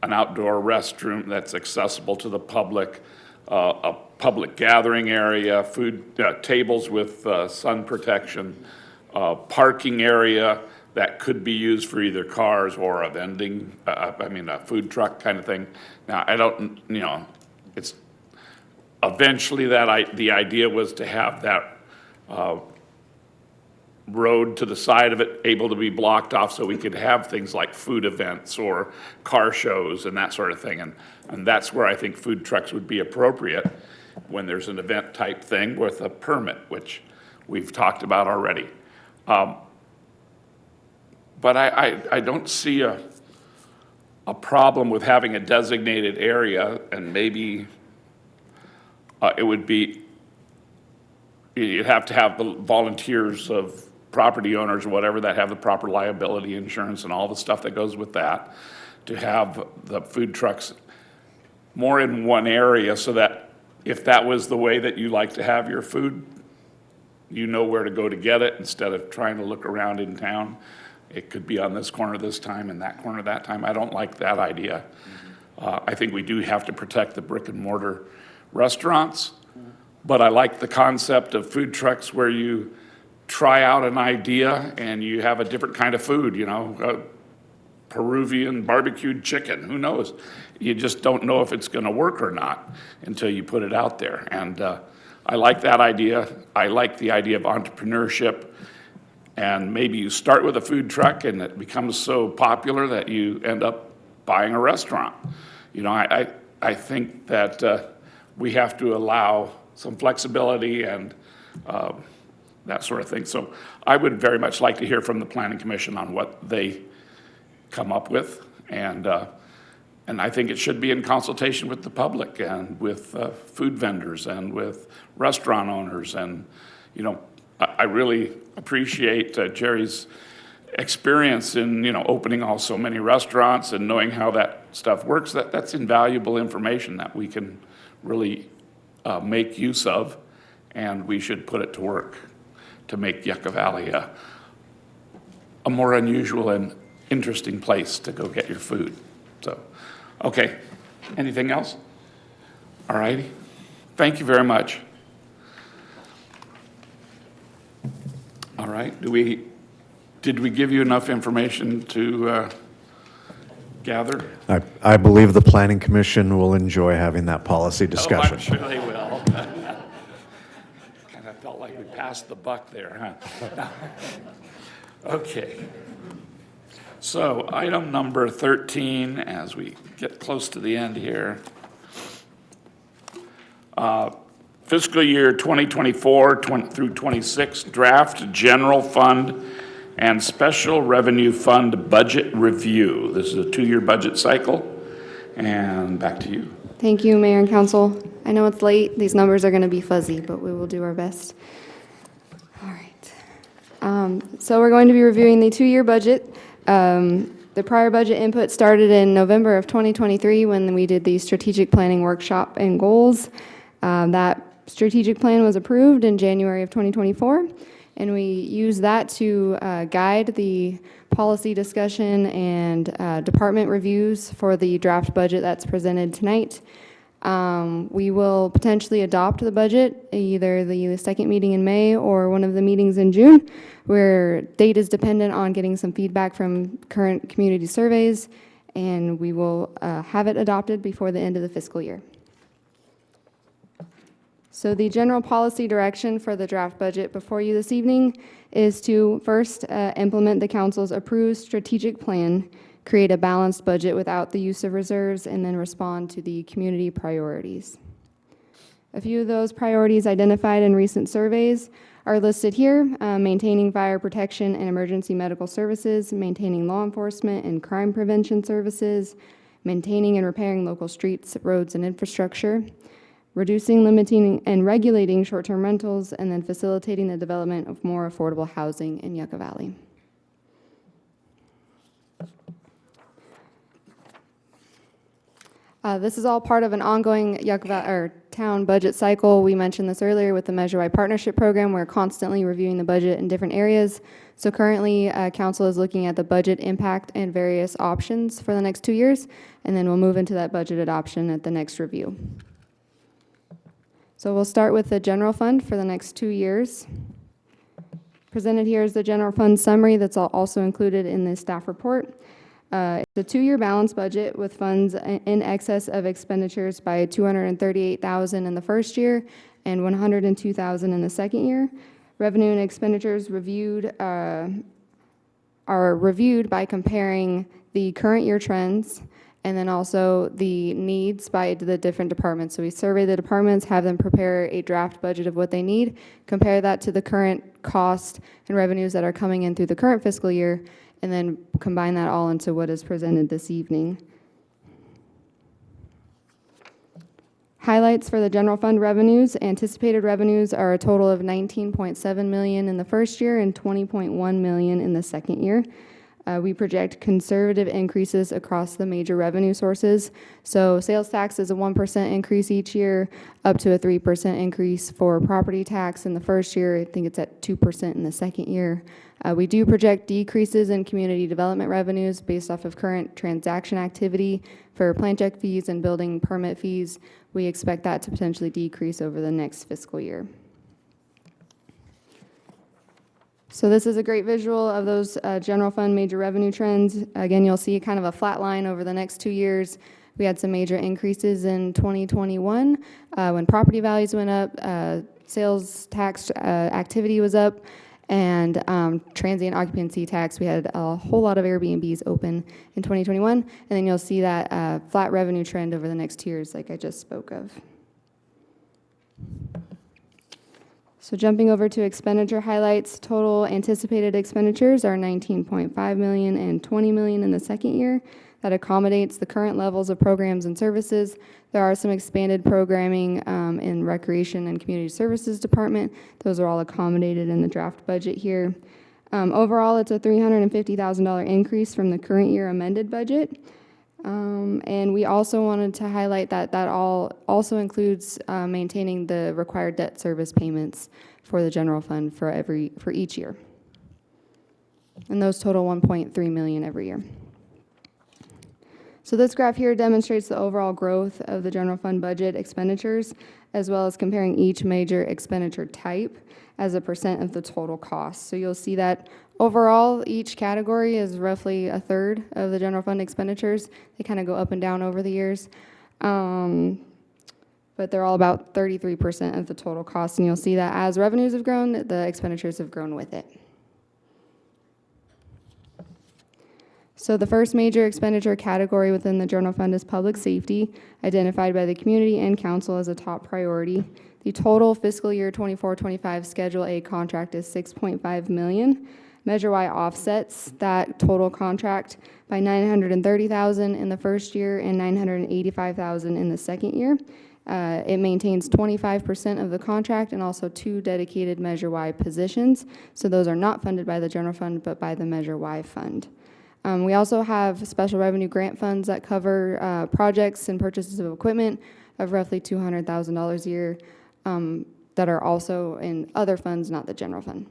an outdoor restroom that's accessible to the public, a public gathering area, food tables with sun protection, parking area that could be used for either cars or a vending, a food truck kind of thing. Now, I don't, it's eventually the idea was to have that road to the side of it able to be blocked off so we could have things like food events or car shows and that sort of thing. And that's where I think food trucks would be appropriate, when there's an event type thing with a permit, which we've talked about already. But I don't see a problem with having a designated area, and maybe it would be, you'd have to have the volunteers of property owners or whatever that have the proper liability insurance and all the stuff that goes with that, to have the food trucks more in one area, so that if that was the way that you like to have your food you know where to go to get it instead of trying to look around in town. It could be on this corner this time and that corner that time. I don't like that idea. I think we do have to protect the brick and mortar restaurants, but I like the concept of food trucks where you try out an idea and you have a different kind of food, you know, Peruvian barbecued chicken, who knows? You just don't know if it's gonna work or not until you put it out there. And I like that idea. I like the idea of entrepreneurship. And maybe you start with a food truck and it becomes so popular that you end up buying a restaurant. You know, I think that we have to allow some flexibility and that sort of thing. So I would very much like to hear from the Planning Commission on what they come up with. And I think it should be in consultation with the public and with food vendors and with restaurant owners. And, you know, I really appreciate Jerry's experience in, you know, opening so many restaurants and knowing how that stuff works. That's invaluable information that we can really make use of, and we should put it to work to make Yucca Valley a more unusual and interesting place to go get your food. So, okay, anything else? All righty, thank you very much. All right, did we give you enough information to gather? I believe the Planning Commission will enjoy having that policy discussion. Oh, I'm sure they will. Kind of felt like we passed the buck there, huh? Okay. So item number 13, as we get close to the end here. Fiscal year 2024 through 26 draft general fund and special revenue fund budget review. This is a 2-year budget cycle. And back to you. Thank you, Mayor and Council. I know it's late. These numbers are going to be fuzzy, but we will do our best. All right. So we're going to be reviewing the 2-year budget. The prior budget input started in November of 2023 when we did the strategic planning workshop and goals. That strategic plan was approved in January of 2024, and we used that to guide the policy discussion and department reviews for the draft budget that's presented tonight. We will potentially adopt the budget either the second meeting in May or one of the meetings in June, where date is dependent on getting some feedback from current community surveys, and we will have it adopted before the end of the fiscal year. So the general policy direction for the draft budget before you this evening is to first implement the council's approved strategic plan, create a balanced budget without the use of reserves, and then respond to the community priorities. A few of those priorities identified in recent surveys are listed here: maintaining fire protection and emergency medical services, maintaining law enforcement and crime prevention services, maintaining and repairing local streets, roads, and infrastructure, reducing, limiting, and regulating short-term rentals, and then facilitating the development of more affordable housing in Yucca Valley. This is all part of an ongoing Yucca Valley town budget cycle. We mentioned this earlier with the Measure Y Partnership Program. We're constantly reviewing the budget in different areas. So currently, Council is looking at the budget impact and various options for the next 2 years, and then we'll move into that budget adoption at the next review. So we'll start with the general fund for the next 2 years. Presented here is the general fund summary that's also included in the staff report. It's a 2-year balanced budget with funds in excess of expenditures by $238,000 in the first year and $102,000 in the second year. Revenue and expenditures are reviewed by comparing the current year trends and then also the needs by the different departments. So we survey the departments, have them prepare a draft budget of what they need, compare that to the current cost and revenues that are coming in through the current fiscal year, and then combine that all into what is presented this evening. Highlights for the general fund revenues. Anticipated revenues are a total of $19.7 million in the first year and $20.1 million in the second year. We project conservative increases across the major revenue sources. So sales tax is a 1% increase each year, up to a 3% increase for property tax in the first year. I think it's at 2% in the second year. We do project decreases in community development revenues based off of current transaction activity for plant check fees and building permit fees. We expect that to potentially decrease over the next fiscal year. So this is a great visual of those general fund major revenue trends. Again, you'll see kind of a flat line over the next 2 years. We had some major increases in 2021 when property values went up, sales tax activity was up, and transient occupancy tax. We had a whole lot of Airbnbs open in 2021, and then you'll see that flat revenue trend over the next 2 years like I just spoke of. So jumping over to expenditure highlights, total anticipated expenditures are $19.5 million and $20 million in the second year. That accommodates the current levels of programs and services. There are some expanded programming in Recreation and Community Services Department. Those are all accommodated in the draft budget here. Overall, it's a $350,000 increase from the current year amended budget. And we also wanted to highlight that that also includes maintaining the required debt service payments for the general fund for each year. And those total $1.3 million every year. So this graph here demonstrates the overall growth of the general fund budget expenditures, as well as comparing each major expenditure type as a percent of the total cost. So you'll see that overall, each category is roughly a third of the general fund expenditures. They kind of go up and down over the years. But they're all about 33% of the total cost. And you'll see that as revenues have grown, the expenditures have grown with it. So the first major expenditure category within the general fund is public safety, identified by the community and council as a top priority. The total fiscal year 24-25 Schedule A contract is $6.5 million. Measure Y offsets that total contract by $930,000 in the first year and $985,000 in the second year. It maintains 25% of the contract and also 2 dedicated Measure Y positions. So those are not funded by the general fund, but by the Measure Y fund. We also have special revenue grant funds that cover projects and purchases of equipment of roughly $200,000 a year that are also in other funds, not the general fund.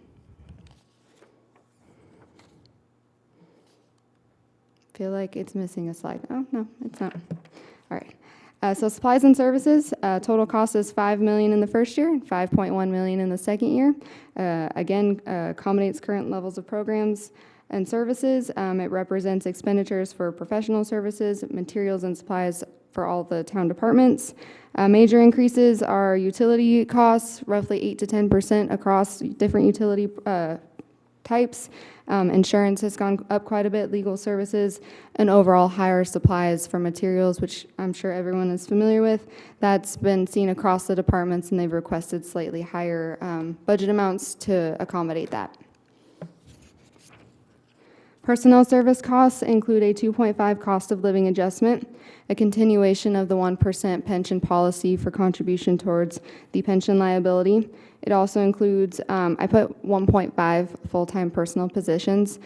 Feel like it's missing a slide. Oh, no, it's not. All right. So supplies and services, total cost is $5 million in the first year, $5.1 million in the second year. Again, accommodates current levels of programs and services. It represents expenditures for professional services, materials and supplies for all the town departments. Major increases are utility costs, roughly 8 to 10% across different utility types. Insurance has gone up quite a bit, legal services, and overall higher supplies for materials, which I'm sure everyone is familiar with. That's been seen across the departments, and they've requested slightly higher budget amounts to accommodate that. Personnel service costs include a 2.5 cost of living adjustment, a continuation of the 1% pension policy for contribution towards the pension liability. It also includes, I put 1.5 full-time personal positions.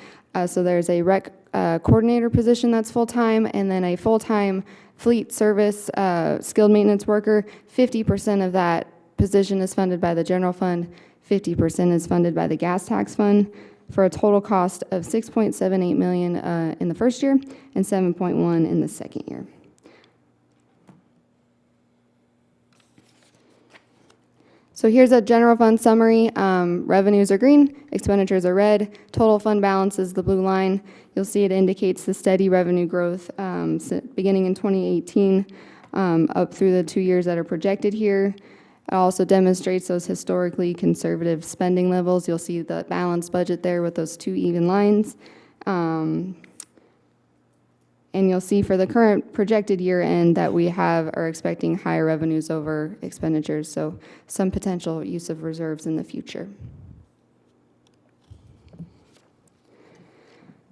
So there's a rec coordinator position that's full-time, and then a full-time fleet service skilled maintenance worker. 50% of that position is funded by the general fund, 50% is funded by the gas tax fund, for a total cost of $6.78 million in the first year and $7.1 million in the second year. So here's a general fund summary. Revenues are green, expenditures are red, total fund balance is the blue line. You'll see it indicates the steady revenue growth beginning in 2018 up through the 2 years that are projected here. It also demonstrates those historically conservative spending levels. You'll see the balanced budget there with those 2 even lines. And you'll see for the current projected year end that we are expecting higher revenues over expenditures, so some potential use of reserves in the future.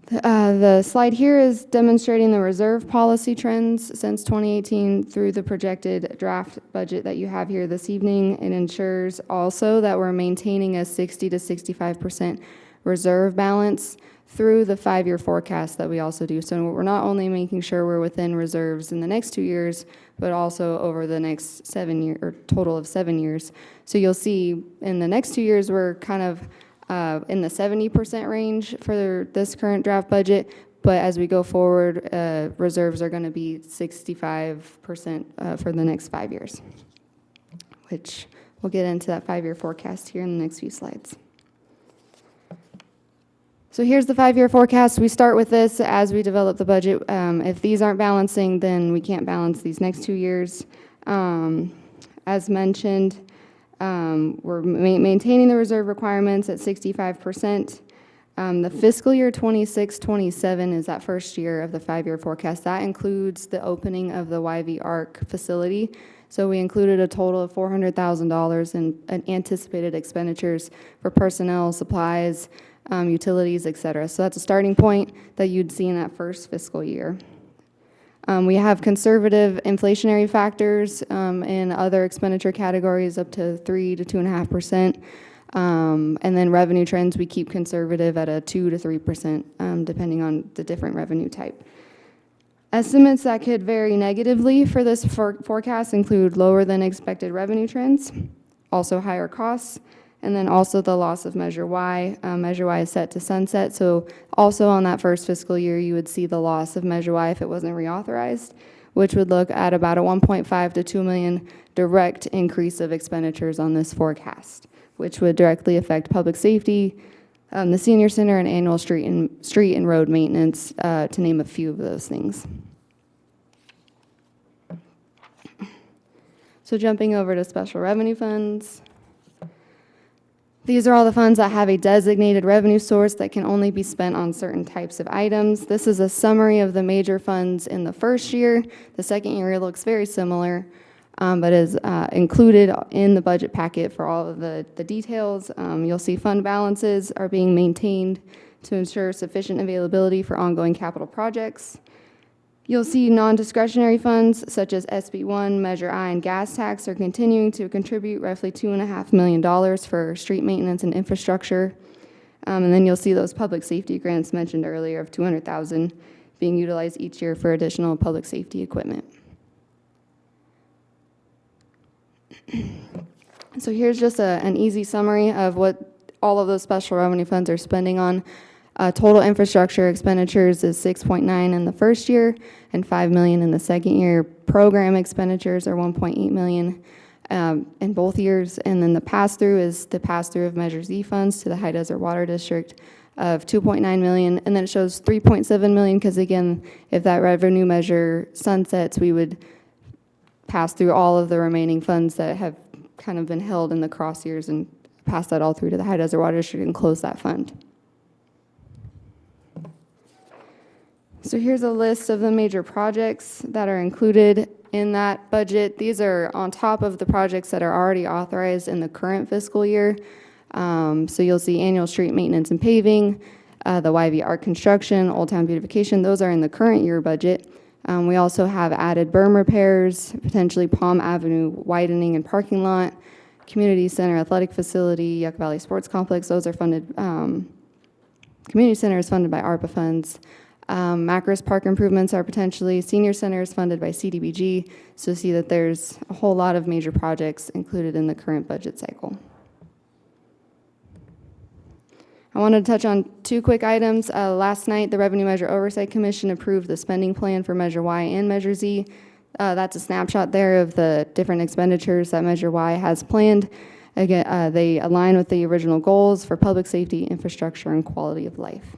The slide here is demonstrating the reserve policy trends since 2018 through the projected draft budget that you have here this evening. It ensures also that we're maintaining a 60 to 65% reserve balance through the 5-year forecast that we also do. So we're not only making sure we're within reserves in the next 2 years, but also over the next 7 year, or total of 7 years. So you'll see in the next 2 years, we're kind of in the 70% range for this current draft budget. But as we go forward, reserves are going to be 65% for the next 5 years, which we'll get into that 5-year forecast here in the next few slides. So here's the 5-year forecast. We start with this as we develop the budget. If these aren't balancing, then we can't balance these next 2 years. As mentioned, we're maintaining the reserve requirements at 65%. The fiscal year 26-27 is that first year of the 5-year forecast. That includes the opening of the YV ARC facility. So we included a total of $400,000 in anticipated expenditures for personnel, supplies, utilities, et cetera. So that's a starting point that you'd see in that first fiscal year. We have conservative inflationary factors in other expenditure categories up to 3 to 2.5%. And then revenue trends, we keep conservative at a 2 to 3%, depending on the different revenue type. Estimates that could vary negatively for this forecast include lower than expected revenue trends, also higher costs, and then also the loss of Measure Y. Measure Y is set to sunset, so also on that first fiscal year, you would see the loss of Measure Y if it wasn't reauthorized, which would look at about a 1.5 to 2 million direct increase of expenditures on this forecast, which would directly affect public safety, the senior center, and annual street and road maintenance, to name a few of those things. So jumping over to special revenue funds. These are all the funds that have a designated revenue source that can only be spent on certain types of items. This is a summary of the major funds in the first year. The second year looks very similar, but is included in the budget packet for all of the details. You'll see fund balances are being maintained to ensure sufficient availability for ongoing capital projects. You'll see non-discretionary funds such as SB1, Measure I, and gas tax are continuing to contribute roughly $2.5 million for street maintenance and infrastructure. And then you'll see those public safety grants mentioned earlier of $200,000 being utilized each year for additional public safety equipment. So here's just an easy summary of what all of those special revenue funds are spending on. Total infrastructure expenditures is 6.9 in the first year and 5 million in the second year. Program expenditures are 1.8 million in both years, and then the pass-through is the pass-through of Measure Z funds to the High Desert Water District of 2.9 million, and then it shows 3.7 million because again, if that revenue measure sunsets, we would pass through all of the remaining funds that have kind of been held in the cross years and pass that all through to the High Desert Water District and close that fund. So here's a list of the major projects that are included in that budget. These are on top of the projects that are already authorized in the current fiscal year. So you'll see annual street maintenance and paving, the YV ARC construction, Old Town beautification. Those are in the current year budget. We also have added berm repairs, potentially Palm Avenue widening and parking lot, community center athletic facility, Yucca Valley Sports Complex. Those are funded, community center is funded by ARPA funds. Macris Park improvements are potentially, senior center is funded by CDBG, so see that there's a whole lot of major projects included in the current budget cycle. I wanted to touch on two quick items. Last night, the Revenue Measure Oversight Commission approved the spending plan for Measure Y and Measure Z. That's a snapshot there of the different expenditures that Measure Y has planned. Again, they align with the original goals for public safety, infrastructure, and quality of life.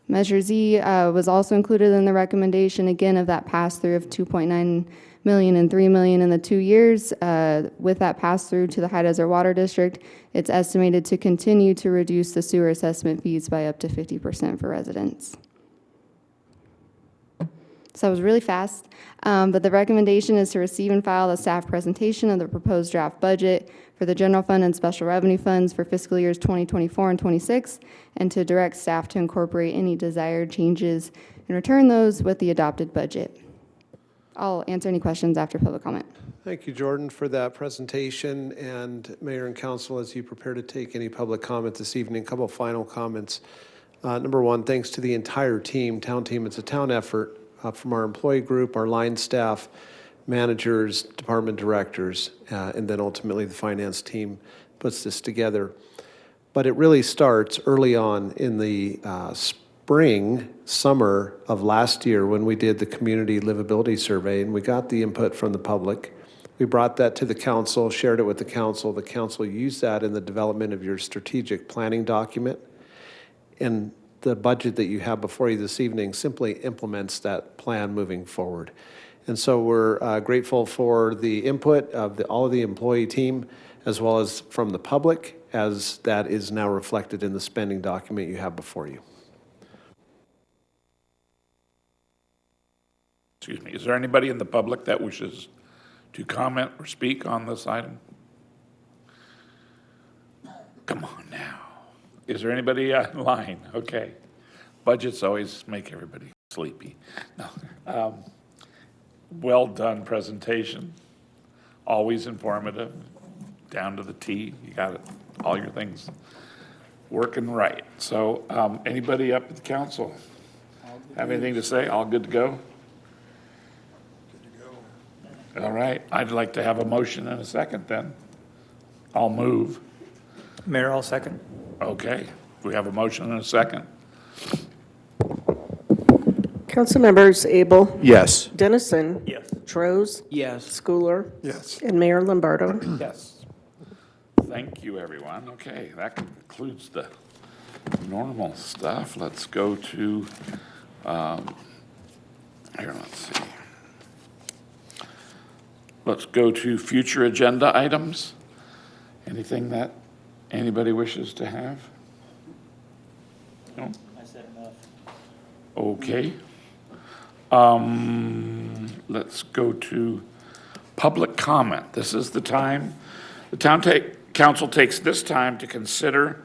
Measure Z was also included in the recommendation, again, of that pass-through of 2.9 million and 3 million in the 2 years. With that pass-through to the High Desert Water District, it's estimated to continue to reduce the sewer assessment fees by up to 50% for residents. So that was really fast, but the recommendation is to receive and file the staff presentation of the proposed draft budget for the general fund and special revenue funds for fiscal years 2024 and 26, and to direct staff to incorporate any desired changes and return those with the adopted budget. I'll answer any questions after public comment. Thank you, Jordan, for that presentation. And Mayor and Council, as you prepare to take any public comment this evening, a couple of final comments. Number one, thanks to the entire team, town team. It's a town effort from our employee group, our line staff, managers, department directors, and then ultimately the finance team puts this together. But it really starts early on in the summer of last year when we did the community livability survey, and we got the input from the public. We brought that to the council, shared it with the council. The council used that in the development of your strategic planning document. And the budget that you have before you this evening simply implements that plan moving forward. And so we're grateful for the input of all of the employee team, as well as from the public, as that is now reflected in the spending document you have before you. Excuse me, is there anybody in the public that wishes to comment or speak on this item? Come on now. Is there anybody online? Okay. Budgets always make everybody sleepy. No. Well done presentation. Always informative, down to the T. You got it, all your things working right. So anybody up at the council have anything to say? All good to go? All right, I'd like to have a motion and a second then. I'll move. Mayor, I'll second. Okay, we have a motion and a second. Council members Abel. Yes. Dennison. Yes. Troz. Yes. Schooler. Yes. And Mayor Lombardo. Yes. Thank you, everyone. Okay, that concludes the normal stuff. Let's go to, here, let's see. Let's go to future agenda items. Anything that anybody wishes to have? No? I said enough. Okay. Let's go to public comment. This is the time. The council takes this time to consider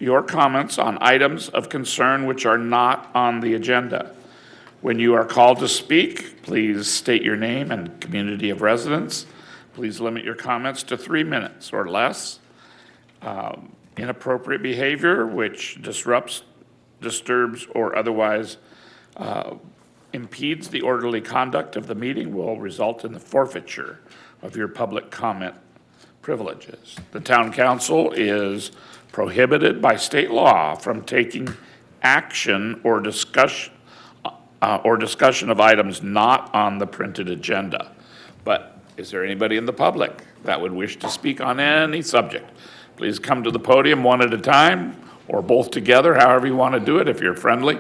your comments on items of concern which are not on the agenda. When you are called to speak, please state your name and community of residence. Please limit your comments to 3 minutes or less. Inappropriate behavior which disrupts, disturbs, or otherwise impedes the orderly conduct of the meeting will result in the forfeiture of your public comment privileges. The town council is prohibited by state law from taking action or discussion of items not on the printed agenda. But is there anybody in the public that would wish to speak on any subject? Please come to the podium one at a time or both together, however you want to do it if you're friendly.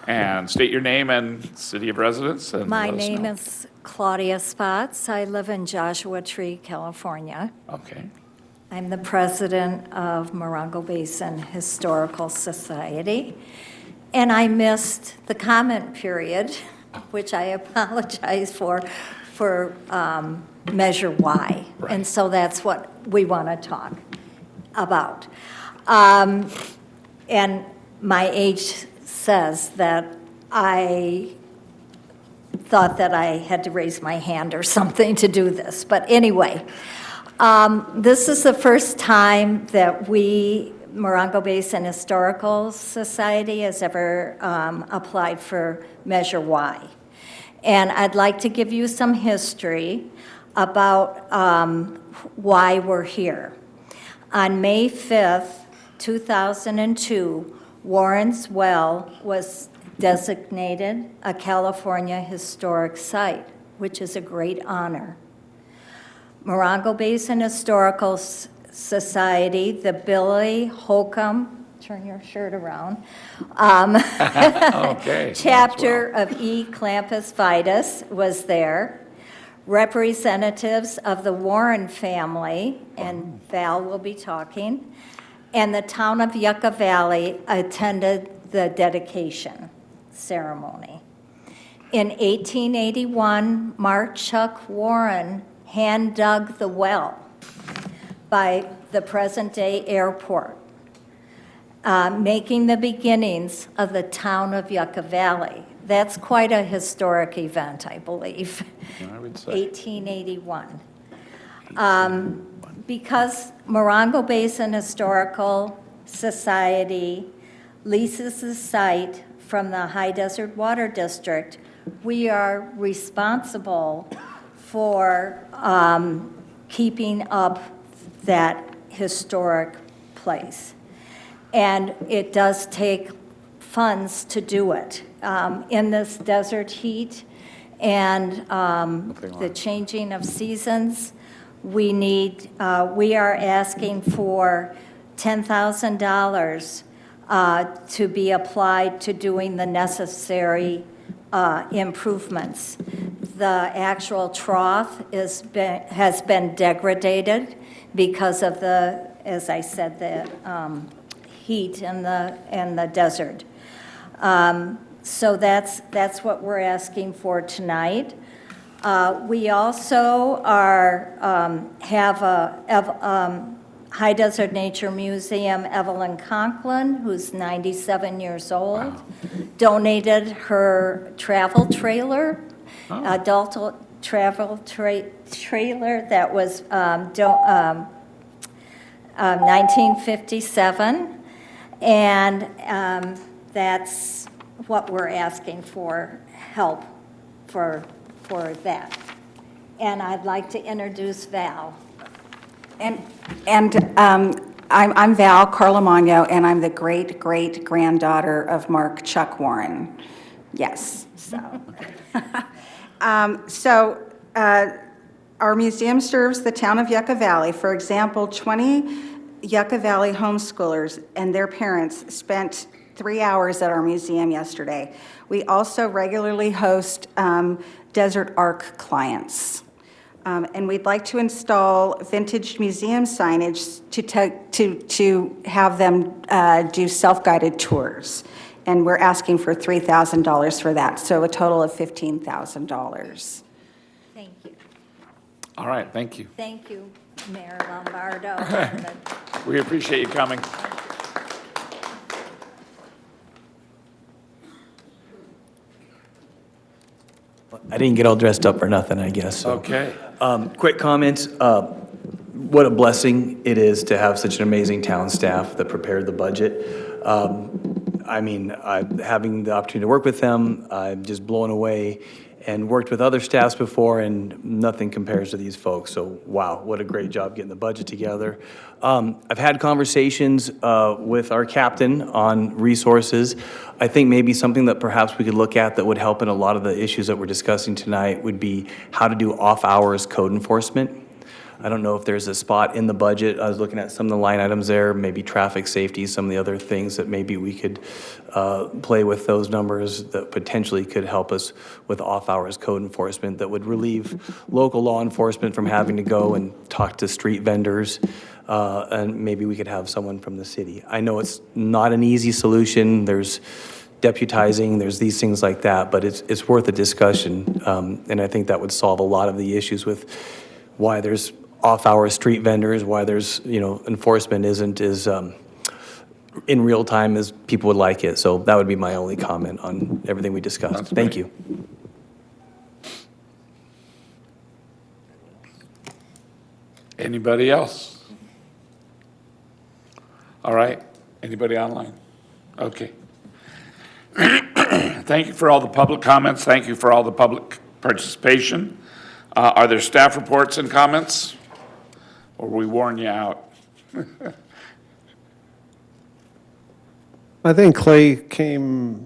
And state your name and city of residence. And my name is Claudia Spots. I live in Joshua Tree, California. Okay. I'm the president of Morongo Basin Historical Society. And I missed the comment period, which I apologize for Measure Y. Right. And so that's what we want to talk about. And my age says that I thought that I had to raise my hand or something to do this. But anyway, this is the first time that we, Morongo Basin Historical Society, has ever applied for Measure Y. And I'd like to give you some history about why we're here. On May 5th, 2002, Warren's Well was designated a California Historic Site, which is a great honor. Morongo Basin Historical Society, the Billy Holcomb, turn your shirt around, okay, chapter of E. Clampus Vitus was there. Representatives of the Warren family, and Val will be talking, and the town of Yucca Valley attended the dedication ceremony. In 1881, Mark Chuck Warren hand dug the well by the present-day airport. making the beginnings of the town of Yucca Valley. That's quite a historic event, I believe. I would say. 1881. Because Morongo Basin Historical Society leases the site from the High Desert Water District, we are responsible for keeping up that historic place. And it does take funds to do it. In this desert heat and the changing of seasons, we are asking for $10,000 to be applied to doing the necessary improvements. The actual trough has been degraded because of the, as I said, the heat in the desert. So that's what we're asking for tonight. We also have a High Desert Nature Museum, Evelyn Conklin, who's 97 years old, donated her travel trailer, adult travel trailer that was 1957, and that's what we're asking for help for that. And I'd like to introduce Val. I'm Val Carlamagno, and I'm the great-great-granddaughter of Mark Chuck Warren. Yes, so. Our museum serves the town of Yucca Valley. For example, 20 Yucca Valley homeschoolers and their parents spent 3 hours at our museum yesterday. We also regularly host Desert Arc clients. And we'd like to install vintage museum signage to have them do self-guided tours. And we're asking for $3,000 for that, so a total of $15,000. Thank you. All right, thank you. Thank you, Mayor Lombardo. We appreciate you coming. I didn't get all dressed up for nothing, I guess. So. Okay. Quick comments. What a blessing it is to have such an amazing town staff that prepared the budget. Having the opportunity to work with them, I'm just blown away, and worked with other staffs before, and nothing compares to these folks. So, wow, what a great job getting the budget together. I've had conversations with our captain on resources. I think maybe something that perhaps we could look at that would help in a lot of the issues that we're discussing tonight would be how to do off-hours code enforcement. I don't know if there's a spot in the budget. I was looking at some of the line items there, maybe traffic safety, some of the other things that maybe we could play with those numbers that potentially could help us with off-hours code enforcement that would relieve local law enforcement from having to go and talk to street vendors, and maybe we could have someone from the city. I know it's not an easy solution. There's deputizing, there's these things like that, but it's worth a discussion, and I think that would solve a lot of the issues with why there's off-hour street vendors, why there's, enforcement isn't as in real time as people would like it. So that would be my only comment on everything we discussed. Thank you. Anybody else? All right. Anybody online? Okay. Thank you for all the public comments. Thank you for all the public participation. Are there staff reports and comments? Or we worn you out? I think Clay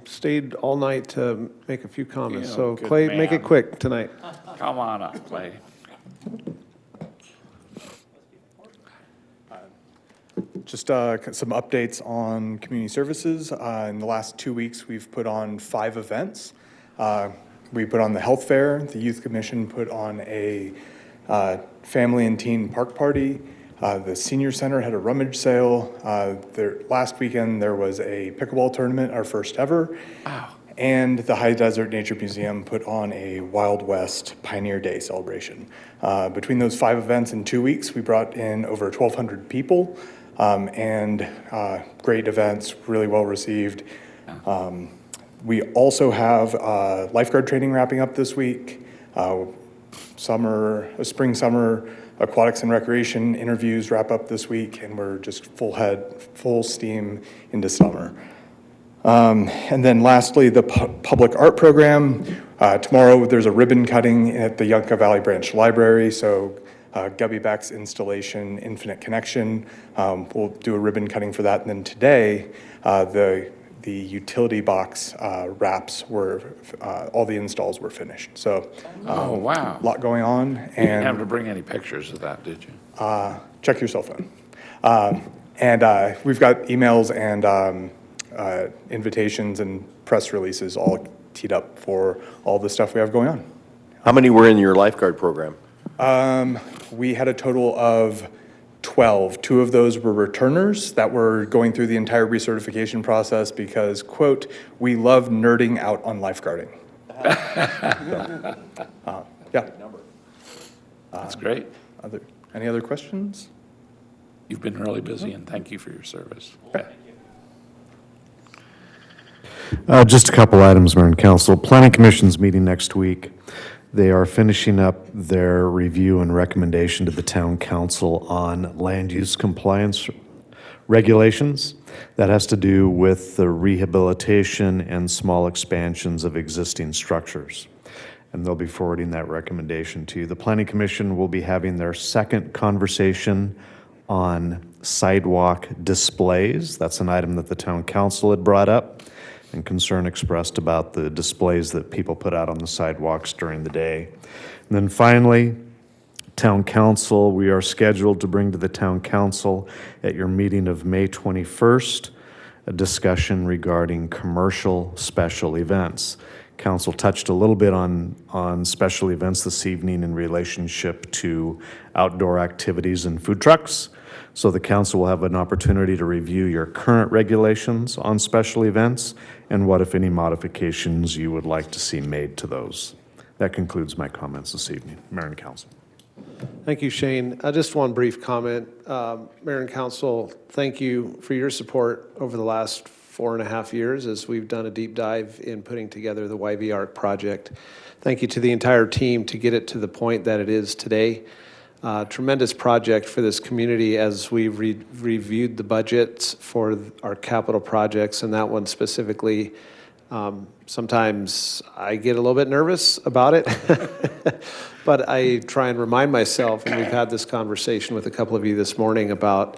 stayed all night to make a few comments. Yeah, So good Clay, make it man. quick tonight. Come on up, Clay. Just some updates on community services. In the last 2 weeks, we've put on 5 events. We put on the health fair. The youth commission put on a family and teen park party. The senior center had a rummage sale. Last weekend, there was a pickleball tournament, our first ever. Wow. And the High Desert Nature Museum put on a Wild West Pioneer Day celebration. Between those 5 events in 2 weeks, we brought in over 1,200 people. and great events, really well received. We also have lifeguard training wrapping up this week. Spring, summer aquatics and recreation interviews wrap up this week, and we're just full steam into summer. And then lastly, the public art program. Tomorrow, there's a ribbon cutting at the Yucca Valley Branch Library, so Gubby Beck's installation, Infinite Connection, we'll do a ribbon cutting for that. And then today, the utility box wraps were, all the installs were finished. So, Oh, wow. a lot going on. You didn't And have to bring any pictures of that, did you? check your cell phone. And we've got emails and invitations and press releases all teed up for all the stuff we have going on. How many were in your lifeguard program? We had a total of 12. 2 of those were returners that were going through the entire recertification process because, quote, we love nerding out on lifeguarding. Yeah. That's great. Any other questions? You've been really busy, and thank you for your service. Okay. Just a couple items, Mayor and Council. Planning Commission's meeting next week. They are finishing up their review and recommendation to the Town Council on land use compliance regulations. That has to do with the rehabilitation and small expansions of existing structures. And they'll be forwarding that recommendation to you. The Planning Commission will be having their second conversation on sidewalk displays. That's an item that the Town Council had brought up and concern expressed about the displays that people put out on the sidewalks during the day. And then finally, Town Council, we are scheduled to bring to the Town Council at your meeting of May 21st, a discussion regarding commercial special events. Council touched a little bit on special events this evening in relationship to outdoor activities and food trucks. So the council will have an opportunity to review your current regulations on special events and what, if any, modifications you would like to see made to those. That concludes my comments this evening. Mayor and Council. Thank you, Shane. Just one brief comment. Mayor and Council, thank you for your support over the last 4.5 years as we've done a deep dive in putting together the YV ARC project. Thank you to the entire team to get it to the point that it is today. Tremendous project for this community as we reviewed the budgets for our capital projects, and that one specifically. Sometimes I get a little bit nervous about it, but I try and remind myself, and we've had this conversation with a couple of you this morning about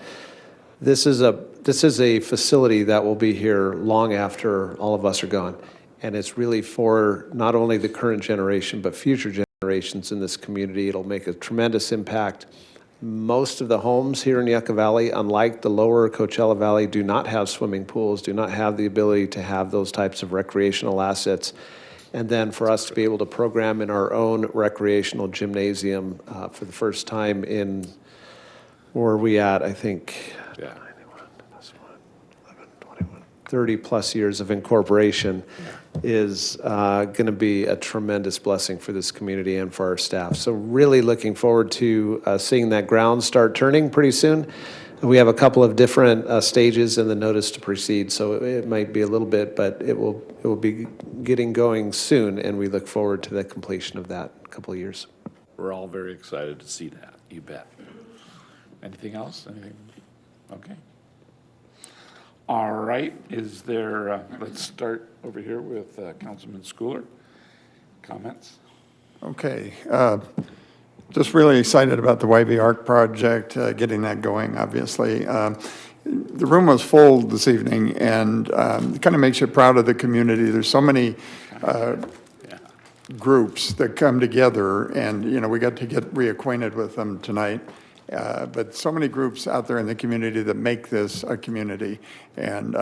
this is a facility that will be here long after all of us are gone, and it's really for not only the current generation but future generations in this community. It'll make a tremendous impact. Most of the homes here in Yucca Valley, unlike the lower Coachella Valley, do not have swimming pools, do not have the ability to have those types of recreational assets. And then for us to be able to program in our own recreational gymnasium for the first time in, where are we at? I think 30 plus years of incorporation is going to be a tremendous blessing for this community and for our staff. So really looking forward to seeing that ground start turning pretty soon. We have a couple of different stages in the notice to proceed, so it might be a little bit, but it will be getting going soon, and we look forward to the completion of that in a couple of years. We're all very excited to see that, you bet. Anything else? Anything? Okay. All right, is there, let's start over here with Councilman Schooler. Comments? Okay. Just really excited about the YV ARC project, getting that going, obviously. The room was full this evening, and it kind of makes you proud of the community. There's so many groups that come together, and, you know, we got to get reacquainted with them tonight. But so many groups out there in the community that make this a community, and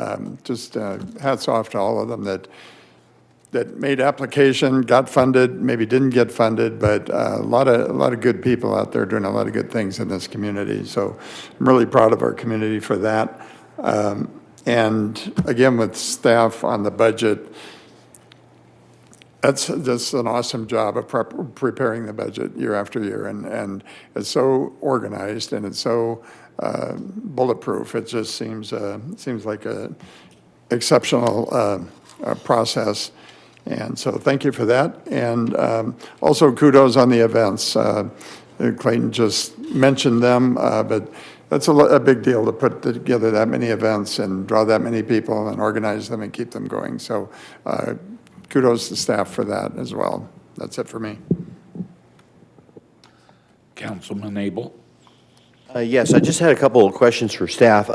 just hats off to all of them that made application, got funded, maybe didn't get funded, but a lot of good people out there doing a lot of good things in this community. So I'm really proud of our community for that. And again, with staff on the budget, that's just an awesome job of preparing the budget year after year, and it's so organized, and it's so bulletproof. It just seems like a exceptional process. And so thank you for that. And also kudos on the events. Clayton just mentioned them, but that's a big deal to put together that many events and draw that many people and organize them and keep them going. So kudos to staff for that as well. That's it for me. Councilman Abel. Yes, I just had a couple of questions for staff.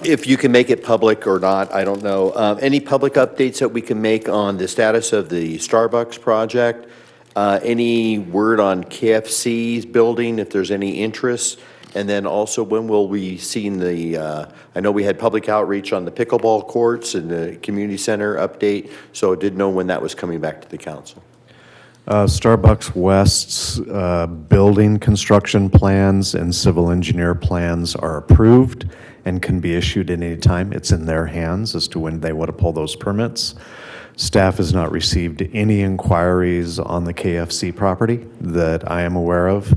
If you can make it public or not, I don't know. Any public updates that we can make on the status of the Starbucks project? Any word on KFC's building, if there's any interest? And then also, when will we see I know we had public outreach on the pickleball courts and the community center update, so I didn't know when that was coming back to the council. Starbucks West's building construction plans and civil engineer plans are approved and can be issued at any time. It's in their hands as to when they want to pull those permits. Staff has not received any inquiries on the KFC property that I am aware of.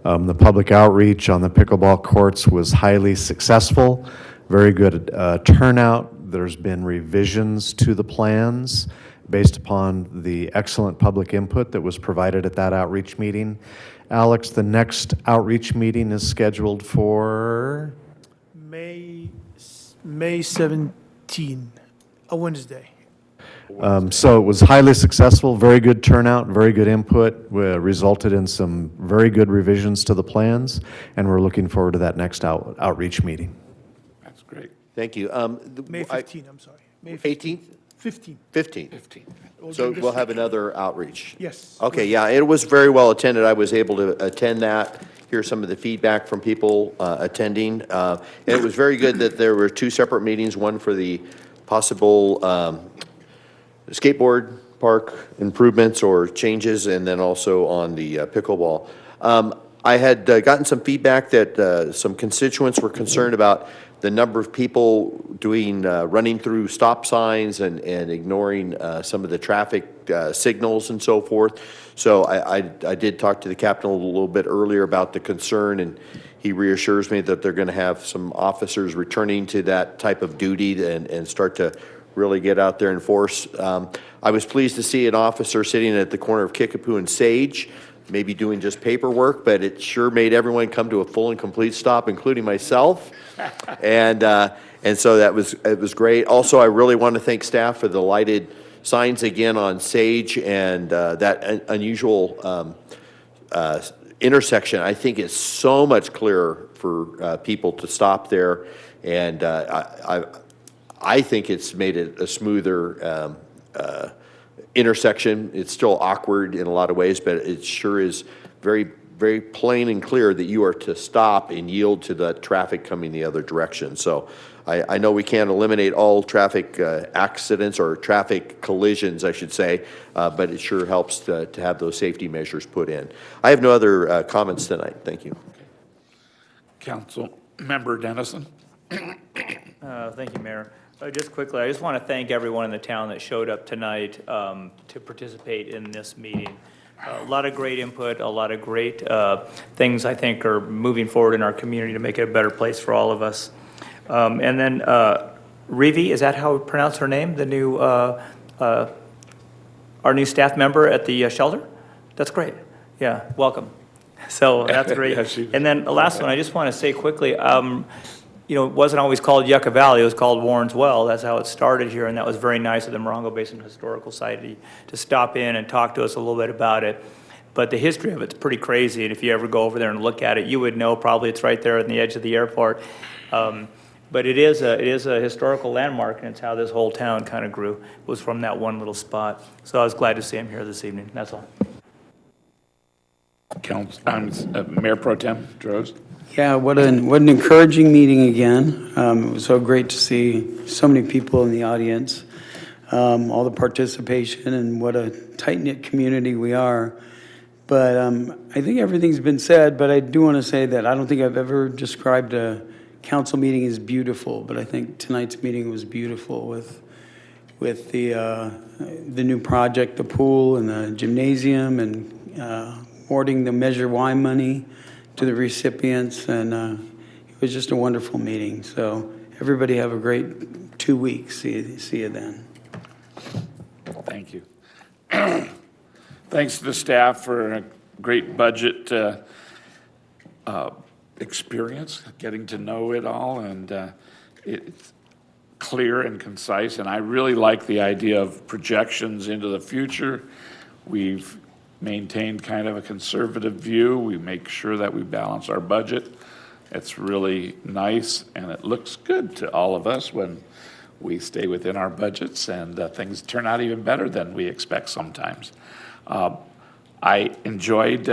The public outreach on the pickleball courts was highly successful, very good turnout. There's been revisions to the plans based upon the excellent public input that was provided at that outreach meeting. Alex, the next outreach meeting is scheduled for? May 17, a Wednesday. So it was highly successful, very good turnout, very good input, resulted in some very good revisions to the plans, and we're looking forward to that next outreach meeting. That's great. Thank you. May 15, I'm sorry. May 18th? 15. 15th. So we'll have another outreach? Yes. Okay, yeah, it was very well attended. I was able to attend that, hear some of the feedback from people attending. And it was very good that there were two separate meetings, one for the possible skateboard park improvements or changes, and then also on the pickleball. I had gotten some feedback that some constituents were concerned about the number of people running through stop signs and ignoring some of the traffic signals and so forth. So I did talk to the captain a little bit earlier about the concern, and he reassures me that they're going to have some officers returning to that type of duty and start to really get out there and enforce. I was pleased to see an officer sitting at the corner of Kickapoo and Sage, maybe doing just paperwork, but it sure made everyone come to a full and complete stop, including myself. And so it was great. Also, I really want to thank staff for the lighted signs again on Sage and that unusual intersection. I think it's so much clearer for people to stop there, and I think it's made it a smoother intersection. It's still awkward in a lot of ways, but it sure is very, very plain and clear that you are to stop and yield to the traffic coming the other direction. So I know we can't eliminate all traffic accidents or traffic collisions, I should say, but it sure helps to have those safety measures put in. I have no other comments tonight. Thank you. Council Member Dennison. Thank you, Mayor. Just quickly, I just want to thank everyone in the town that showed up tonight to participate in this meeting. A lot of great input, a lot of great things I think are moving forward in our community to make it a better place for all of us. And then Rivi, is that how we pronounce her name? The new, our new staff member at the shelter? That's great. Yeah, welcome. So that's great. And then the last one, I just want to say quickly, you know, it wasn't always called Yucca Valley, it was called Warren's Well. That's how it started here, and that was very nice of the Morongo Basin Historical Society to stop in and talk to us a little bit about it. But the history of it's pretty crazy, and if you ever go over there and look at it, you would know probably it's right there on the edge of the airport. But it is a historical landmark, and it's how this whole town kind of grew. It was from that one little spot. So I was glad to see him here this evening. That's all. Mayor Pro Tem Droz. Yeah, what an encouraging meeting again. It was so great to see so many people in the audience, all the participation, and what a tight-knit community we are. But I think everything's been said, but I do want to say that I don't think I've ever described a council meeting as beautiful, but I think tonight's meeting was beautiful with the new project, the pool and the gymnasium, and awarding the Measure Y money to the recipients, and It was just a wonderful meeting. So everybody have a great 2 weeks. See you then. Thank you. Thanks to the staff for a great budget experience, getting to know it all, and it's clear and concise, and I really like the idea of projections into the future. We've maintained kind of a conservative view. We make sure that we balance our budget. It's really nice, and it looks good to all of us when we stay within our budgets, and things turn out even better than we expect sometimes. I enjoyed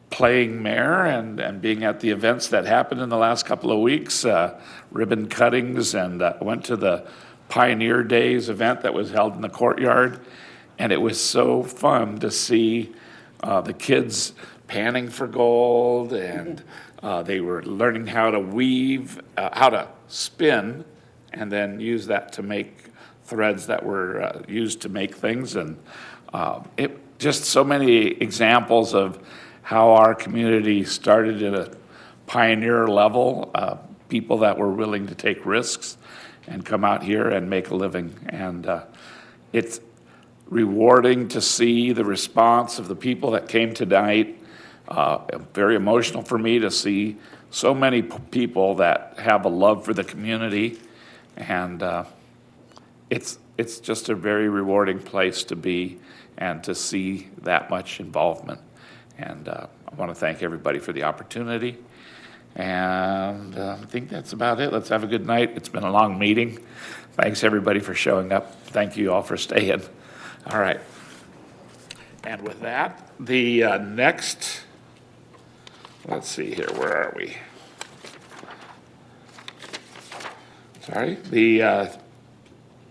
playing mayor and being at the events that happened in the last couple of weeks, ribbon cuttings, and went to the Pioneer Days event that was held in the courtyard. And it was so fun to see the kids panning for gold, and they were learning how to weave, how to spin, and then use that to make threads that were used to make things. And it just so many examples of how our community started at a pioneer level, people that were willing to take risks and come out here and make a living. And it's rewarding to see the response of the people that came tonight. Very emotional for me to see so many people that have a love for the community, and it's just a very rewarding place to be and to see that much involvement. And I want to thank everybody for the opportunity. And I think that's about it. Let's have a good night. It's been a long meeting. Thanks, everybody, for showing up. Thank you all for staying. All right. And with that, the next, let's see here, where are we? Sorry. The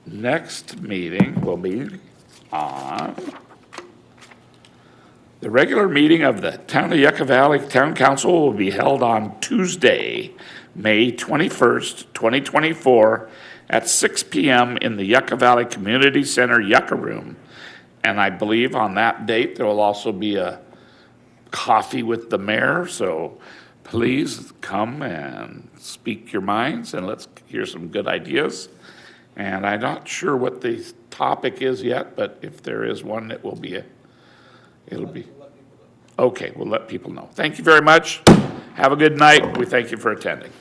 next meeting will be on the regular meeting of the Town of Yucca Valley Town Council will be held on Tuesday, May 21st, 2024 at 6 p.m. in the Yucca Valley Community Center Yucca Room. And I believe on that date, there will also be a coffee with the mayor. So please come and speak your minds, and let's hear some good ideas. And I'm not sure what the topic is yet, but if there is one, it will be it'll be. Okay, we'll let people know. Thank you very much. Have a good night. We thank you for attending.